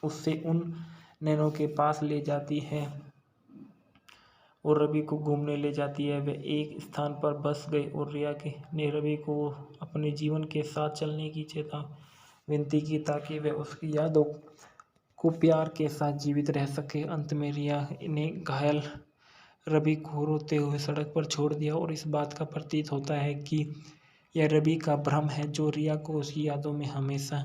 उससे उन नैनो के पास ले जाती है और रवि को घूमने ले जाती है। वे एक स्थान पर बस गए और रिया ने रवि को अपने जीवन के साथ चलने की विनती की ताकि वह उसकी यादों को प्यार के साथ जीवित रह सके। अंत में रिया ने घायल रवि को रोते हुए सड़क पर छोड़ दिया और इस बात का प्रतीत होता है कि यह रवि का भ्रम है जो रिया को उसकी यादों में हमेशा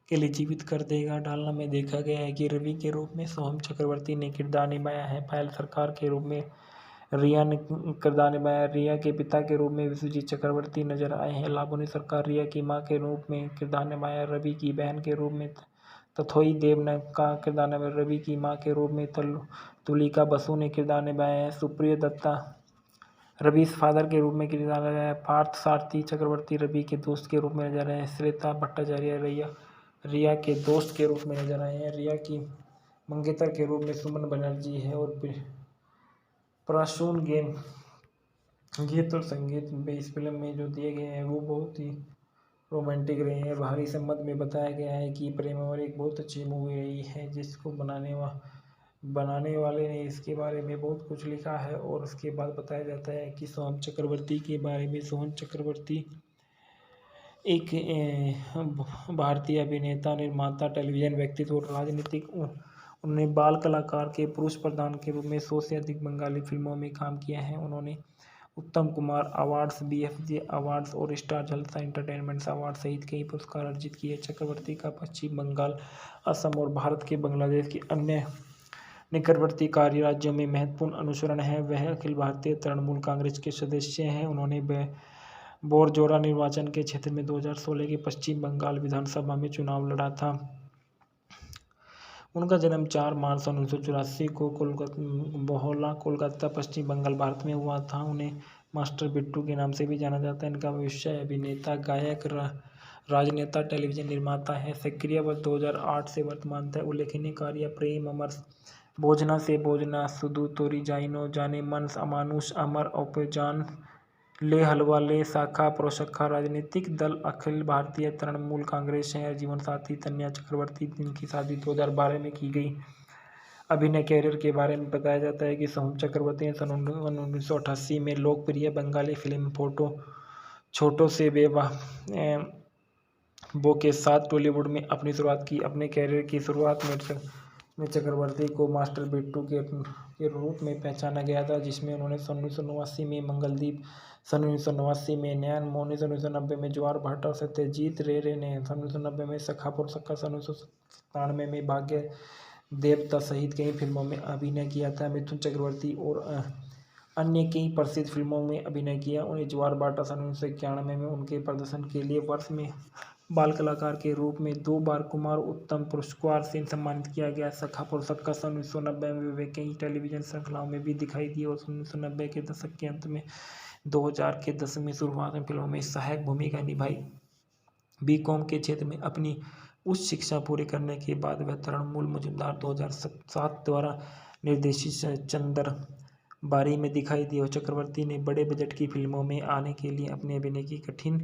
के लिए जीवित कर देगा। डालना में देखा गया है कि रवि के रूप में सोहम चक्रवर्ती ने किरदार निभाया है। पायल सरकार के रूप में रिया ने किरदार निभाया। रिया के पिता के रूप में विश्वजीत चक्रवर्ती नजर आए हैं। लाबनी सरकार रिया की मां के रूप में किरदार निभाया। रवि की बहन के रूप में तथोई देव ने का किरदार निभाया। रवि की मां के रूप में तुलिका बसु ने किरदार निभाया है। सुप्रिया दत्ता रवि फादर के रूप में किरदार निभाया। पार्थ सारथी चक्रवर्ती रवि के दोस्त के रूप में नजर आए हैं। श्वेता भट्टाचार्य रिया के दोस्त के रूप में नजर आए हैं। रिया की मंगेतर के रूप में सुमन बनर्जी है और प्रसून गीत और संगीत इस फिल्म में जो दिए गए हैं वो बहुत ही रोमांटिक रहे हैं। बाहरी संबंध में बताया गया है कि प्रेम अमर एक बहुत अच्छी मूवी रही है जिसको बनाने वाले ने इसके बारे में बहुत कुछ लिखा है। और उसके बाद बताया जाता है कि सोहम चक्रवर्ती के बारे में। सोहम चक्रवर्ती एक भारतीय अभिनेता, निर्माता, टेलीविजन व्यक्तित्व और राजनीतिक। उन्होंने बाल कलाकार के पुरुष प्रधान के रूप में 100 से अधिक बंगाली फिल्मों में काम किया है। उन्होंने उत्तम कुमार अवार्ड्स, BFJ अवार्ड्स और स्टार जलसा एंटरटेनमेंट अवार्ड सहित कई पुरस्कार अर्जित किए। चक्रवर्ती का पश्चिम बंगाल, असम और भारत के बांग्लादेश के अन्य निकटवर्ती कार्य राज्यों में महत्वपूर्ण अनुसरण है। वह अखिल भारतीय तृणमूल कांग्रेस के सदस्य हैं। उन्होंने बोरजोरा निर्वाचन के क्षेत्र में 2016 के पश्चिम बंगाल विधानसभा में चुनाव लड़ा था। उनका जन्म 4 मार्च 1984 को बोहला, कोलकाता, पश्चिम बंगाल, भारत में हुआ था। उन्हें मास्टर बिट्टू के नाम से भी जाना जाता है। इनका व्यवसाय अभिनेता, गायक, राजनेता, टेलीविजन निर्माता है। सक्रिय वर्ष 2008 से वर्तमान तक। उल्लेखनीय कार्य प्रेम अमर, भोजना से भोजना, सुधु तोरी जाइनो, जाने मन, अमानुष, अमर, औपजान, ले हलवा ले, शाखा प्रोशाखा। राजनीतिक दल अखिल भारतीय तृणमूल कांग्रेस है। जीवन साथी तन्या चक्रवर्ती, जिनकी शादी 2012 में की गई। अभिनय कैरियर के बारे में बताया जाता है कि सोहम चक्रवर्ती ने सन 1988 में लोकप्रिय बंगाली फिल्म छोटो से बो के साथ टॉलीवुड में अपनी शुरुआत की। अपने कैरियर की शुरुआत में चक्रवर्ती को मास्टर बिट्टू के रूप में पहचाना गया था, जिसमें उन्होंने सन 1989 में मंगलदीप, सन 1989 में नयन मोहनी, सन 1990 में ज्वार भाटा और सत्यजीत रे ने सन 1990 में सखापुर सक्का, सन 1997 में भाग्य देवता सहित कई फिल्मों में अभिनय किया था। मिथुन चक्रवर्ती और अन्य कई प्रसिद्ध फिल्मों में अभिनय किया। उन्हें ज्वार भाटा सन 1991 में उनके प्रदर्शन के लिए वर्ष में बाल कलाकार के रूप में 2 बार कुमार उत्तम पुरस्कार से सम्मानित किया गया। सखापुर सक्का सन 1990 में वे कई टेलीविजन श्रृंखलाओं में भी दिखाई दिए और 1990 के दशक के अंत में 2000 के दशक में शुरुआत में फिल्मों में सहायक भूमिका निभाई। बीकॉम के क्षेत्र में अपनी उच्च शिक्षा पूरी करने के बाद वह तृणमूल मजूमदार 2007 द्वारा निर्देशित चंदर बारी में दिखाई दी और चक्रवर्ती ने बड़े बजट की फिल्मों में आने के लिए अपने अभिनय की कठिन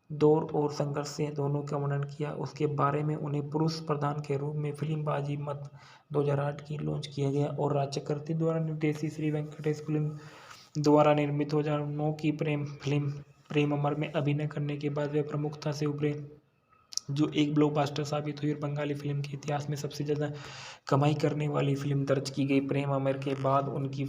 दौर और संघर्ष से दोनों का वर्णन किया। उसके बारे में उन्हें पुरुष प्रधान के रूप में फिल्म बाजी मत 2008 की लॉन्च किया गया और राज चक्रवर्ती द्वारा निर्देशित श्री वेंकटेश फिल्म द्वारा निर्मित 2009 की प्रेम फिल्म प्रेम अमर में अभिनय करने के बाद वे प्रमुखता से उभरे, जो एक ब्लॉकबस्टर साबित हुई और बंगाली फिल्म के इतिहास में सबसे ज़्यादा कमाई करने वाली फिल्म दर्ज की गई। प्रेम अमर के बाद उनकी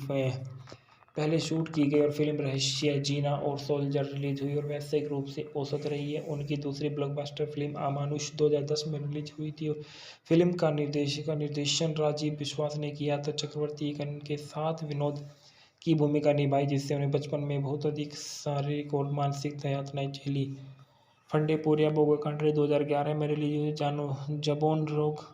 पहले शूट की गई और फिल्म रहस्य जीना और सोल्जर रिलीज हुई और व्यावसायिक रूप से औसत रही है। उनकी दूसरी ब्लॉकबस्टर फिल्म अमानुष 2010 में रिलीज हुई थी और फिल्म का निर्देशन राजीव विश्वास ने किया था। चक्रवर्ती के साथ विनोद की भूमिका निभाई, जिससे उन्हें बचपन में बहुत अधिक शारीरिक और मानसिक यातनाएं झेली। फंडेपुरिया बोगा कंट्री 2011 में रिलीज हुई। जबोन रोग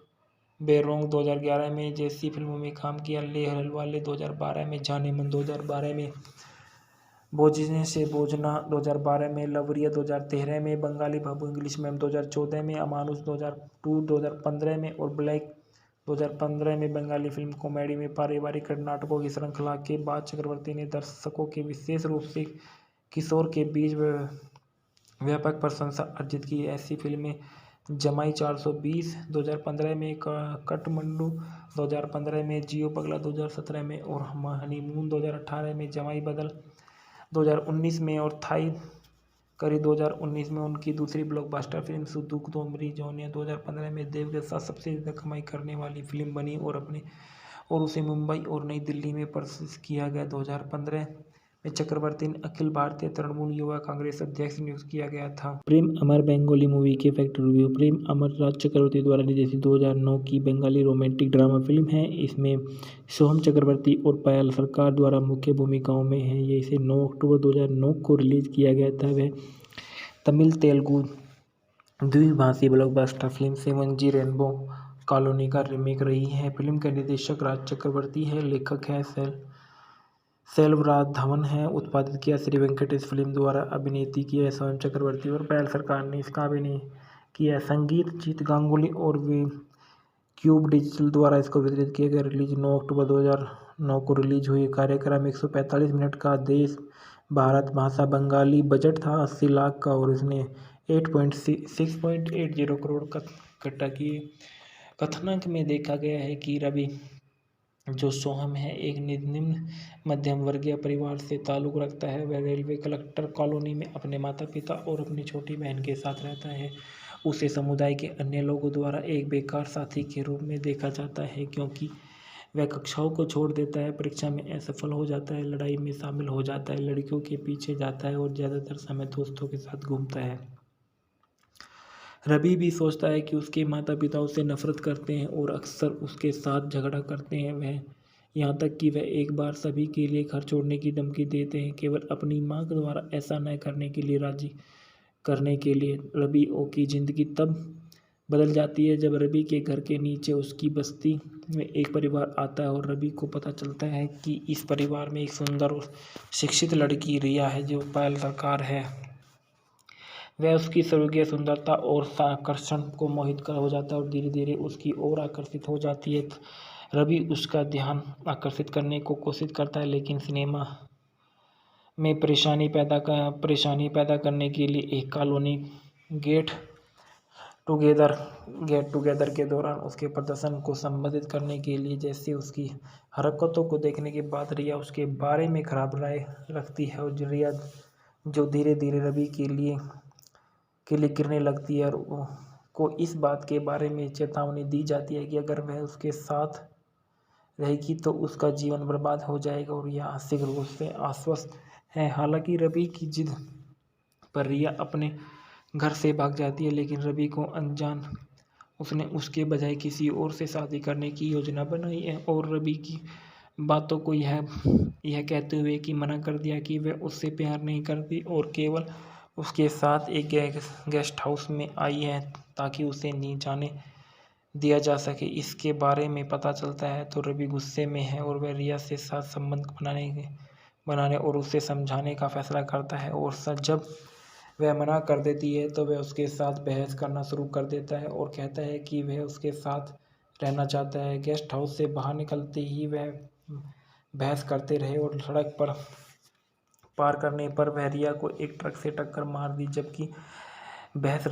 बेरोंग 2011 में जैसी फिल्मों में काम किया। ले हलवाले 2012 में, जाने मन 2012 में, बोझने से बोझना 2012 में, लवरिया 2013 में, बंगाली बाबू इंग्लिश मैम 2014 में, अमानुष 2015 में और ब्लैक 2015 में। बंगाली फिल्म कॉमेडी में पारिवारिक नाटकों की श्रृंखला के बाद चक्रवर्ती ने दर्शकों के विशेष रूप से किशोर के बीच व्यापक प्रशंसा अर्जित की। ऐसी फिल्में जमाई 420 2015 में, कठमंडू 2015 में, जियो पगला 2017 में और हनीमून 2018 में, जमाई बदल 2019 में और थाई करी 2019 में। उनकी दूसरी ब्लॉकबस्टर फिल्म सुदुक तोमरी जोनिया 2015 में देव के साथ सबसे ज़्यादा कमाई करने वाली फिल्म बनी और उसे मुंबई और नई दिल्ली में प्रदर्शित किया गया। 2015 में चक्रवर्ती ने अखिल भारतीय तृणमूल युवा कांग्रेस अध्यक्ष नियुक्त किया गया था। प्रेम अमर बंगाली मूवी के फैक्ट रिव्यू। प्रेम अमर राज चक्रवर्ती द्वारा निर्देशित 2009 की बंगाली रोमांटिक ड्रामा फिल्म है। इसमें सोहम चक्रवर्ती और पायल सरकार द्वारा मुख्य भूमिकाओं में है। ये इसे 9 अक्टूबर 2009 को रिलीज किया गया था। वह तमिल तेलुगु द्विभाषी blockbuster film 7G rainbow colony का रीमेक रही है। फिल्म का निर्देशक राज चक्रवर्ती है, लेखक है सेल्वराघवन है। उत्पादित किया श्री वेंकटेश फिल्म द्वारा, अभिनेत्री की है सोहम चक्रवर्ती और पायल सरकार ने इसका अभिनय किया। संगीत जीत गांगुली और वे क्यूब डिजिटल द्वारा इसको वितरित किया गया। रिलीज 9 अक्टूबर 2009 को रिलीज हुई। कार्यक्रम 145 मिनट का। देश भारत, भाषा बंगाली। बजट था 80 लाख का और इसने 6.80 करोड़ का इकट्ठा किए। कथानक में देखा गया है कि रवि जो सोहम है एक निम्न मध्यम वर्गीय परिवार से ताल्लुक़ रखता है। वह रेलवे कलेक्टर कॉलोनी में अपने माता पिता और अपनी छोटी बहन के साथ रहता है। उसे समुदाय के अन्य लोगों द्वारा एक बेकार साथी के रूप में देखा जाता है, क्योंकि वह कक्षाओं को छोड़ देता है, परीक्षा में असफल हो जाता है, लड़ाई में शामिल हो जाता है, लड़कियों के पीछे जाता है और ज़्यादातर समय दोस्तों के साथ घूमता है। रवि भी सोचता है कि उसके माता पिता उससे नफरत करते हैं और अक्सर उसके साथ झगड़ा करते हैं। वह यहाँ तक कि वह एक बार सभी के लिए घर छोड़ने की धमकी देते हैं, केवल अपनी माँ के द्वारा ऐसा न करने के लिए राजी करने के लिए। रवि की जिंदगी तब बदल जाती है जब रवि के घर के नीचे उसकी बस्ती में एक परिवार आता है और रवि को पता चलता है कि इस परिवार में एक सुंदर और शिक्षित लड़की रिया है, जो पायल सरकार है। वह उसकी स्वर्गीय सुंदरता और आकर्षण को मोहित हो जाता है और धीरे धीरे उसकी ओर आकर्षित हो जाती है। रवि उसका ध्यान आकर्षित करने को कोशिश करता है, लेकिन सिनेमा में परेशानी पैदा करने के लिए एक कॉलोनी गेट टुगेदर के दौरान उसके प्रदर्शन को संबोधित करने के लिए जैसे उसकी हरकतों को देखने के बाद रिया उसके बारे में खराब राय रखती है और रिया जो धीरे धीरे रवि के लिए गिरने लगती है और को इस बात के बारे में चेतावनी दी जाती है कि अगर वह उसके साथ रहेगी तो उसका जीवन बर्बाद हो जाएगा और यह आंशिक रूप से आश्वस्त है। हालांकि रवि की जिद पर रिया अपने घर से भाग जाती है, लेकिन रवि को अनजान उसने उसके बजाय किसी और से शादी करने की योजना बनाई है और रवि की बातों को यह कहते हुए कि मना कर दिया कि वह उससे प्यार नहीं करती और केवल उसके साथ एक गेस्ट हाउस में आई है ताकि उसे नहीं जाने दिया जा सके। इसके बारे में पता चलता है तो रवि गुस्से में है और वह रिया से साथ संबंध बनाने और उसे समझाने का फैसला करता है। और जब वह मना कर देती है तो वह उसके साथ बहस करना शुरू कर देता है और कहता है कि वह उसके साथ रहना चाहता है। गेस्ट हाउस से बाहर निकलते ही वह बहस करते रहे और सड़क पर पार करने पर वह रिया को एक ट्रक से टक्कर मार दी। जबकि बहस